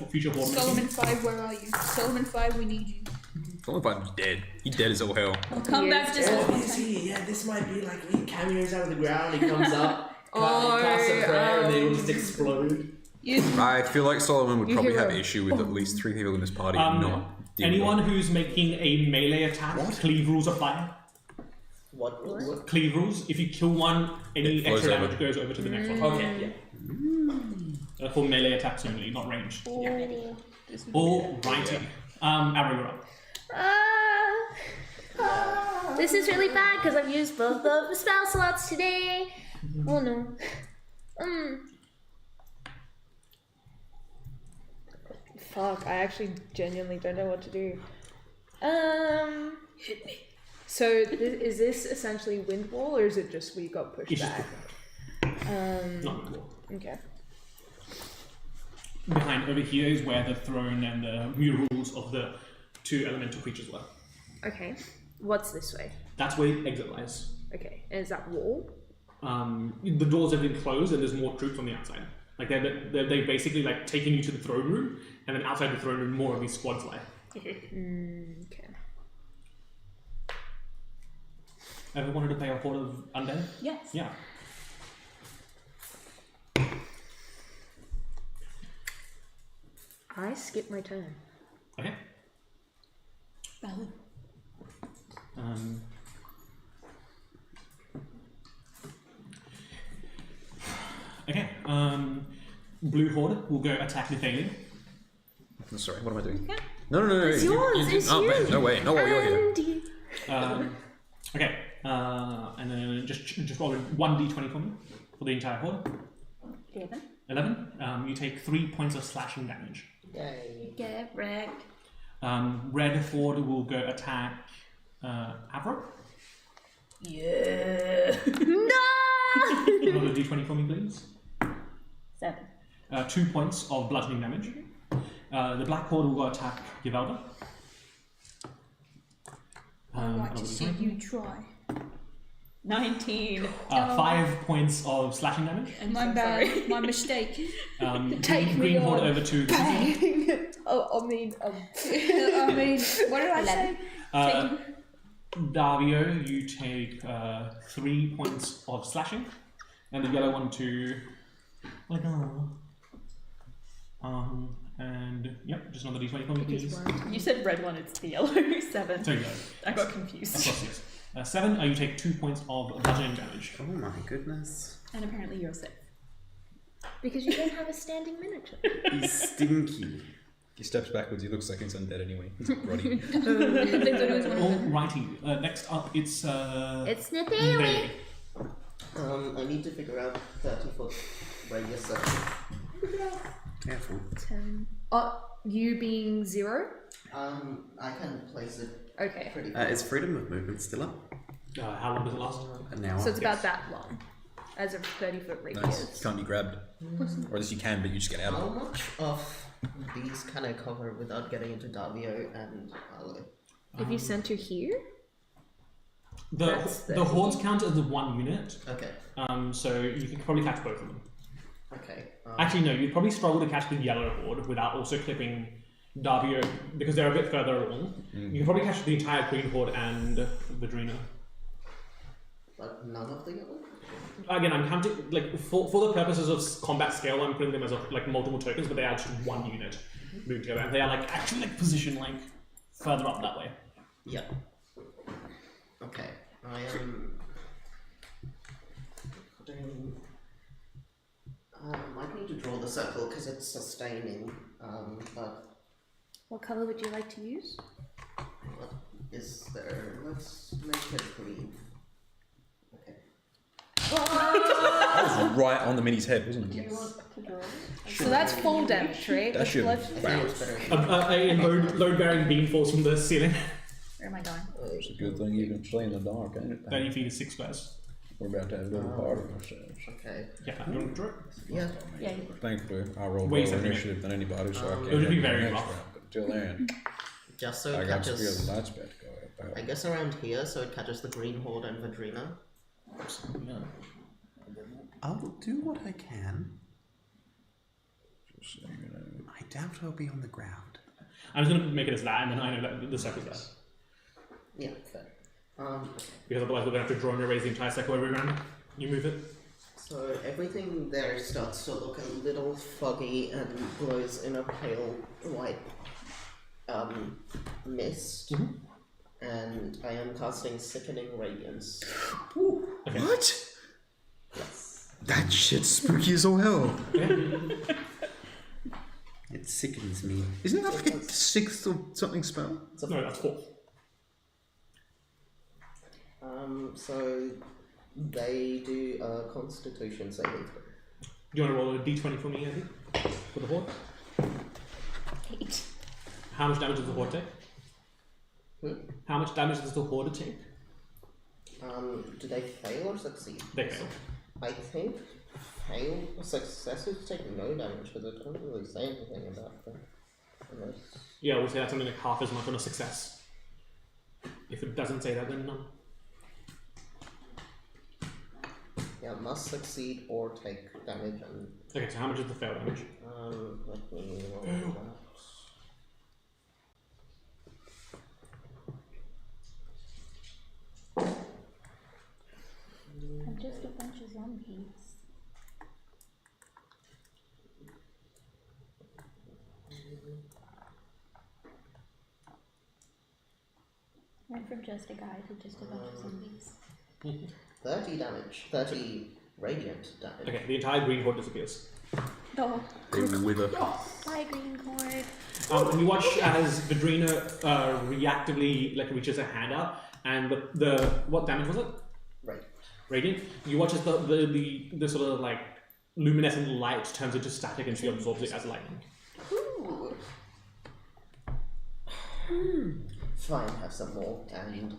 future board Solomon 5, where are you? Solomon 5, we need you. Solomon dead. He's dead as all hell. I'll come He back is just dead. as Oh, one is time. he? Yeah, this might be like he cameos out of the ground. He comes up, Oh, casts a prayer, and they will just explode. You, I feel like Solomon would You probably hear have a- issue with at least 3 people in this party Um, not dealing Anyone with who's making a melee attack, cleave rules apply. What? Cleave rules. If you kill one, any It flows extra over. damage goes over to the next one. Okay, yeah. For melee attacks only, not ranged. Alrighty. Alrighty. Abra, you're up. This is really bad because I've used both of the spell slots today. Oh no. Fuck, I actually genuinely don't know what to do. Hit me. So, is this essentially wind wall, or is it just we got pushed It's just back? Not cool. Okay. Behind over here is where the throne and the murals of the 2 elemental creatures were. Okay. What's this way? That's where the exit lies. Okay. And is that wall? The doors have been closed and there's more troops on the outside. Like they basically like taken you to the throne room, and then outside the throne room more of these squads lie. Okay. Ever wanted to play a horde of undead? Yes. Yeah. I skipped my turn. Okay. Valid. Okay. Blue horde will go attack Nithali. it. Sorry, what am I doing? No. It's yours, it's oh, you. wait, no way. No way, you're here. Andy. Okay. And then just roll a 1d20 for me for the entire horde. 11. 11. You take 3 points of slashing damage. Yay. Get wrecked. Red horde will go attack Avro. Yeah. No! Roll a d20 for me, please. 7. 2 points of bludgeoning damage. The black horde will go attack Givalda. I'd like to see you try. 19. 5 points of slashing damage. My bad. My mistake. Take me Green horde on. over to Bang! I mean, I mean, what did I say? Davio, you take 3 points of slashing, and the yellow one to and yep, just another d20 for me, please. You said red one, it's the yellow. 7. So you go. I got confused. Of course, yes. 7, you take 2 points of bludgeoning damage. Oh my goodness. And apparently you're safe. Because you don't have a standing miniature. He's stinky. He steps backwards. He looks like he's undead anyway. He's grotty. Alrighty, next up it's It's Nithali. I need to figure out 30-foot radius circle. Careful. 10. You being 0? I can place it Okay. pretty Is freedom of movement still up? How long does it last? An hour. So it's about that long, as a 30-foot Nice. radius. Can't be grabbed. Or at least you can, but you just get out How of it. much of these can I cover without getting into Davio and Ale? If you center here, The hordes count as the 1 unit, Okay. so you can probably catch both of them. Okay. Actually, no, you'd probably struggle to catch the yellow horde without also clipping Davio, because they're a bit further along. You can probably catch the entire green horde and Vidrina. But none of the yellow? Again, I'm counting, like, for the purposes of combat scale, I'm putting them as multiple tokens, but they are just 1 unit moved together, and they are actually positioned further up that way. Yeah. Okay. I am putting. Might need to draw the circle because it's sustaining. But what color would you like to use? what is there? Let's make it green. Okay. That was right on the mini's head, wasn't it? So that's full damage, right? That should. Let's- Wow. A load-bearing beam falls from the ceiling. Where am I going? It's a good thing you can play in the dark, ain't it? 30 feet is 6 squares. We're about to have a little party ourselves. Okay. Yeah, you want to draw it? Yeah. Yeah. Thankfully, I rolled Wait a more second. initiative than anybody, so I can't. It would be have very the next rough. round, but until then, Just so I it got to catches. the lights back to go out. I guess around here, so it catches the green horde and Vidrina. I'll do what I can. Just so you know. I doubt I'll be on the ground. I'm just going to make it as that, and then I know that the circle's there. Yeah, fair. Because otherwise we're going to have to draw and erase the entire circle every round. You move it. So everything there starts to look a little foggy and glows in a pale white mist. And I am casting Sickening Radiance. Okay. What? Yes. That shit's spooky as all hell. It sickens me. Isn't that like a 6th or something spell? No, that's 4. So they do a Constitution saving throw. Do you want to roll a d20 for me, Andy? For the horde? 8. How much damage does the horde take? How much damage does the horde take? Do they fail or succeed? They fail. I think successes take no damage because it doesn't really say anything about them. Unless... Yeah, we'll say that's something like half as much on a success. If it doesn't say that, then none. Yeah, must succeed or take damage. And Okay, so how much is the fail damage? let me roll that. I'm just a bunch of zombies. Went from just a guy to just a bunch of zombies. 30 damage. 30 radiant damage. Okay, the entire green horde disappears. Oh, They wither. my green cord. And you watch as Vidrina reactively reaches her hand out, and the what damage was it? Right. Radiant. You watch as the sort of luminescent light turns into static, and she absorbs it as lightning. Ooh. Fine, have some more. And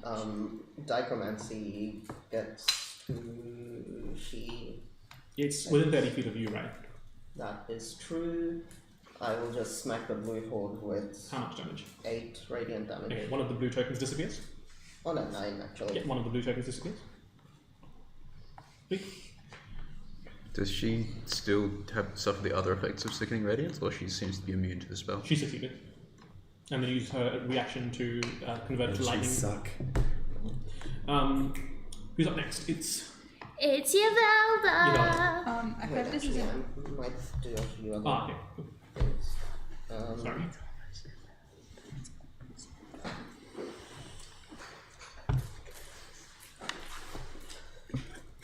Dichromancy gets to she. It's within 30 feet of you, right? That is true. I will just smack the blue horde with How much damage? 8 radiant damage. Okay, one of the blue tokens disappears. Oh no, 9 actually. Yeah, one of the blue tokens disappears. Three. Does she still suffer the other effects of Sickening Radiance, or she seems to be immune to the spell? She succeeded. And then use her reaction to convert it to She lightning. suck. Who's up next? It's It's Yavelda. I Wait, thought this is actually, a... I might do a few other okay. things. Sorry.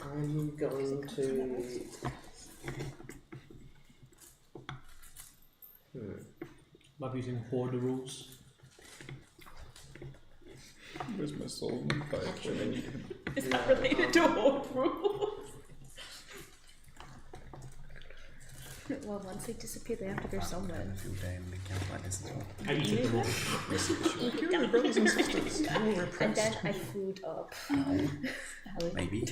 I'm going to. Love using horde rules. Where's my soul? Is that related to horde rules? Well, once they disappear, they have to go somewhere. I feel day and encounter like this as well. I eat them all. Kill your brothers and sisters. You're And repressed. then I food up. Maybe.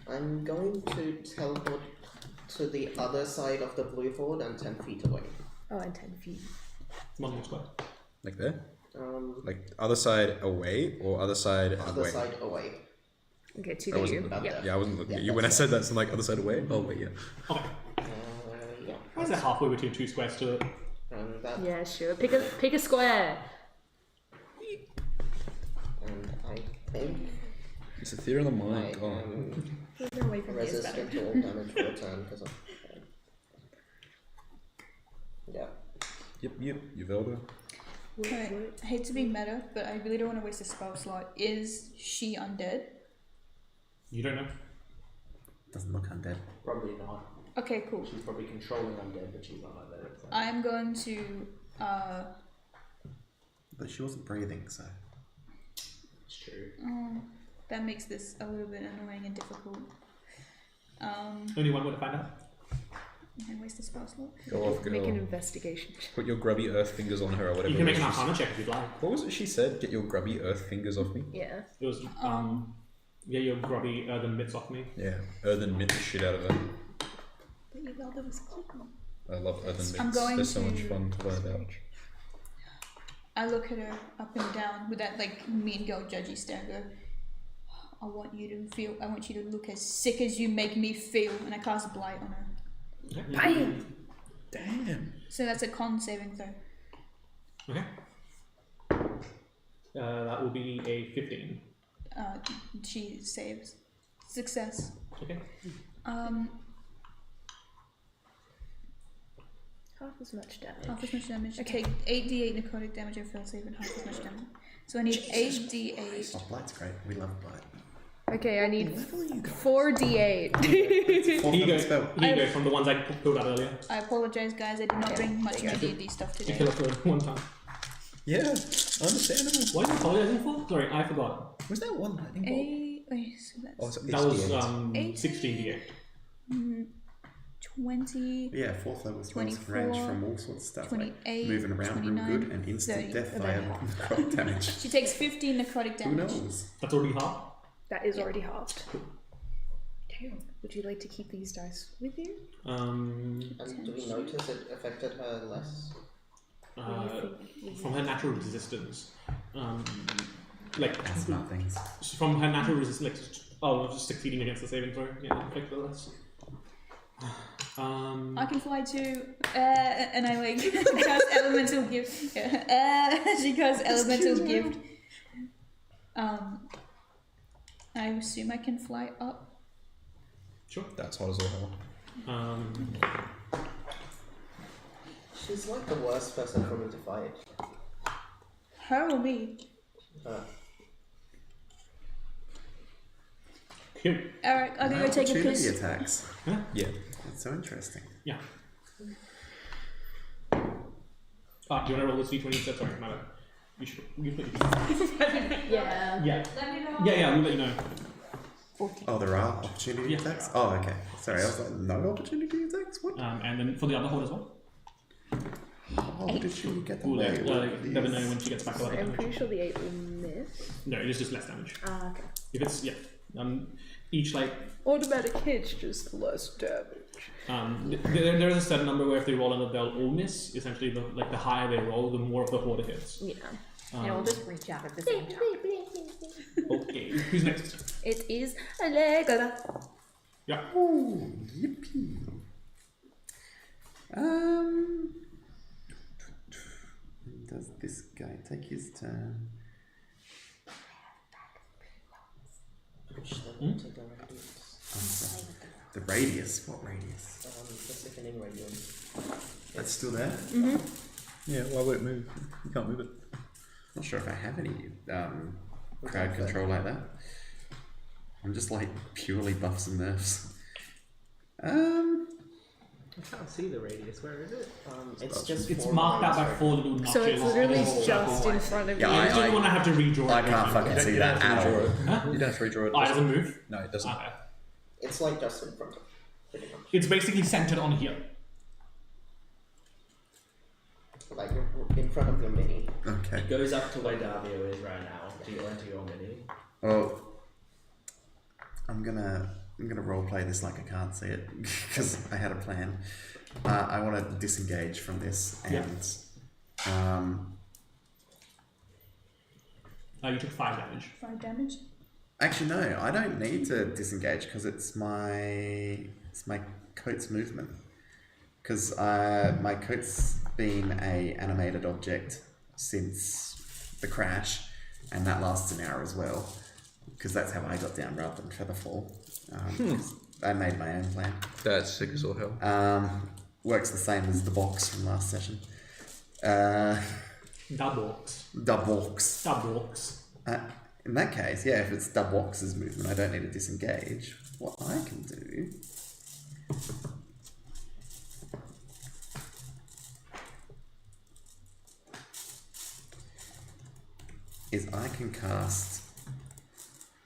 I'm going to teleport to the other side of the blue horde and 10 feet away. Oh, and 10 feet. 1 more square. Like there? Um, Like other side away or other side other away? side away. Okay, to I you. wasn't, About there. yeah, I wasn't looking Yeah, at you when I that's said that. So I'm like other side away. Oh wait, yeah. Okay. Yeah. Why is it halfway between 2 squares to it? And that. Yeah, sure. Pick a square. And I think It's a theory of the I mind. Oh. am Further away from me is better. resistant to all damage for a turn because of. Yeah. Yep. Uvelda. Okay, I hate to be meta, but I really don't want to waste a spell slot. Is she undead? You don't know. Doesn't look undead. Probably not. Okay, cool. She's probably controlling undead, but she's not like that. So. I'm going to But she wasn't breathing, so. It's true. that makes this a little bit annoying and difficult. Only one way to find out. And waste a spell slot. Go off, Make an girl. investigation. Put your grubby earth fingers on her or whatever. You can make it an was she arcana check if you'd like. What was it she said? Get your grubby earth fingers off me? Yeah. It was, yeah, your grubby earthen mitts off me. Yeah. Earthen mitt the shit out of her. But you thought that was clicking. I love earthen mitts. I'm going They're so much to- fun to learn about. I look at her up and down with that like mean girl judgy stare and go, I want you to look as sick as you make me feel, and I cast Blight on her. Bam! Damn. So that's a con saving throw. Okay. That will be a 15. She saves. Success. Okay. Half as much damage. Half as much damage. Okay. Take 8d8 necrotic damage or fail save and half as much damage. So I need 8d8. Oh, Blight's great. We love Blight. Okay, I need Level you guys. 4d8. Fourth Here you go. level spell. Here you go from the ones I pulled out earlier. I apologize, guys. I did not bring much of my D&D stuff You today. kill it for one time. Yeah. Understandable. What are you apologizing for? Sorry, I forgot. Was that one lightning bolt? Wait, so that's Oh, it's That was HDA. 16 d8. 20, Yeah, fourth level spells can 24, range from all sorts of stuff. 28, like moving around real 29, good and instant 30. death via necrotic damage. She takes 15 necrotic Who damage. knows? That's already half. That is already halved. Damn. Would you like to keep these dice with you? And do we notice it affected her less? From her natural resistance. Like, That's not things. from her natural resistance, like, just succeeding against the saving throw. Yeah, affect the less. I can fly too, and I like cast elemental gift. She casts elemental gift. I assume I can fly up. Sure. That's hot as all hell. She's like the worst person for me to fight. Her or me? Cute. Alright, I'm gonna go take a Opportunity piss. attacks. Yeah. That's so interesting. Yeah. Do you want to roll this d20 instead? Sorry, my bad. You should. Yeah. Yeah. Yeah, we'll let you know. 14. Oh, there are opportunity Yeah. attacks? Oh, okay. Sorry, I was like, no opportunity attacks? What? And then for the other hold as well. How did she get We'll away never know when she gets back to I'm damage. pretty sure the 8 will miss. No, it is just less damage. Ah, okay. If it's, each, like, Automatic hits, just less damage. there is a certain number where if they roll under, they'll all miss. Essentially, the higher they roll, the more of the horde hits. Yeah. And we'll just reach out at the same time. Okay, who's next? It is Allegra. Yeah. Ooh, yippee. Does this guy take his turn? Push them to the radius. The radius? What radius? The sickening radius. That's still there? Yeah, why would it move? You can't move it. Not sure if I have any crowd control like that. I'm just like purely buffs and nerfs. I can't see the radius. Where is it? It's just It's 4 marked out by lines, 4 little notches. So it's literally in the just circle. in front of Yeah, you. You just don't want to have to redraw I it. can't fucking see that at all. Huh? You don't have to redraw it. Oh, it doesn't move? No, it doesn't. Okay. It's like just in front of, pretty much. It's basically centered on here. Like in front of your mini. Okay. It goes up to where Davio is right now. Do you enter your mini? Well, I'm gonna roleplay this like I can't see it because I had a plan. I want to disengage from this and You took 5 damage. 5 damage. actually no, I don't need to disengage because it's my coat's movement. Because my coat's been a animated object since the crash, and that lasts an hour as well. Because that's how I got down rather than Featherfall. I made my own plan. That's sick as all hell. Works the same as the box from last session. Dubwalks. In that case, yeah, if it's Dubwalks' movement, I don't need to disengage. What I can do is I can cast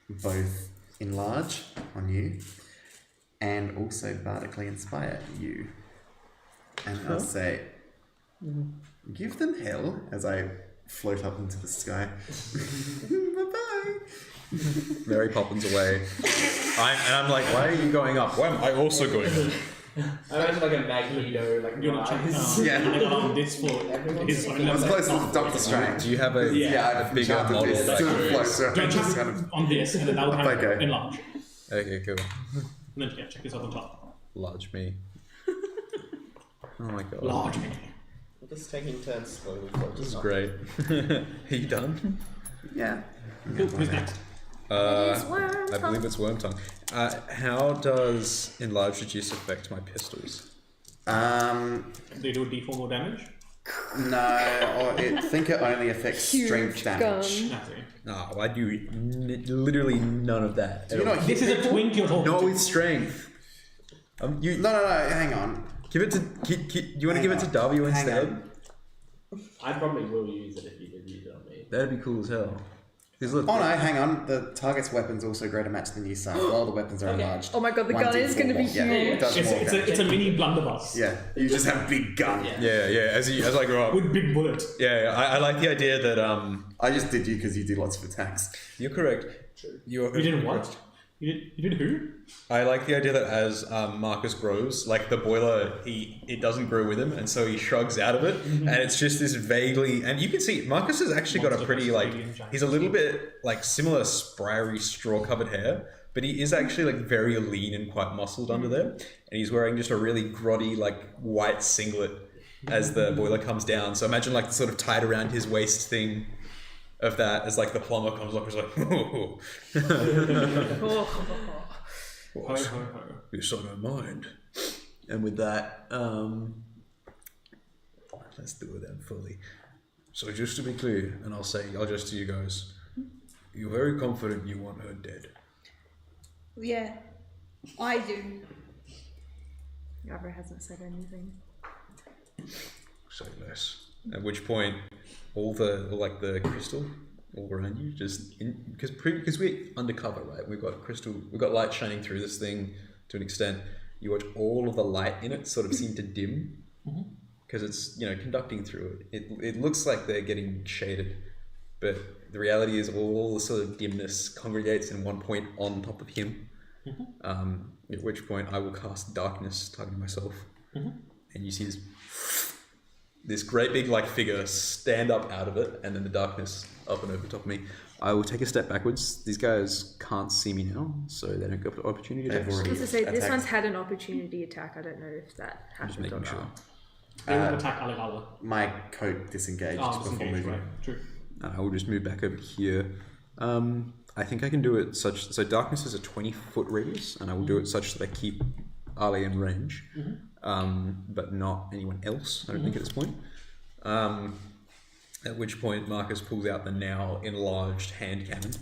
both Enlarge on you and also Bardically Inspire you. And I'll say, give them hell as I float up into the sky. Bye-bye. Mary Poppins away. I'm like, why are you going up? Why am I also going up? I imagine like a Magneto, like You're not checking. Yeah. This floor. I'm close to Doctor Strange. Do you have a, a bigger enchanted model? this to float, so Don't I'm just check kind of... on this, and then that will have Okay. enlarge. Okay, cool. And then check this up on top. Large me. Oh my god. Large me. We're just taking turns slowly floating. This is up. great. Are you done? Yeah. Cool. Who's next? It is worm I believe it's Worm Tongue. How does Enlarge Reduce affect my pistols? They do D4 more damage. No, I think it only affects Huge strength damage. gun. I see. No, I do literally none of that. Do you not This is a twink you're talking Not to. with strength. No, hang on. Give it to. You want to give it to W Hang instead? on. I probably will use it if you did use it on me. That'd be cool as hell. Because look, Oh no, hang on. The target's weapon's also greater match than you, so all the weapons are enlarged. Oh my god, the 1d4 gun is going to be more. Yeah, it huge. does more damage. It's a mini blunderbuss. Yeah, you just have a big gun. yeah. As I grow up, With big bullet. I like the idea that I just did you because you do lots of attacks. you're correct. You did what? You did who? I like the idea that as Marcus grows, like the boiler, it doesn't grow with him, and so he shrugs out of it, and it's just this vaguely. And you can see Marcus has actually got a pretty he's a little bit like similar spryery straw covered hair, but he is actually like very lean and quite muscled under there, and he's wearing just a really grotty like white singlet as the boiler comes down. So imagine like the sort of tied around his waist thing of that as like the plumber comes up, he's like, oh. Ho, ho, ho. Yes, I don't mind. And with that, let's do it then fully. So just to be clear, and I'll just to you guys, you're very confident you want her dead. Yeah, I do. Gabra hasn't said anything. Say less. At which point, all the crystal all around you, just because we're undercover, right? We've got light shining through this thing to an extent. You watch all of the light in it sort of seem to dim because it's conducting through it. It looks like they're getting shaded, but the reality is all the sort of dimness congregates in one point on top of him. At which point I will cast darkness targeting myself, and you see this great big figure stand up out of it, and then the darkness up and over top of me. I will take a step backwards. These guys can't see me now, so they don't get the opportunity attacks. I was going to say, this one's had an opportunity attack. I don't know if that I'm just happened or making sure. not. They will attack Aligala. My coat disengaged before Disengaged, moving. right. True. I will just move back over here. I think I can do it so darkness is a 20-foot radius, and I will do it such that I keep Ali in range, but not anyone else, I don't think at this point. At which point Marcus pulls out the now enlarged hand cannon.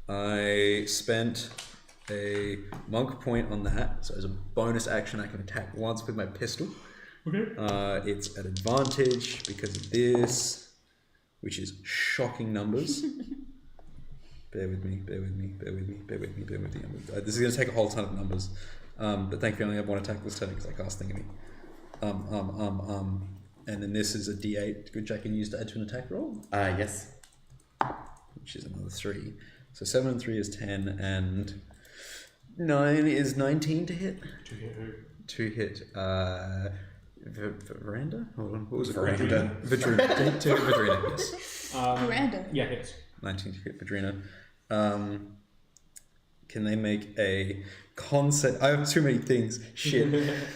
I spent a monk point on that, so as a bonus action I can attack once with my pistol. Okay. It's at advantage because of this, which is shocking numbers. Bear with me. This is going to take a whole ton of numbers. But thankfully I only have one attack this turn because I cast Thingamie. And then this is a D8, which I can use to add to an attack roll. Yes. Which is another 3. So 7 and 3 is 10, and 9 is 19 to hit. To hit who? To hit, Veranda? Hold on, what was it? Veranda. Vidrina. To hit Vidrina, yes. Miranda. Yeah, hits. 19 to hit Vidrina. Can they make a concept? I have too many things. Shit.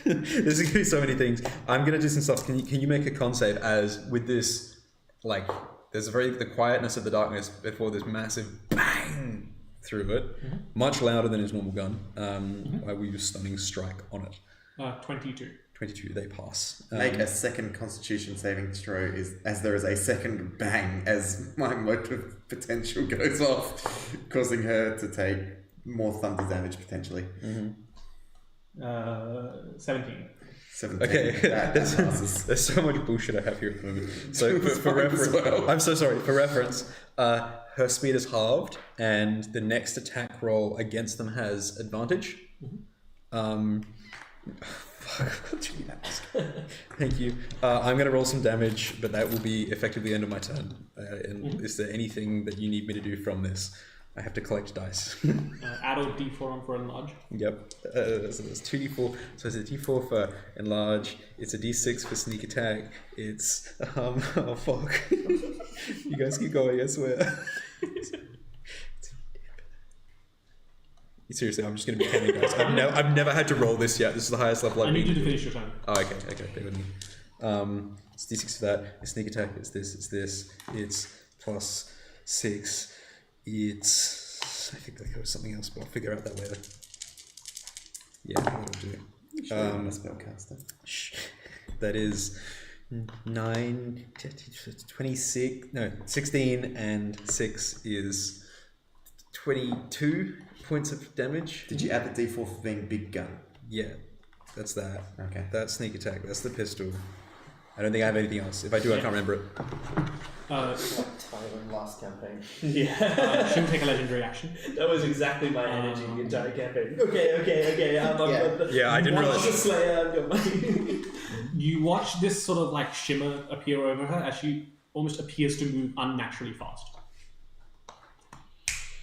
There's going to be so many things. I'm going to do some stuff. Can you make a con save as with this, like, there's the quietness of the darkness before this massive bang through it, much louder than his normal gun. I will use Stunning Strike on it. 22. 22, they pass. Make a second Constitution saving throw as there is a second bang as my motive potential goes off, causing her to take more thunder damage potentially. 17. 17. Okay, That passes. there's so much bullshit I have here at the moment. So for reference, I'm so sorry. For reference, her speed is halved, and the next attack roll against them has advantage. Thank you. I'm going to roll some damage, but that will be effectively the end of my turn. Is there anything that you need me to do from this? I have to collect dice. Add a d4 on for enlarge. Yep. So there's 2d4. So it's a d4 for enlarge. It's a d6 for sneak attack. It's oh fuck. You guys keep going. I swear. Seriously, I'm just going to be counting, guys. I've never had to roll this yet. This is the highest level I've been. I need you to finish your turn. Oh, okay, bear with me. It's d6 for that. It's sneak attack. It's this. It's plus 6. It's... I think there was something else, but I'll figure out that later. Yeah, that'll do. I'm a spellcaster. That is 9, 26... No, 16 and 6 is 22 points of damage. Did you add the d4 for being big gun? Yeah, that's that. Okay. That's sneak attack. That's the pistol. I don't think I have anything else. If I do, I can't remember it. Like Tyler last campaign. Yeah. Shouldn't take a legendary action. That was exactly my energy the entire campaign. Okay. I didn't realize. Monster Slayer, I've got my... You watch this sort of like shimmer appear over her as she almost appears to move unnaturally fast.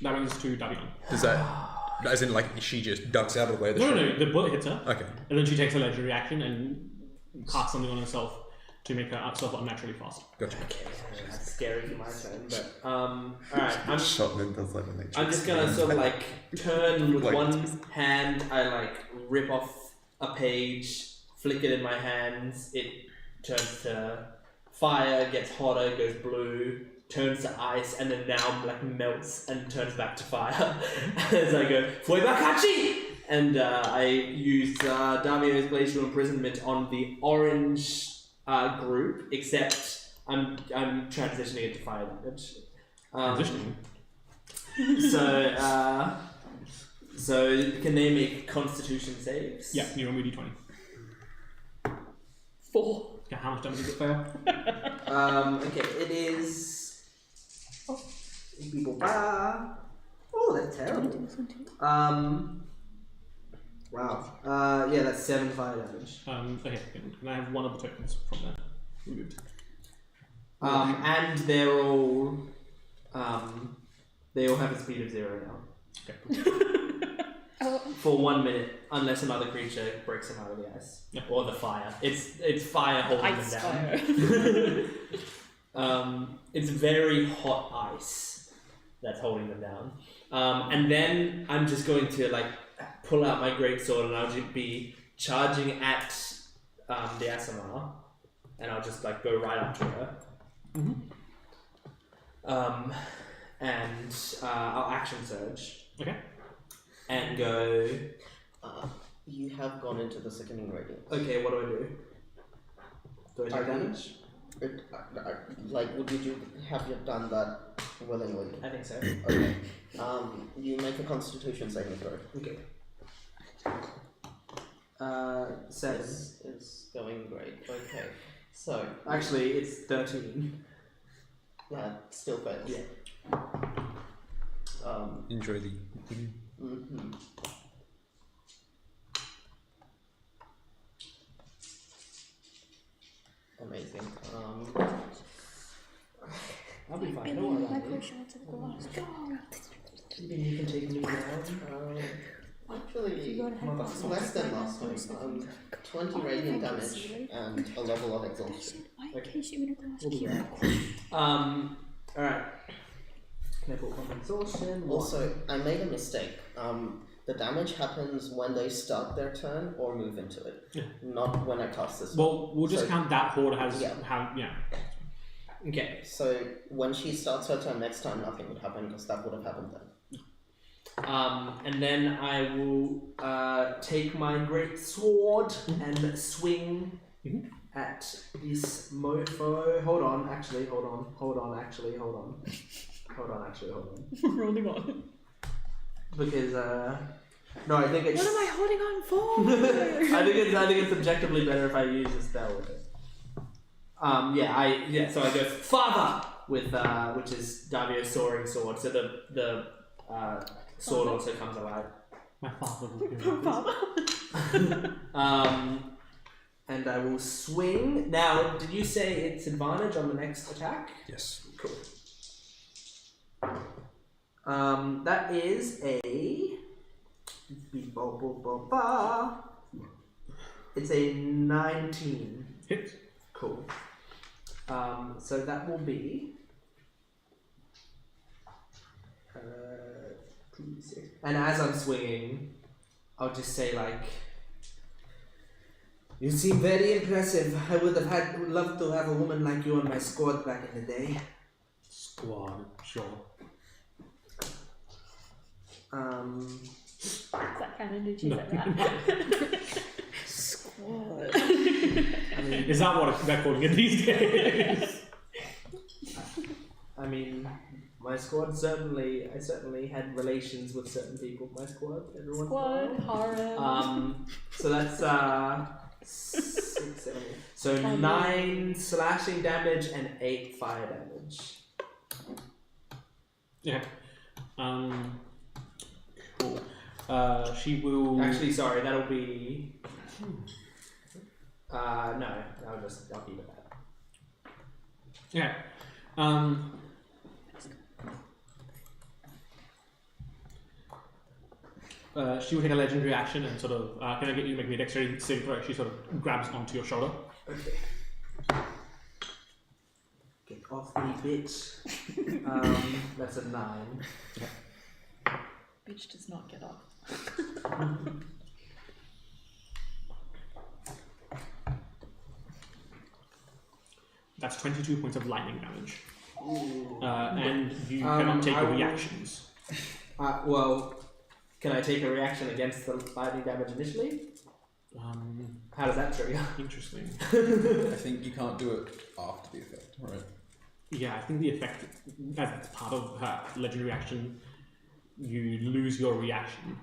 That brings us to Davion. Does that, as in like she just ducks out of the way? No, the bullet hits her. Okay. And then she takes a legendary action and casts something on herself to make herself unnaturally fast. Gotcha. Okay, that's scary for my turn, but alright, I'm Shotman does like the nature. I'm just gonna sort of like turn with Like- one hand, I like rip off a page, flick it in my hands, it turns to fire, gets hotter, goes blue, turns to ice, and then now like melts and turns back to fire. As I go, Fuebakachi! And I used Davio's Glacial Imprisonment on the orange group, except I'm transitioning it to fire damage. Transitioning? So can they make Constitution saves? Yeah, you roll me d20. 4. Yeah, how much damage does it fail? Okay, it is. Oh, that's terrible. Wow. Yeah, that's 7 fire damage. Okay, can I have one of the tokens from that removed? And they all have a speed of 0 now. Okay. For 1 minute, unless another creature breaks them out of the ice. Yep. Or the fire. It's fire holding Ice them down. It's very hot ice that's holding them down. And then I'm just going to like pull out my greatsword and I'll just be charging at the Asamar, and I'll just like go right up to her. And I'll action surge. Okay. And go. You have gone into the sickening radiance. Okay, what do? Do I take Are you- damage? Like, would you have you done that willingly? I think so. Okay. You make a Constitution saving throw. Okay. 7. This is going great. Okay. So, Actually, it's 13. yeah, still fails. Yeah. Enjoy the. Mm-hmm. Amazing. I'll be fine. Don't worry about me. You can take me down. Actually, less than last time. 20 radiant damage and a level of exhaustion. Alright. Level of exhaustion. Also, I made a mistake. The damage happens when they start their turn or move into it, not when I cast this. Well, we'll just count that horde as yeah. Okay. So when she starts her turn next time, nothing would happen because that would have happened then. And then I will take my great sword and swing at this mofo. Hold on. Rolling on. Because no, I think it's. What am I holding on for? I think it's objectively better if I use a spell with it. So I go father with which is Davio's soaring sword. So the sword also comes alive. My father will be and I will swing. Now, did you say it's advantage on the next attack? Yes. Cool. That is a. It's a 19. Hit. Cool. So that will be. 2d6. And as I'm swinging, I'll just say you seem very impressive. I would loved to have a woman like you on my squad back in the day. Squad, sure. Is that canon? Did you say that? Squad. Is that what they're calling it these days? I mean, my squad I certainly had relations with certain people. My squad, everyone. Squad, harem. So that's 6, 7. So 9 slashing damage and 8 fire damage. Yeah. Cool. She will. Actually, sorry, that'll be. No, I'll keep it that. Yeah. She will take a legendary action and sort of. Can I get you to make me a dexterity saving throw? She sort of grabs onto your shoulder. Okay. Get off me, bitch. That's a 9. Bitch does not get off. That's 22 points of lightning damage. And you cannot take reactions. Well, can I take a reaction against the lightning damage initially? How does that trigger? Interesting. I think you can't do it after the effect, right? Yeah, I think the effect, as part of her legendary action, you lose your reaction.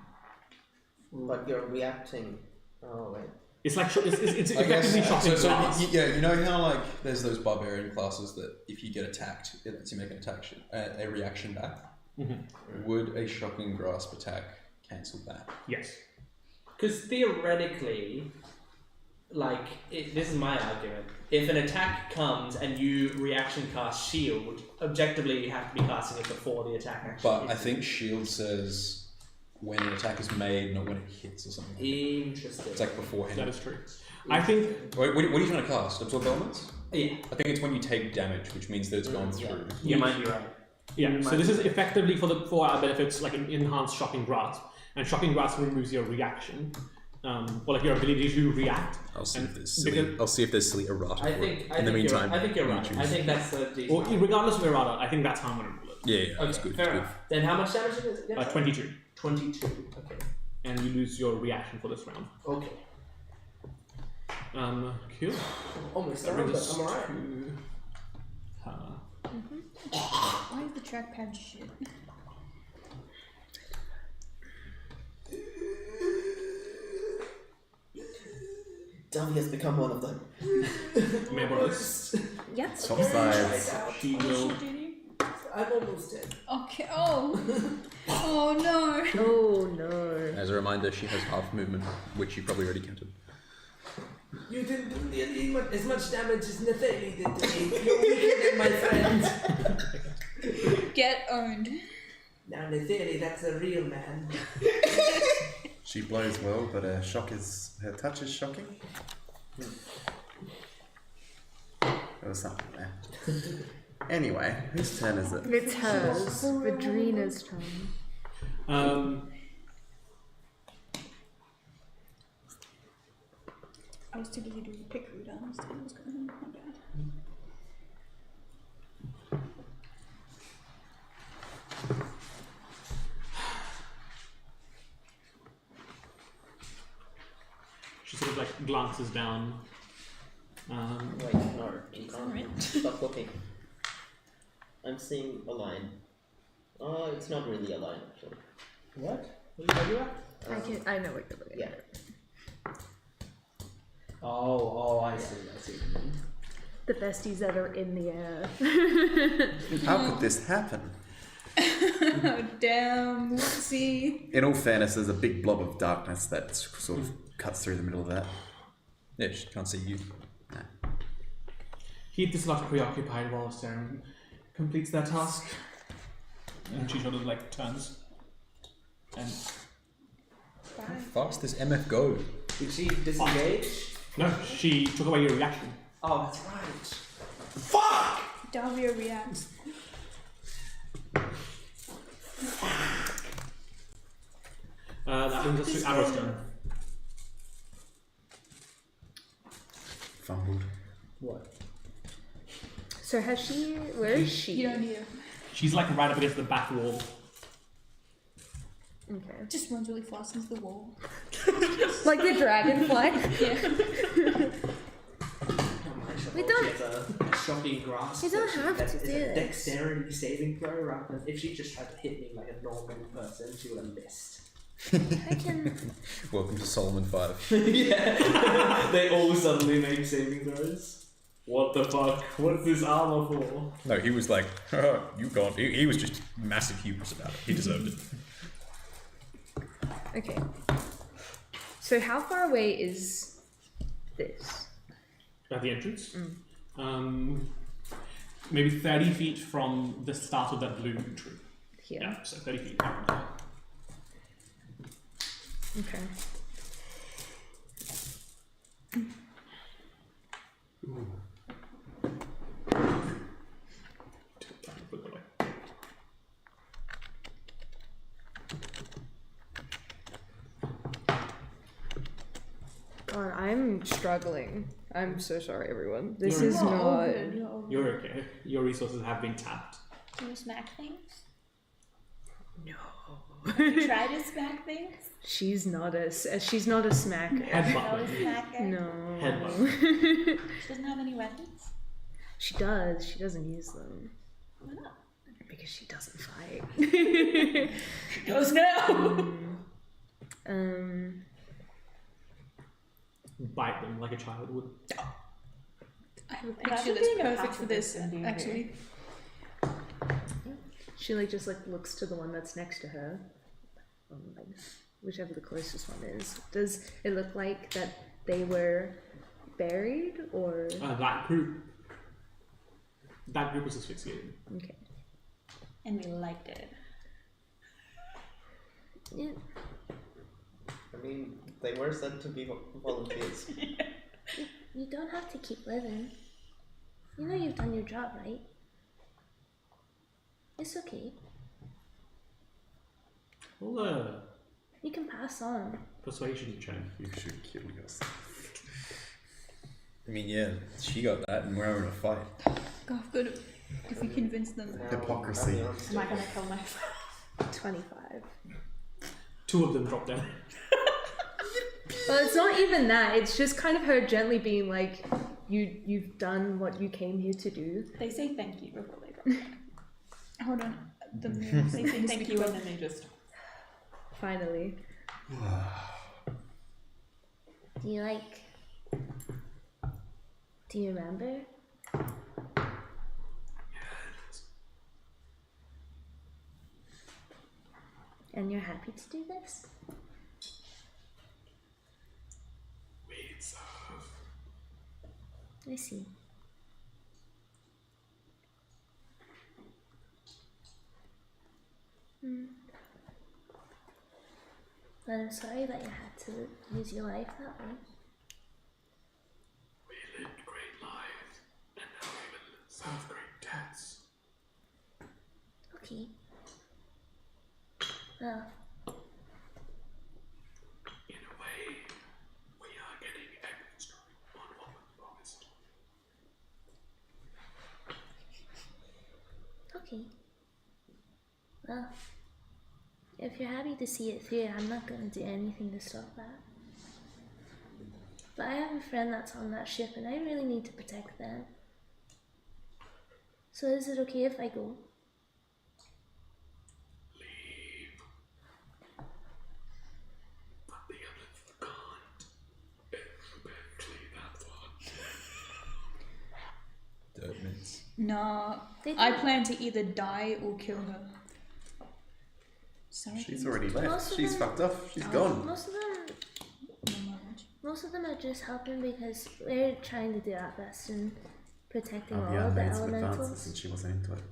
But you're reacting. Oh wait. It's like it's effectively shocking glass. You know how there's those barbarian classes that if you get attacked, it lets you make an attack a reaction back. Mm-hmm. Would a shocking grasp attack cancel that? Yes. Because theoretically, this is my argument. If an attack comes and you reaction cast shield, objectively you have to be casting it before the attack actually. But I think shield says when an attack is made, not when it hits or something. Interesting. It's like beforehand. That is true. I think. Wait, what are you trying to cast? Absorb elements? Yeah. I think it's when you take damage, which means that it's gone through. You might be right. Yeah. So this is effectively for our benefits, like an enhanced shocking grasp, and shocking grasp removes your reaction, or your ability to react. I'll see if there's silly errata. In the meantime, I think you're right. I think that's the decent. Well, regardless of errata, I think that's how I'm going to rule it. Yeah, that's good. Fair enough. Then how much damage is it? 22. 22. Okay. And you lose your reaction for this round. Okay. Cool. Almost done, but I'm alright. Why is the trackpad shit? Davy has become one of them. Members. Yes. Top sides. She will I'm almost dead. Okay. Oh. Oh no. Oh no. As a reminder, she has half movement, which you probably already counted. You didn't do nearly as much damage as Nathali did to me. You're weaker than my friend. Get owned. Now Nathali, that's a real man. She blows well, but her touch is shocking. There was something there. Anyway, whose turn is it? It's hers. Vadrina's turn. I was too busy doing the pick route. I understand what's going on. My bad. She sort of like glances down. Wait, no, you can't. Stop looking. I'm seeing a line. Oh, it's not really a line actually. What? What are you talking about? I know what you're looking at. Oh, I see. The besties that are in the air. How could this happen? Oh, damn, whoopsie. In all fairness, there's a big blob of darkness that sort of cuts through the middle of that. Yeah, she can't see you. No. Heath is not preoccupied while Saren completes their task. And she sort of like turns. And How fast does MF go? Did she disengage? no, she took away your reaction. Oh, that's right. Fuck! Davia reacts. That brings us to Arrow's turn. Fumbled. What? So has she? Where is she? You don't need her. She's like right up against the back wall. Okay. Just runs really fast into the wall. Like the dragonfly. We don't- She has a shocking grasp. You don't that she- have that to is do a this. dexterity saving throw rather than if she just tried to hit me like a normal person, she would have missed. I can. Welcome to Solomon 5. Yeah. They all suddenly make saving throws. What the fuck? What's this armor for? No, he was like, you can't. He was just massive hubris about it. He deserved it. Okay. So how far away is this? At the entrance. Maybe 30 feet from the start of that blue tree. Here. Yeah, so 30 feet. Okay. God, I'm struggling. I'm so sorry, everyone. This You're is not. You're okay. Your resources have been tapped. Do you smack things? No. You try to smack things? She's not a smacker. No Headbutt. smacker? No. Headbutt. She doesn't have any weapons? She does. She doesn't use them Why not? because she doesn't fight. She goes no! Bite them like a child would. I have a Imagine picture that's being a perfect for this, pacifist actually. She just looks to the one that's next to her, whichever the closest one is. Does it look like that they were buried or? That group was asphyxiated. Okay. And we liked it. Yeah. I mean, they were said to be volunteers. You don't have to keep living. You know you've done your job, right? It's okay. Well, You can pass on. persuasion check. You should kill yourself. I mean, yeah, she got that, and we're having a fight. God, good if we convince them. Hypocrisy. Am I gonna kill myself? 25. 2 of them drop down. Well, it's not even that. It's just kind of her gently being like, you've done what you came here to do. They say thank you before they go. Hold on. The They say thank you and then they just... Finally. Do you remember? And you're happy to do this? We'd serve. I see. But I'm sorry that you had to lose your life that way. We lived great lives, and now we will serve great deaths. Okay. Well, In a way, we are getting extra on what we promised. okay. Well, if you're happy to see it through, I'm not going to do anything to stop that. But I have a friend that's on that ship, and I really need to protect them. So is it okay if I go? Leave. But the others can't. Especially that one. Dirt mints. Nah, They I don't- plan to either die or kill her. Sorry. She's already left. Most of She's them- fucked off. She's gone. Most of them No knowledge. Most of them are just helping because we're trying to do our best in protecting all Yeah, of the made some advances elementals. and she wasn't into it.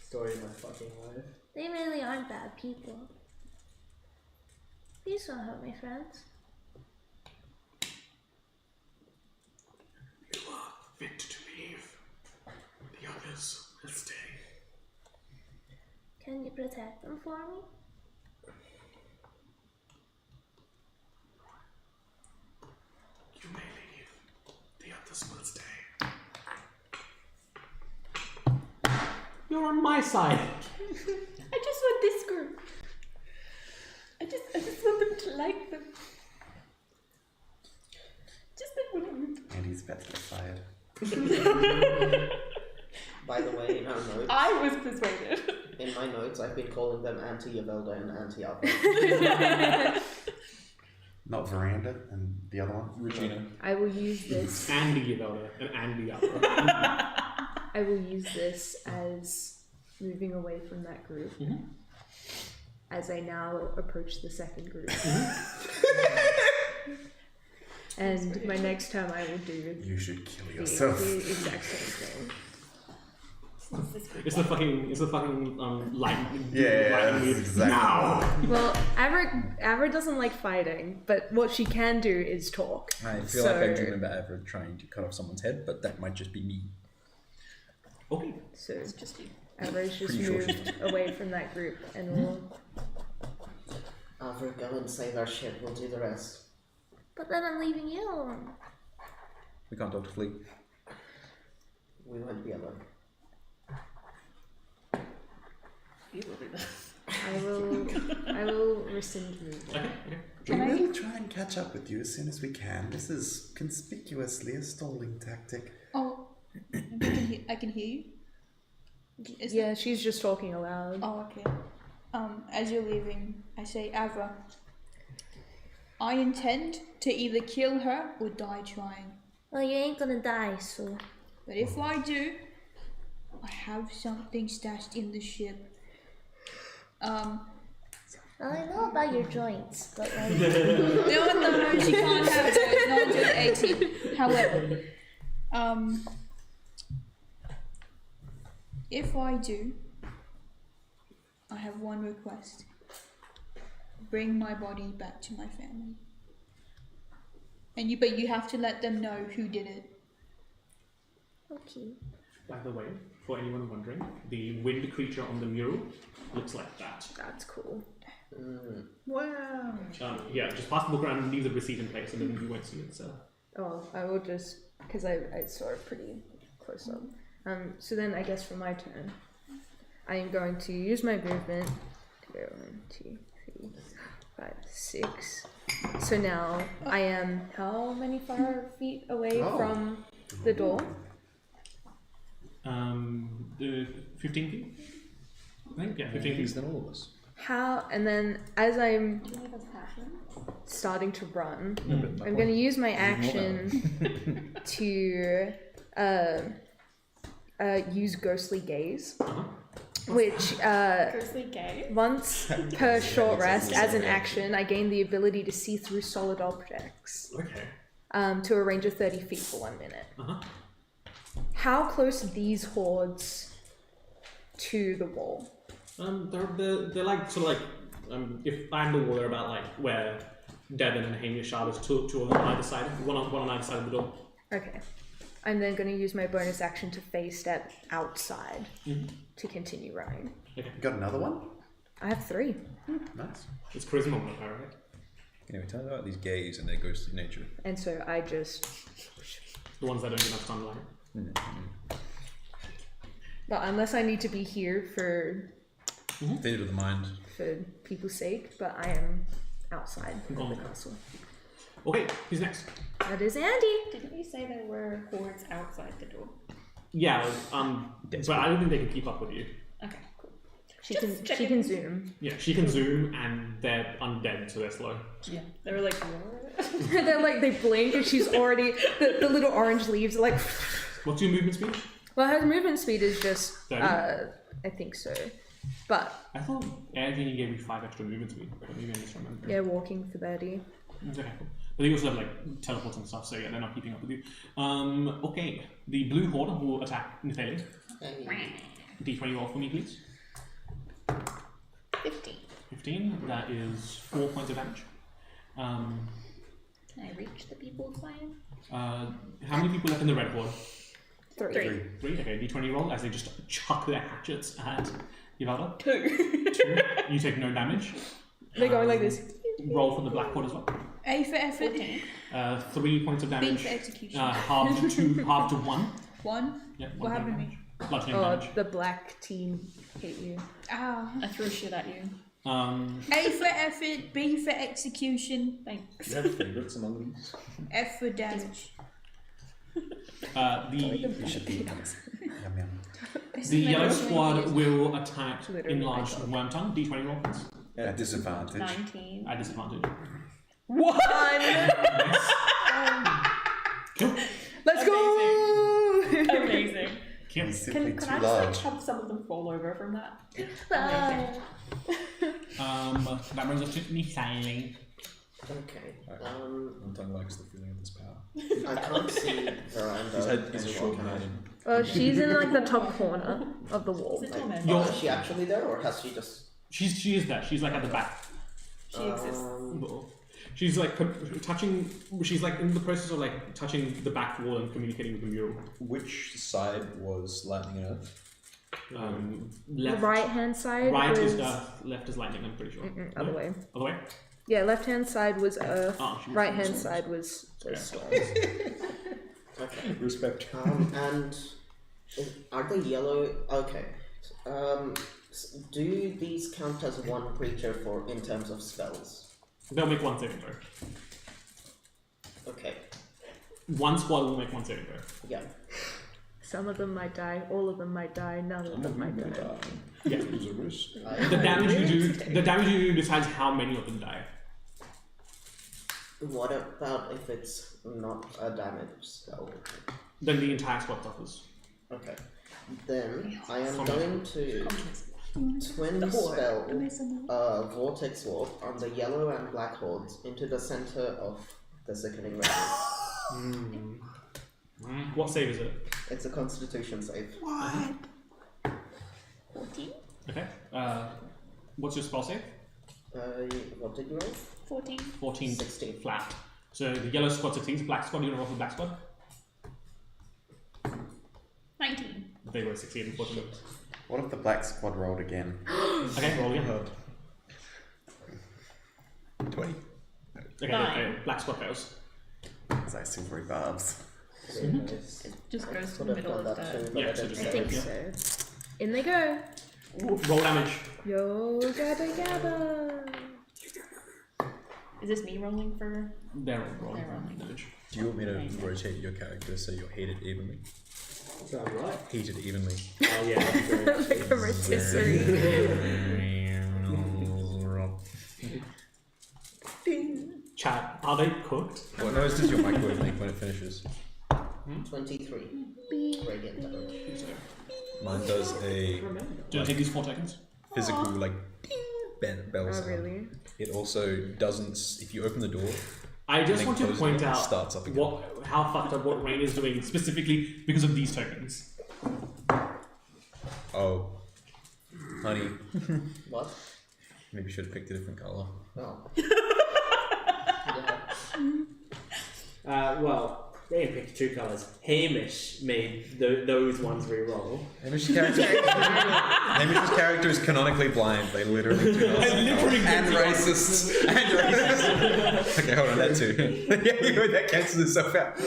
Story of my fucking life. They really aren't bad people. Please don't hurt my friends. You are fit to leave. The others will stay. Can you protect them for me? You may leave. The others will stay. You're on my side. I just want this group. I just want them to like them. Just like one group. And he's about to get fired. By the way, in our notes, I was persuaded. in my notes, I've been calling them anti-Yavelda and anti-Alpha. Not Veranda and the other one. Regina. I will use this. Andy Yoda and Andy Upper. I will use this as moving away from that group. As I now approach the second group. And my next turn I will do You should kill the yourself. exact same thing. It's the fucking lightning. Yeah, lightning weed. exactly. Now. Well, Avra doesn't like fighting, but what she can do is talk. I feel like I do remember Aether trying to cut off someone's head, but that might just be me. Okay. So It's just you. Avra's just Pretty sure she's moved away from that group and will. Alfred, go and save our ship. We'll do the rest. But then I'm leaving you alone. We can't talk to Flea. We won't be alone. I will rescind movement. We will try and catch up with you as soon as we can. This is conspicuously a stalling tactic. Oh, I can hear you. Is Yeah, she's just talking aloud. Oh, okay. As you're leaving, I say, Avra, I intend to either kill her or die trying. Well, you ain't gonna die, so. But if I do, I have something stashed in the ship. Well, I know about your joints, but like. No, she can't have those, not until 18. However, if I do, I have one request. Bring my body back to my family. But you have to let them know who did it. Okay. By the way, for anyone wondering, the wind creature on the mural looks like that. That's cool. Wow. Yeah, just pass the book around and leave the receipt in place, and then you won't see it. So. Oh, I will just because I saw it pretty close up. So then I guess for my turn, I am going to use my movement. 1, 2, 3, 5, 6. So now I am how many feet away from the door? The 15 feet. I think 15 feet. Than all of us. How and then as I'm starting to run, I'm going to use my action to use ghostly gaze. which Ghostly gay. once per short rest, as an action, I gain the ability to see through solid objects. Okay. To a range of 30 feet for 1 minute. Uh-huh. How close are these hordes to the wall? They're like sort of like if I'm the wall, they're about like where Devon and Hamish are. There's two on either side, one on either side of the door. Okay. I'm then going to use my bonus action to phase step outside to continue running. You got another one? I have 3. Nice. It's charisma modifier, right? Anyway, tell me about these gays and their ghostly nature. And so I just... The ones that don't get enough sunlight. Well, unless I need to be here for Theatre of the mind. people's sake, but I am outside of the castle. Okay, who's next? That is Andy. Didn't you say there were hordes outside the door? Yeah, but I don't think they can keep up with you. Okay, cool. She can zoom. Yeah, she can zoom, and they're undead, so they're slow. Yeah. They were like, what? They're like, they blink and she's already... The little orange leaves are like... What's your movement speed? Well, her movement speed is just... 30? I think so. But... I thought Air Genie gave you 5 extra movement speed, but maybe I misremember. Yeah, walking for 30. Okay, cool. But they also have like teleports and stuff, so yeah, they're not keeping up with you. Okay, the blue horde will attack Nathalie. D20 roll for me, please. 15. 15. That is 4 points of damage. Can I reach the people flying? How many people left in the red horde? 3. 3. Okay, D20 roll as they just chuck their hatchets at Yvalda. 2. 2. You take no damage. They're going like this. Roll from the black horde as well. A for effort. 3 points of B damage. for execution. Half to 1. 1. Yeah, What happened to me? Bludgeoning Oh, damage. the black team hate you. Ah. I threw shit at you. A for effort, B for execution, Thanks. Do you have favourites among these? F for damage. You should be yum yum. The yellow squad will attack Literally enlarged my worm tongue. D20 roll, please. At disadvantage. 19. At disadvantage. What? Let's go! Amazing. Kill. He's simply Can too I just large. like have some of them fall over from that? That brings us to Nathalie. Okay. Anton likes the feeling of this power. I can't see Veranda. He's a anymore, short can I? man. She's in like the top corner of the wall. Is it torment? You're- Is she actually there, or has she just? She is there. She's like at the back. She exists. She's like touching. She's like in the process of like touching the back wall and communicating with the mural. Which side was lightning and earth? The Left. right hand side Right was... is earth. Left is lightning. I'm pretty sure. Other way. Other way. Yeah, left hand side was earth. She was Right hand storms. side was storms. Okay. Respect. And are they yellow? Okay. Do these count as one creature for in terms of spells? They'll make one saving throw. Okay. One squad will make one saving throw. Yeah. Some of them might die, all of them might die, none of them might die. Yeah. There's a risk. The damage you do decides how many of them die. What about if it's not a damage spell? Then the entire squad suffers. Okay. Then I am From- going to twin spell vortex warp on the yellow and black hordes into the center of the sickening radius. What save is it? It's a Constitution save. What? 14? Okay. What's your spell save? What did you roll? 14. 14. 16. Flat. So the yellow squad succeeds. Black squad, you want to roll for black squad? 19. They were succeed, unfortunately. What if the black squad rolled again? Okay, roll again. 20. Okay, Nine. fail. Black squad fails. It's like silvery barbs. Yes. It just goes to Could the have middle done of that the... too, but Yeah, I so didn't just- I say think it. so. In they go. Roll damage. Yo, gabba gabba. Is this me rolling for... They're all rolling They're rolling. damage. Do you want me to rotate your character so you're heated evenly? Sounds right. Heated evenly. Oh yeah, that'd be great. Like a rotisserie. Chat, are they cooked? What noise does your microwave make when it finishes? 23 radiant damage. Mine does a Do I take these 4 tokens? physical like ding bell Oh, sound. really? It also doesn't. If you open the door, I just and want then to close point it, it out starts up again. how fucked up what Rain is doing specifically because of these tokens. Oh, honey, What? maybe you should have picked a different color. Oh. Well, they picked 2 colours. Hamish made those ones re-roll. Hamish's character is canonically blind. They literally do not. And racist. And racist. Okay, hold on, that too. Yeah, that cancels itself out.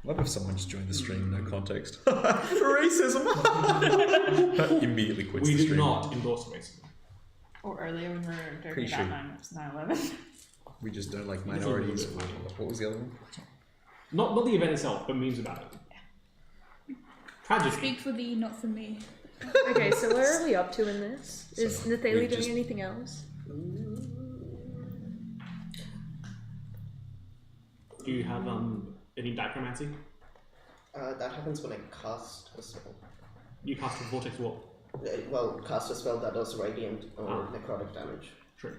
Love if someone just joined the stream, no context. Racism! Immediately quits We the do stream. not endorse racism. Or earlier when we were talking Pretty about sure. 9/11. We just don't like It's a little minorities. bit. What was the other one? Not the event itself, but memes about it. Tragedy. Speak for thee, not for me. Okay, so where are we up to in this? Is So, Nathalie we doing just- anything else? Do you have any dichromancy? That happens when I cast a spell. You cast a vortex warp. Well, cast a spell that does radiant or necrotic damage. True.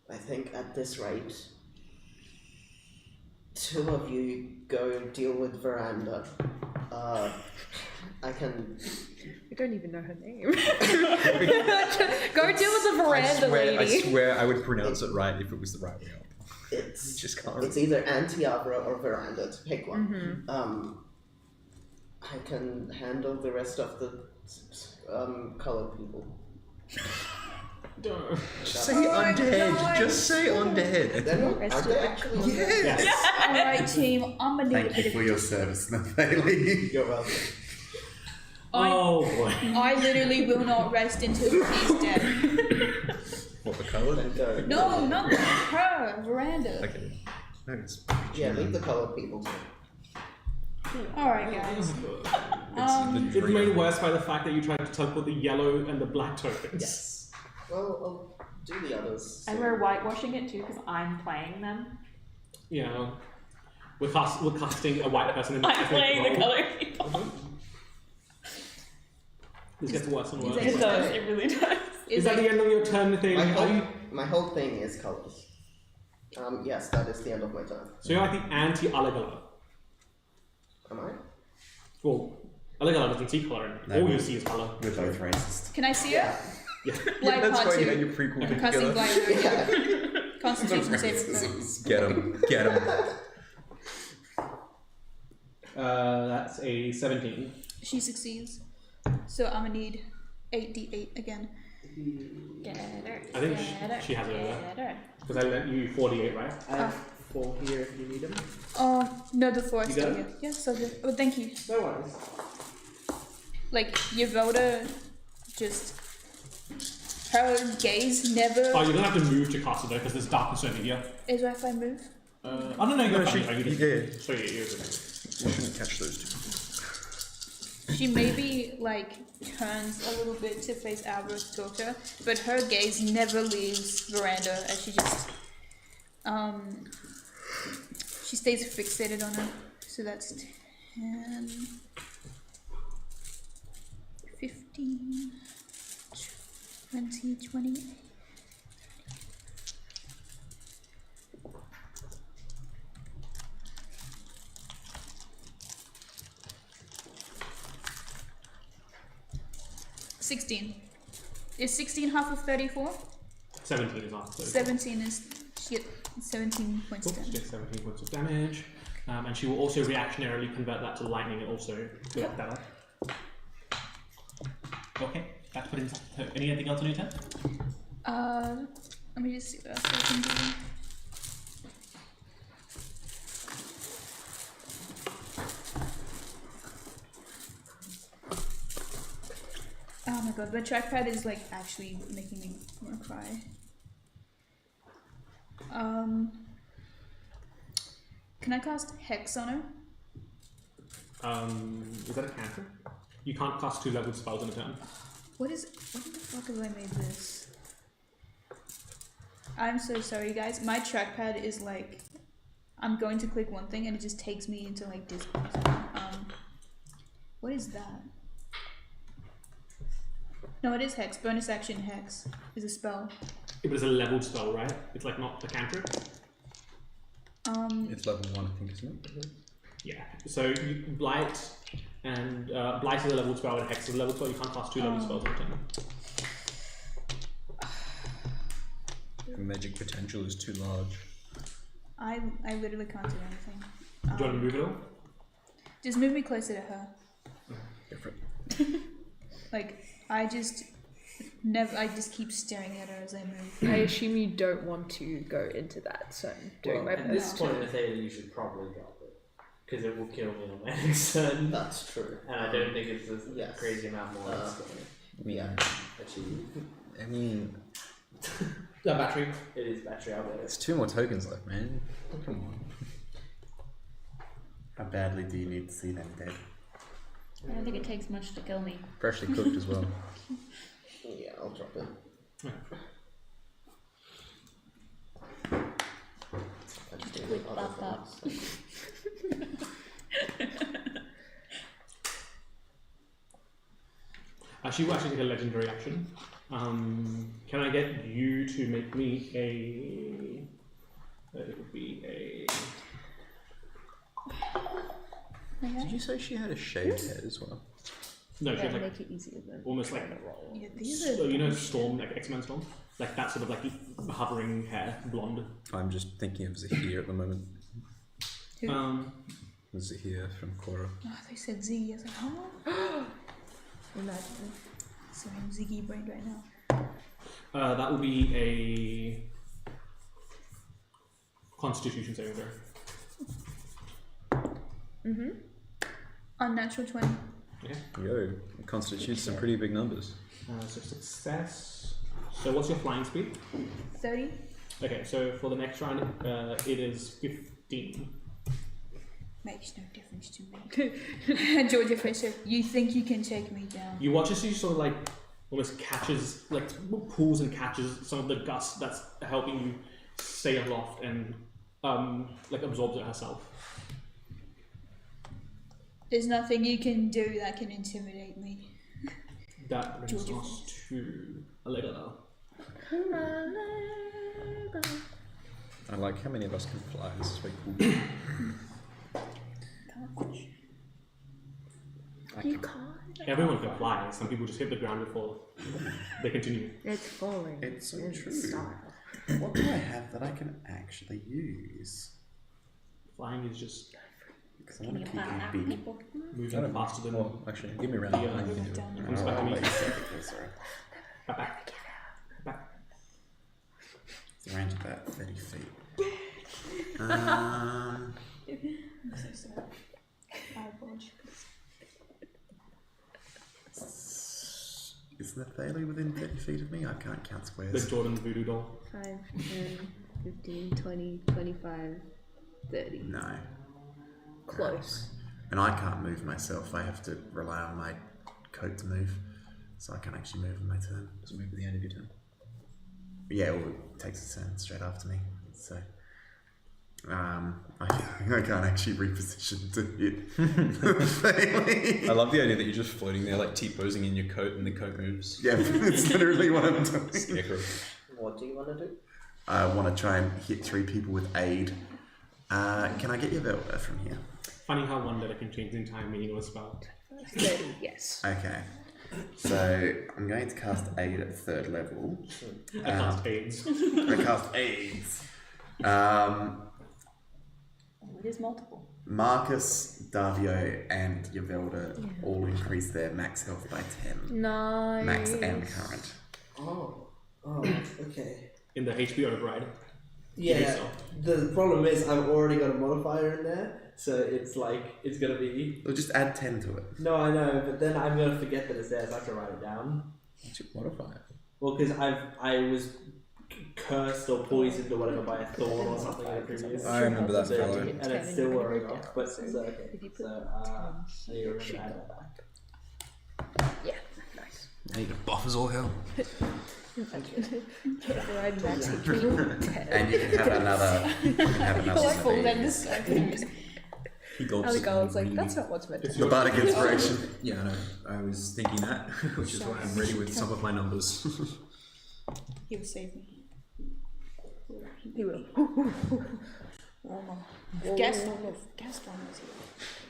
I think at this rate, 2 of you go deal with Veranda. I can. I don't even know her name. Go deal with the veranda I lady. swear I would pronounce it right if it was the right way up. It's Just can't it's either Antiabra or Veranda to pick one. I can handle the rest of the colored people. Just say undead. Just say undead. They're not, are they actually undead? Yes. Alright, team, I'm gonna need a Thank bit you for of. your service, Nathalie. You're welcome. Oh boy. I literally will not rest until she's dead. What, the colour? Then go. No, not her, Veranda. Okay. No, it's. Yeah, leave the colored people too. Alright, guys. It's made worse by the fact that you tried to teleport the yellow and the black tokens. Yes. Well, I'll do the others. And we're whitewashing it too because I'm playing them. Yeah. We're casting a white person in the I'm playing the color people. This gets worse and worse. It does, it really does. Is that the end of your turn, Nathalie? My whole thing is colors. Yes, that is the end of my turn. So you're like the anti-Alagala. Am I? Well, Alagala doesn't see colour. No, All we- you see is colour. We're both racist. Can I see her? Yeah. Blind that's part why you 2. and your prequel put Casting together. blind. Constitution saving throw. Get him. Get him. That's a 17. She succeeds. So I'm gonna need 8d8 again. I think she has it over there. Because I lent you 48, right? I have 4 here if you need them. No, the 4 is You still got here. Yes, okay. Oh, thank you. No worries. Like, Yavoda just. Her gaze never. Oh, you don't have to move to cast it though, because there's darkness over here. Is right if I move? I don't know, you No, got she- you he just did. show your ears. You shouldn't catch those two. She maybe, like, turns a little bit to face Albert's daughter, but her gaze never leaves Veranda as she just. She stays fixated on her. So that's 10. 15. 20, 20. Is 16 half of 34? 17 is after. 17 is. She gets 17 points Oops, damage. gets 17 points of damage. And she will also reactionarily convert that to lightning and also do it better. Okay, that's put in. Anything else on your turn? Let me just see what else I can do. Oh my god, the trackpad is like actually making me want to cry. Can I cast Hex on her? Is that a cantrip? You can't cast 2 leveled spells in a turn. What the fuck have I made this? I'm so sorry, guys. My trackpad is like, I'm going to click one thing and it just takes me into like Discord. What is that? No, it is Hex. Bonus action Hex is a spell. It was a leveled spell, right? It's like not a cantrip. It's level 1, I think, isn't it? Yeah. So Blight and Blight is a leveled spell and Hex is a leveled spell. You can't cast 2 leveled spells in a turn. The magic potential is too large. I literally can't do anything. Do you want to move it all? Just move me closer to her. Different. Like, I just keep staring at her as I move. I assume you don't want to go into that, so I'm doing my At this best. point in the theatre, you should probably drop it. Because it will kill me in a next turn. That's true. And I don't think it's a Yes. crazy amount more it's going to achieve. I mean, Battery. It is battery, I'll get it. there's 2 more tokens left, man. Come on. How badly do you need to see them dead? I don't think it takes much to kill me. Freshly cooked as well. Yeah, I'll drop it. Just a quick bop bop. She will actually take a legendary action. Can I get you to make me a... It would be a... Did you say she had a shaved head as well? No, she Yeah, had like make it easier than almost like trying to roll. Yeah, these are you know Storm, like X-Men Storm, like that sort of like hovering hair, blonde. I'm just thinking of Zahir at the moment. Who? Zahir from Korra. Oh, they said Ziggy. I was like, huh? Imagine. So I'm Ziggy brained right now. That will be a Constitution saving throw. Unnatural 20. Okay. Yo, it constitutes some pretty big numbers. So success. So what's your flying speed? 30. Okay, so for the next round, it is 15. Makes no difference to me. Georgia Fisher, you think you can take me down? You watch as she sort of like almost catches, like pulls and catches some of the gust that's helping you stay aloft and like absorbs it herself. There's nothing you can do that can intimidate me. That brings Georgia us to a Lego. I like how many of us can fly. This is very cool. You can't. Everyone can fly. Some people just hit the ground before they continue. It's falling. It's so in true. style. What do I have that I can actually use? Flying is just Because I want to keep my beak. moving faster than. Well, actually, give me a round. Yeah, I can do it. Who's back to me? Sorry. Back. The range of about 30 feet. I'm so sorry. I apologize. Is Nathalie within 30 feet of me? I can't count The squares. Jordan voodoo doll. 5, 10, 15, 20, 25, 30. No. Close. And I can't move myself. I have to rely on my coat to move. So I can't actually move in my turn. Does it move at the end of your turn? Yeah, well, it takes a turn straight after me. So I can't actually reposition to hit Nathalie. I love the idea that you're just floating there, like T-posing in your coat, and the coat moves. Yeah, it's literally what I'm doing. Scarecrow. What do you want to do? I want to try and hit 3 people with aid. Can I get your Velvet from here? Funny how one letter can change the entire meaning of a spell. 30, yes. Okay. So I'm going to cast aid at 3rd level. I cast AIDS. I cast AIDS. It is multiple. Marcus, Davio, and Yavelda all increase their max health by 10. Nice. Max and current. Oh, okay. In the HP override. Yeah, the problem is I've already got a modifier in there, so it's like, it's going to be... We'll just add 10 to it. No, I know, but then I'm going to forget that it's there, so I have to write it down. What's your modifier? Well, because I was cursed or poisoned or whatever by a thorn or something in the previous. I remember that fellow. And it's still wearing off, but so okay. So you remember to add that back. Yeah, nice. I need to buff us all hell. Override magic. And you can have another. You can have another I one fall of down these. this He gulps And the it girl was and like, that's not what's meant to be. The bardic inspiration. Yeah, I know. I was thinking that, which is why I'm ready with some of my numbers. He will save me. He will. If Gaston was here,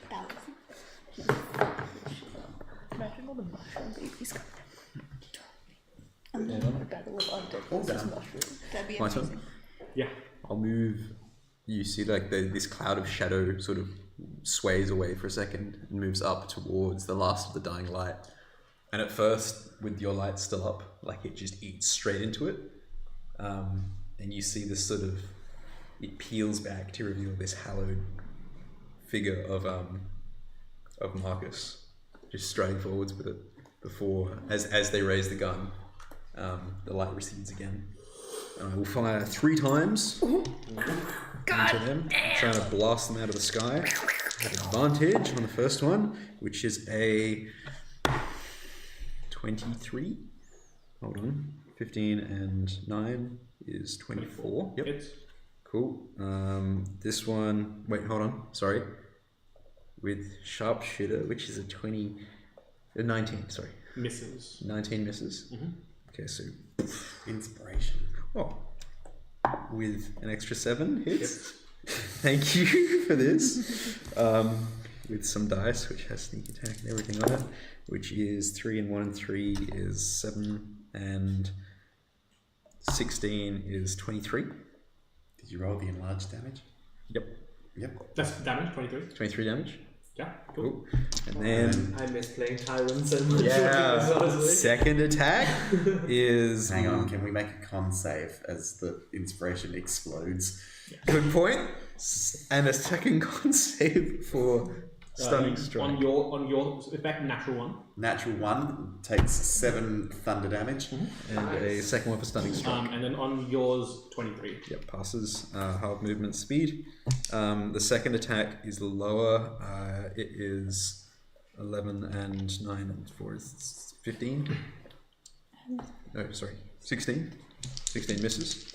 that was Imagine all the mushroom babies coming. Yeah, A battle of undead All versus done. mushrooms. that'd be My turn? amazing. Yeah. I'll move. You see, like this cloud of shadow sort of sways away for a second and moves up towards the last of the dying light. And at first, with your light still up, like it just eats straight into it. And you see this sort of, it peels back to reveal this hallowed figure of Marcus, just striding forwards with it. Before, as they raise the gun, the light recedes again. And I will fire 3 times into them, trying to blast them out of the sky. Have advantage on the first one, which is a 23. Hold on. 15 and 9 is 24. Yep. Hits. Cool. This one. Wait, hold on. Sorry. With sharpshooter, which is a 19. Sorry. Misses. 19 misses. Mhm. Okay, so Inspiration. oh, with an extra 7 hits. Thank you for this. With some dice, which has sneak attack and everything on it, which is 3 and 1 and 3 is 7 and 16 is 23. Did you roll the enlarged damage? Yep. Yep. That's damage, 23. 23 damage. Yeah, cool. Cool. And then I miss playing Tyrant so much. yeah, honestly. second attack is Hang on, can we make a con save as the inspiration explodes? good point. And a second con save for stunning strike. On your effect, natural 1. Natural 1 takes 7 thunder damage. And a second one for stunning strike. And then on yours, 23. Yep, passes. Half movement speed. The second attack is lower. It is 11 and 9 and 4 is 15. No, sorry, 16. 16 misses.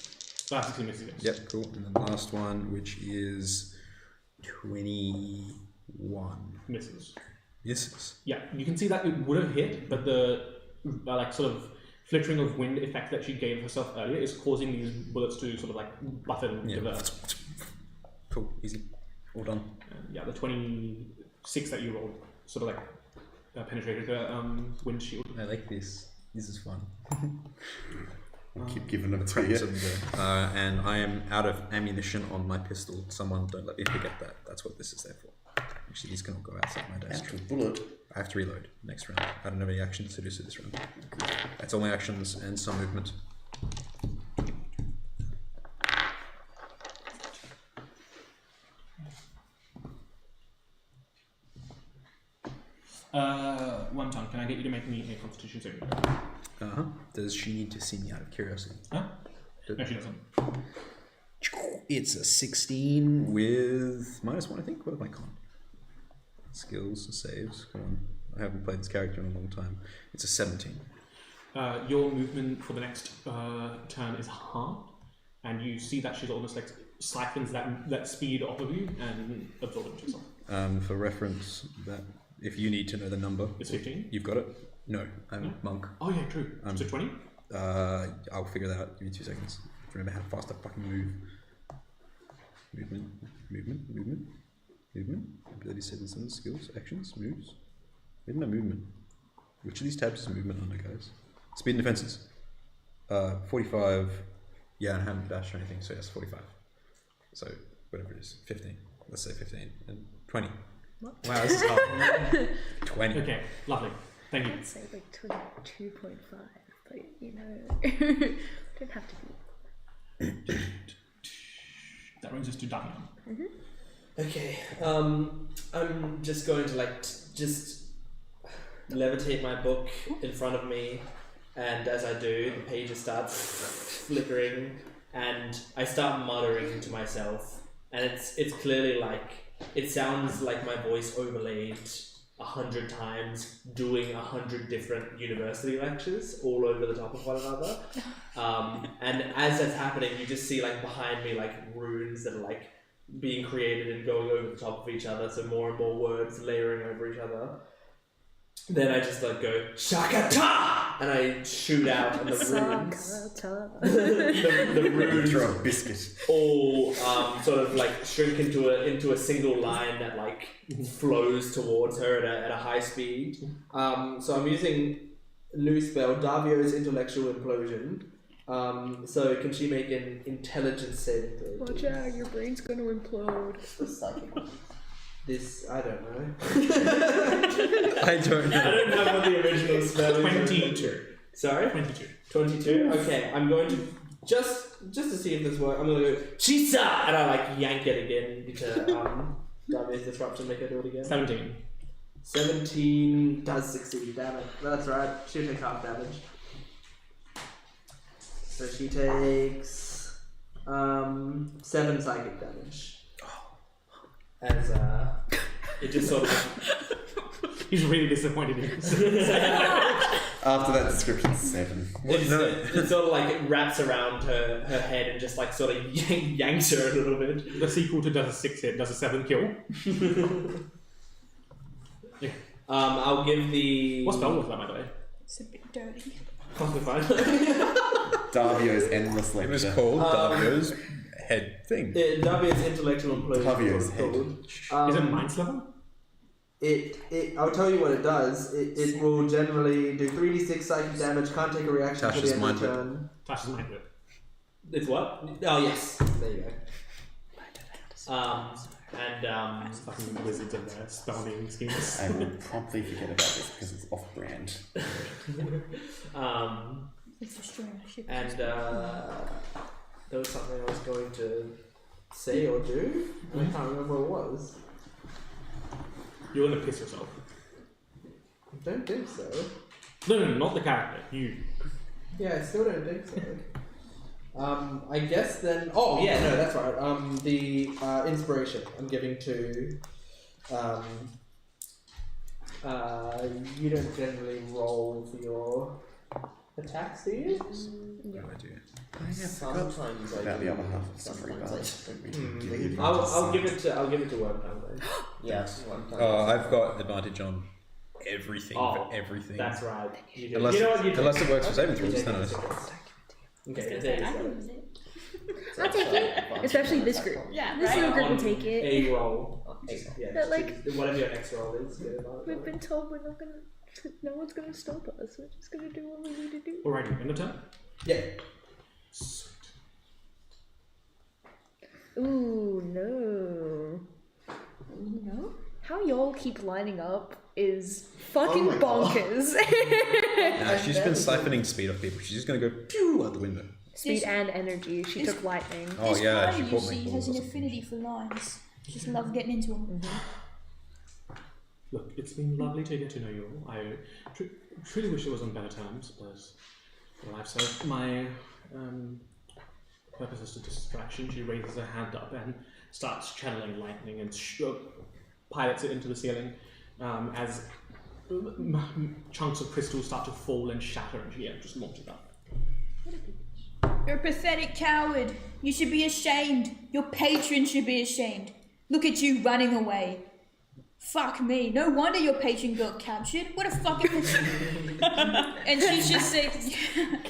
That's 16 misses, yes. Yep, cool. And then the last one, which is 21. Misses. Misses. Yeah, you can see that it would have hit, but the like sort of flittering of wind effect that she gave herself earlier is causing these bullets to sort of like buffet and divert. Cool, easy. All done. Yeah, the 26 that you rolled sort of like penetrated the windshield. I like this. This is fun. We'll keep giving them Let's to hope you. some go. And I am out of ammunition on my pistol. Someone don't let me forget that. That's what this is there for. Actually, these can all go outside my desk. Natural bullet. I have to reload next round. I don't have any actions to do so this round. That's all my actions and some movement. One time, can I get you to make me a constitution saving? Uh-huh. Does she need to see me out of curiosity? Huh? No, she doesn't. It's a 16 with -1, I think. What am I con? Skills and saves. Come on. I haven't played this character in a long time. It's a 17. Your movement for the next turn is halved, and you see that she's almost like siphons that speed off of you and absorbs it into herself. For reference, that if you need to know the number, It's 15? You've got it? No, I'm a monk. Oh yeah, true. So 20? I'll figure that out. Give me 2 seconds. Remember how fast I fucking move. Movement. Ability settings and skills, actions, moves. Where's my movement? Which of these tabs is movement under, guys? Speed and defenses. 45. Yeah, and I haven't dashed or anything, so yes, 45. So whatever it is, 15. Let's say 15 and 20. What? Wow, this is hard. 20. Okay, lovely. Thank you. I'd say like 22.5, but you know, don't have to be. That brings us to Damian. Okay, I'm just going to just levitate my book in front of me and as I do, the pages start flickering, and I start muttering to myself, and it's clearly like, it sounds like my voice overlaid 100 times doing 100 different university lectures all over the top of one another. And as that's happening, you just see like behind me like runes that are like being created and going over the top of each other, so more and more words layering over each other. Then I just like go Shakata, and I shoot out, and the runes, the runes throw a biscuit. all sort of like shrink into a single line that like flows towards her at a high speed. So I'm using a new spell, Davio's Intellectual Implosion. So can she make an intelligence saving throw? Watch out, your brain's gonna implode. The psychic one. This, I don't know. I don't know. I don't know what the original spell is. 22. Sorry? 22. 22? Okay, I'm going to, just to see if this works, I'm going to go, Chisa! And I like yank it again into Davio's Disruption, make her do it again. 17. 17 does succeed, damn it. That's right, she takes half damage. So she takes 7 psychic damage. As it just sort of... He's really disappointed in himself. After that description, 7. It sort of like it wraps around her head and just like sort of yanks her a little bit. The sequel to does a 6 hit, does a 7 kill. Yeah. I'll give the... What spell was that, by the way? It's a bit dirty. Possibly fine. Davio's endless It was lecture. called Davio's head thing. Davio's Intellectual Implosion. Davio's Is it Mind Sliver? I'll tell you what it does. It will generally do 3d6 psychic damage, can't take a reaction for the end of the turn. Tasha's Mind Whip. It's what? Oh, yes. There you go. Fucking wizards and their spelling schemes. I will promptly forget about this because it's off-brand. It's destroying our ship. And there was something I was going to say or do. I can't remember what it was. You're gonna piss yourself. I don't think so. No, not the character. You. Yeah, I still don't think so. I guess then. Oh yeah, no, that's right. The inspiration I'm giving to. You don't generally roll for your attacks, do you? No idea. Sometimes I About do. the other half of Sometimes Summary I'll give it to work now then. Yes, one time. Oh, I've got advantage on everything Oh, for everything. That's right. You do. Unless, You know what you do? unless it works for saving throws, You then take I... it. Okay, I there you can go. use it. I'll take it. Especially this group. Yeah, This right? little group will On take it. A roll. Yeah, But, like- whatever your next roll is. get advantage We've on been it. told we're not gonna. No one's gonna stop us. We're just gonna do what we need to do. Alrighty, end of turn. Yeah. Ooh, no. No? How y'all keep lining up is fucking Oh my God. bonkers. Nah, she's been siphoning speed off people. She's just gonna go pew out the window. Speed and energy. She This- took lightning. Oh This yeah, guy, she you caught see, me. has an affinity for lines. Just love getting into them. Look, it's been lovely to get to know you all. I truly wish it was on better terms, but well, I've served my purposes to distraction. She raises her hand up and starts channeling lightning and pilots it into the ceiling as chunks of crystal start to fall and shatter, and she just launches up. You're a pathetic coward. You should be ashamed. Your patron should be ashamed. Look at you running away. Fuck me. No wonder your patron got captured. What a fucking... And she's just like...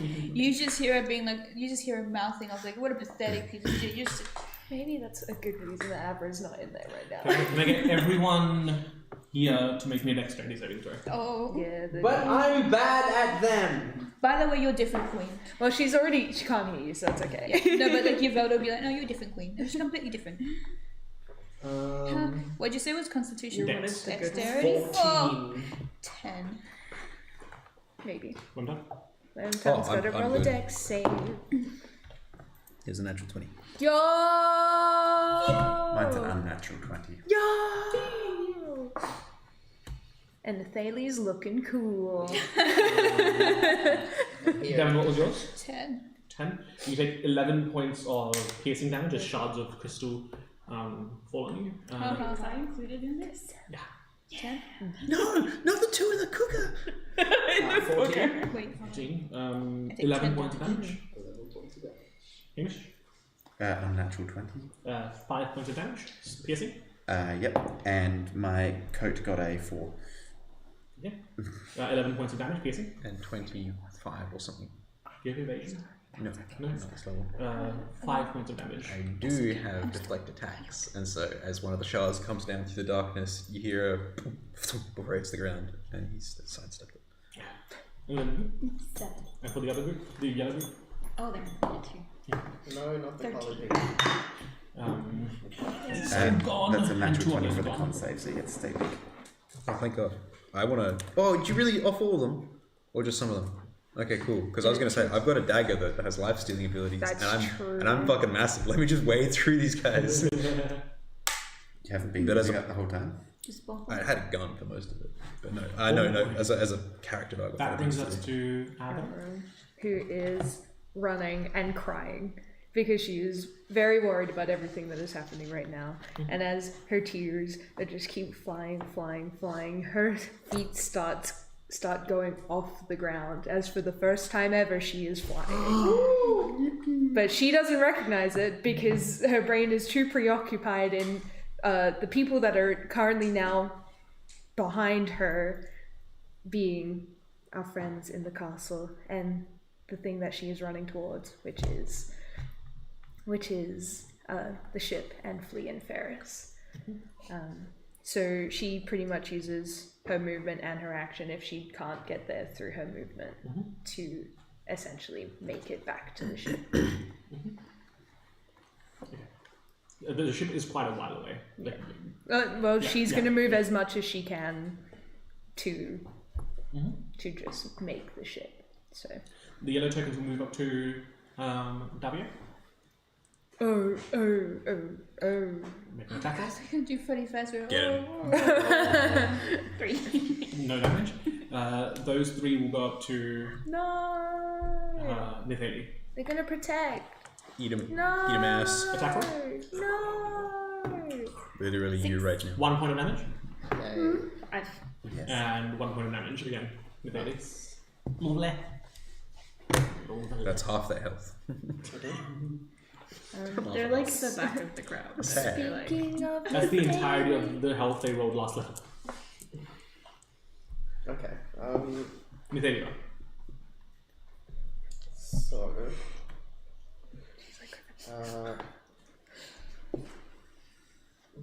You just hear her being like... You just hear her mouthing. I was like, what a pathetic piece of shit. You're so... Maybe that's a good reason that Abra's not in there right now. Can I get everyone here to make me a dexterity saving throw? Oh. Yeah. But I'm bad at them. By the way, you're a different queen. Well, she can't hear you, so it's okay. No, but like your vote will be like, no, you're a different queen. She's completely different. What'd you say was constitution? You're one of the good Dexterity? 14. Oh, 10. Maybe. One done. Then Oh, Tom's got to I'm roll a good. dex save. Here's a natural 20. Yo! Mine's an unnatural 20. Yo! And Nathalia's looking cool. Devin, what was yours? 10. 10. You take 11 points of piercing damage as shards of crystal fall on you. Was I included in this? Yeah. 10? No, not the two in the cooker. 14. Wait, 14. think 11 10 points of damage. Hamish? Unnatural 20. 5 points of damage. Piercing. Yep. And my coat got a 4. Yeah. 11 points of damage. Piercing. And 25 or something. Do you have evasion? No, No. not this level. 5 points of damage. I do have deflect attacks, and so as one of the shards comes down through the darkness, you hear a before it hits the ground, and he's sidestepped it. And then, 7. and for the other group, the yellow group. Oh, they're too. No, not the 13. color people. That's a and natural 2 20 others for the gone. con save, so you get to stay big. Oh, thank God. I want to... Oh, did you really off all of them? Or just some of them? Okay, cool. Because I was going to say, I've got a dagger that has life-stealing abilities, That's and I'm fucking massive. Let me just wade through these guys. You haven't been But as using a- it the whole time? Just both. I had a gun for most of it. But no, as a character, I got That brings us life-stealing. to Adam. Who is running and crying because she is very worried about everything that is happening right now. And as her tears that just keep flying, her feet start going off the ground as for the first time ever she is flying. But she doesn't recognize it because her brain is too preoccupied in the people that are currently now behind her being our friends in the castle and the thing that she is running towards, which is the ship and Flea and Ferris. So she pretty much uses her movement and her action if she can't get there through her movement to essentially make it back to the ship. The ship is quite a while away. She's going to move as much as she can to just make the ship. So The yellow tokens will move up to Davia. Oh. Make an attack roll. I can do funny fast. Get him. 3. No damage. Those 3 will go up to No. Nithali. They're going to protect. Eat him No. ass. Attack roll. No. Literally you right now. 1 point of damage. I've. Yes. And 1 point of damage again. Nithali. Lovely. That's half their health. They're like the back of the crowd. They're like, Speaking of That's the entirety of the health they rolled last level. Okay. Nithali. So.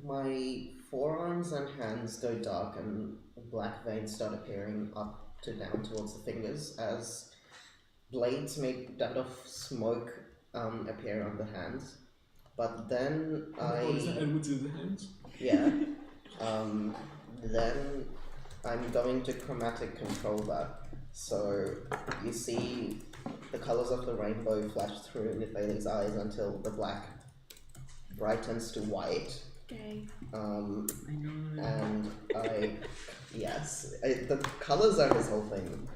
My forearms and hands go dark and black veins start appearing up to down towards the fingers as blades made out of smoke appear on the hands. But then Is that Edwards in the hands? yeah. Then I'm going to chromatic control that. So you see the colors of the rainbow flash through Nithali's eyes until the black brightens to white. okay. And the colors are his whole thing.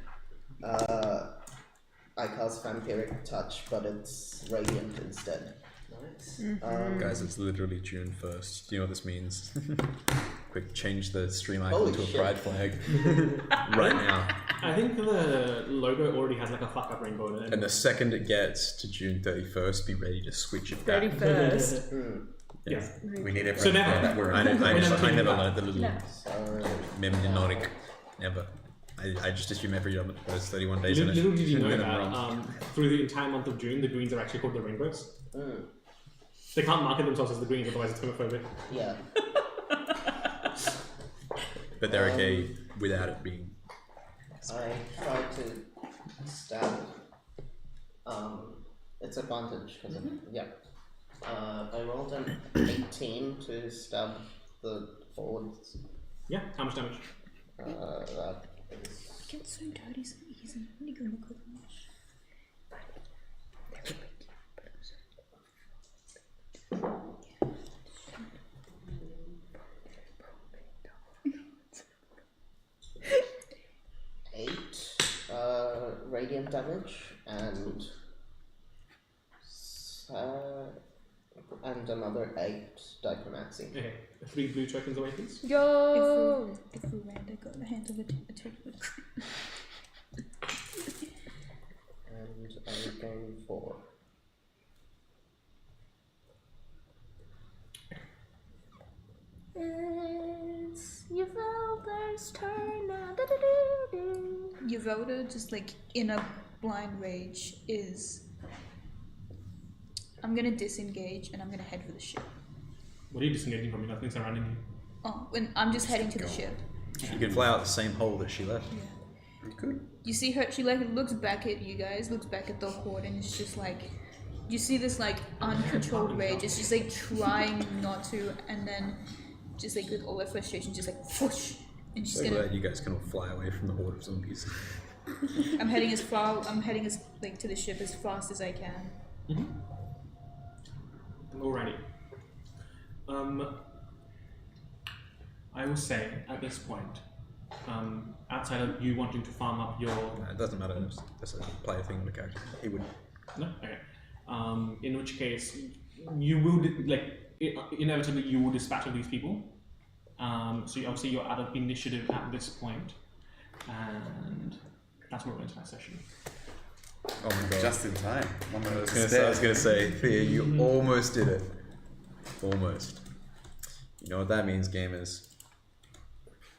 I cast Vampiric Touch, but it's radiant instead. Nice. Guys, it's literally June 1st. Do you know what this means? Quick, change the stream Holy icon to a shit. pride flag. Right now. I think the logo already has like a fuck up rainbow in it. And the second it gets to June 31st, be ready to switch it back. 31st. Yeah. We need everyone So to know now- that we're I never Never learned the little No. So mnemonic. Never. I just assume every other there's 31 days in it. Little did you know And then that I'm wrong. through the entire month of June, the greens are actually called the rainbows. mm, They can't market themselves as the greens, otherwise it's homophobic. yeah. But they're okay without it being. I tried to stab. It's advantage because I rolled an 18 to stab the forwards. Yeah, how much damage? That is I get so dirty so easy. Let me go look at them. damage and another 8 necromancy. Okay, 3 blue tokens away, please. Yo! If we land, I got the hand of a turtle. And I gain 4. It's Yvelda's turn now. Yvelda, just like in a blind rage, is. I'm gonna disengage and I'm gonna head for the ship. What are you disengaging from? Nothing's surrounding you. Oh, when I'm just heading to the ship. You can fly out the same hole that she left. Yeah. Good. You see her, she like looks back at you guys, looks back at the horde, and it's just like, you see this like uncontrolled rage. It's just like trying not to, and then just like with all her frustration, just like whoosh, and she's So gonna. glad you guys can all fly away from the horde of zombies. I'm heading as like to the ship as fast as I can. Alrighty. I will say at this point, outside of you wanting to farm up your It doesn't matter. That's a player thing on the character. He would. no, okay. In which case, you will inevitably you will dispatch of these people. So obviously you're out of initiative at this point, and that's where we're into that session. Oh my god. Just in time. I was gonna say, Thea, you almost did it. Almost. You know what that means, gamers?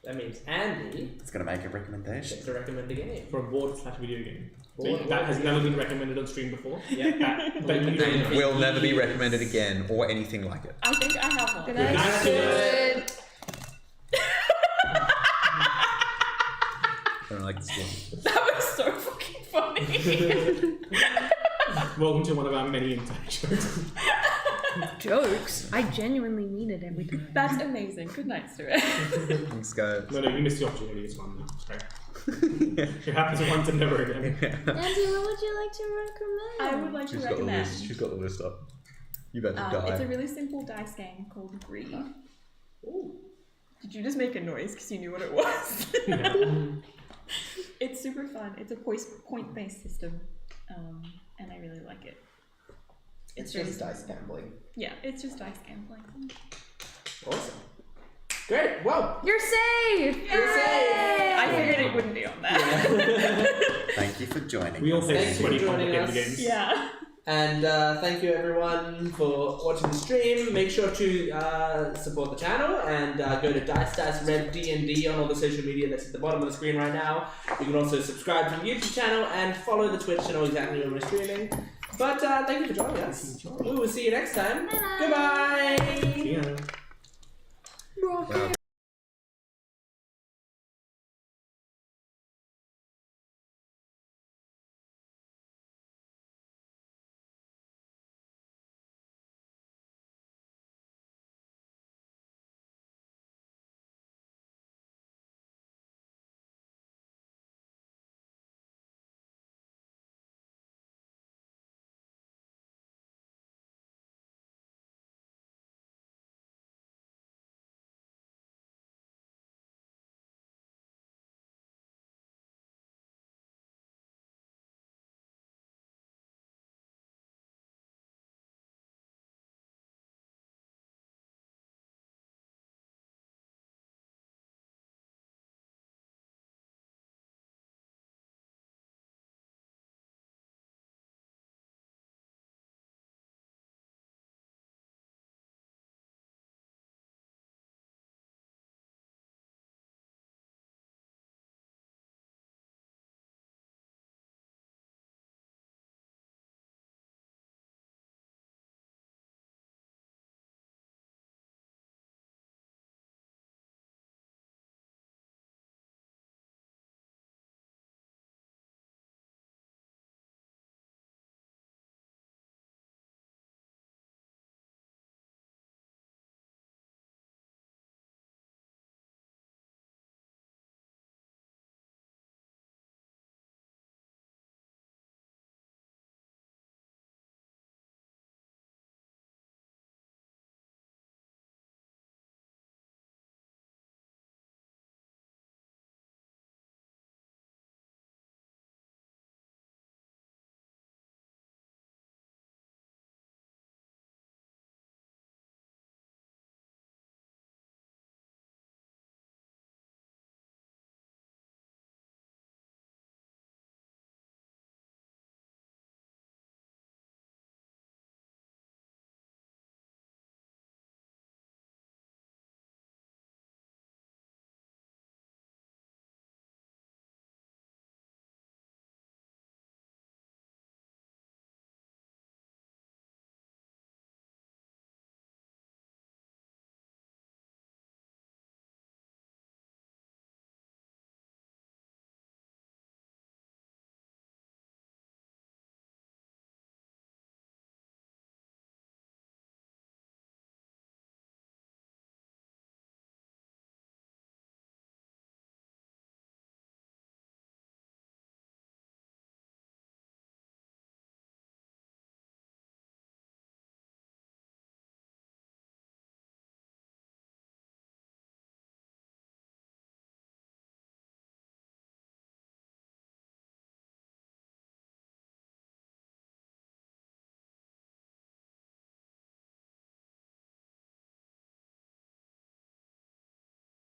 That means Andy It's going to make a recommendation. gets to recommend a game. For a board/video game. Board that has video never been recommended on stream before. Yeah. But you know, Will never be recommended again, or anything like it. I think I have one. Good night, good. I don't like this game. That was so fucking funny. welcome to one of our many inside jokes. Jokes? I genuinely mean it every time. That's amazing. Good night, Stuart. Thanks, guys. No, you missed the opportunity. It's fine. Sorry. It happens once and never again. Andy, what would you like to recommend? I would like to recommend. She's got the list up. You better die. It's a really simple dice game called Gree. Ooh. Did you just make a noise because you knew what it was? Yeah. It's super fun. It's a point-based system, and I really like it. It's really just dice gambling. Yeah, it's just dice gambling. Awesome. Great. Well, You're safe! you're safe. I figured it wouldn't be on that. Thank you for joining We all us. play Thanks for 20 joining complicated us. games. Yeah. And thank you everyone for watching the stream. Make sure to support the channel and go to Dice Red D&D on all the social media that's at the bottom of the screen right now. You can also subscribe to the YouTube channel and follow the Twitch to know exactly when we're streaming. But thank you for joining us. We will see you next time. Goodbye.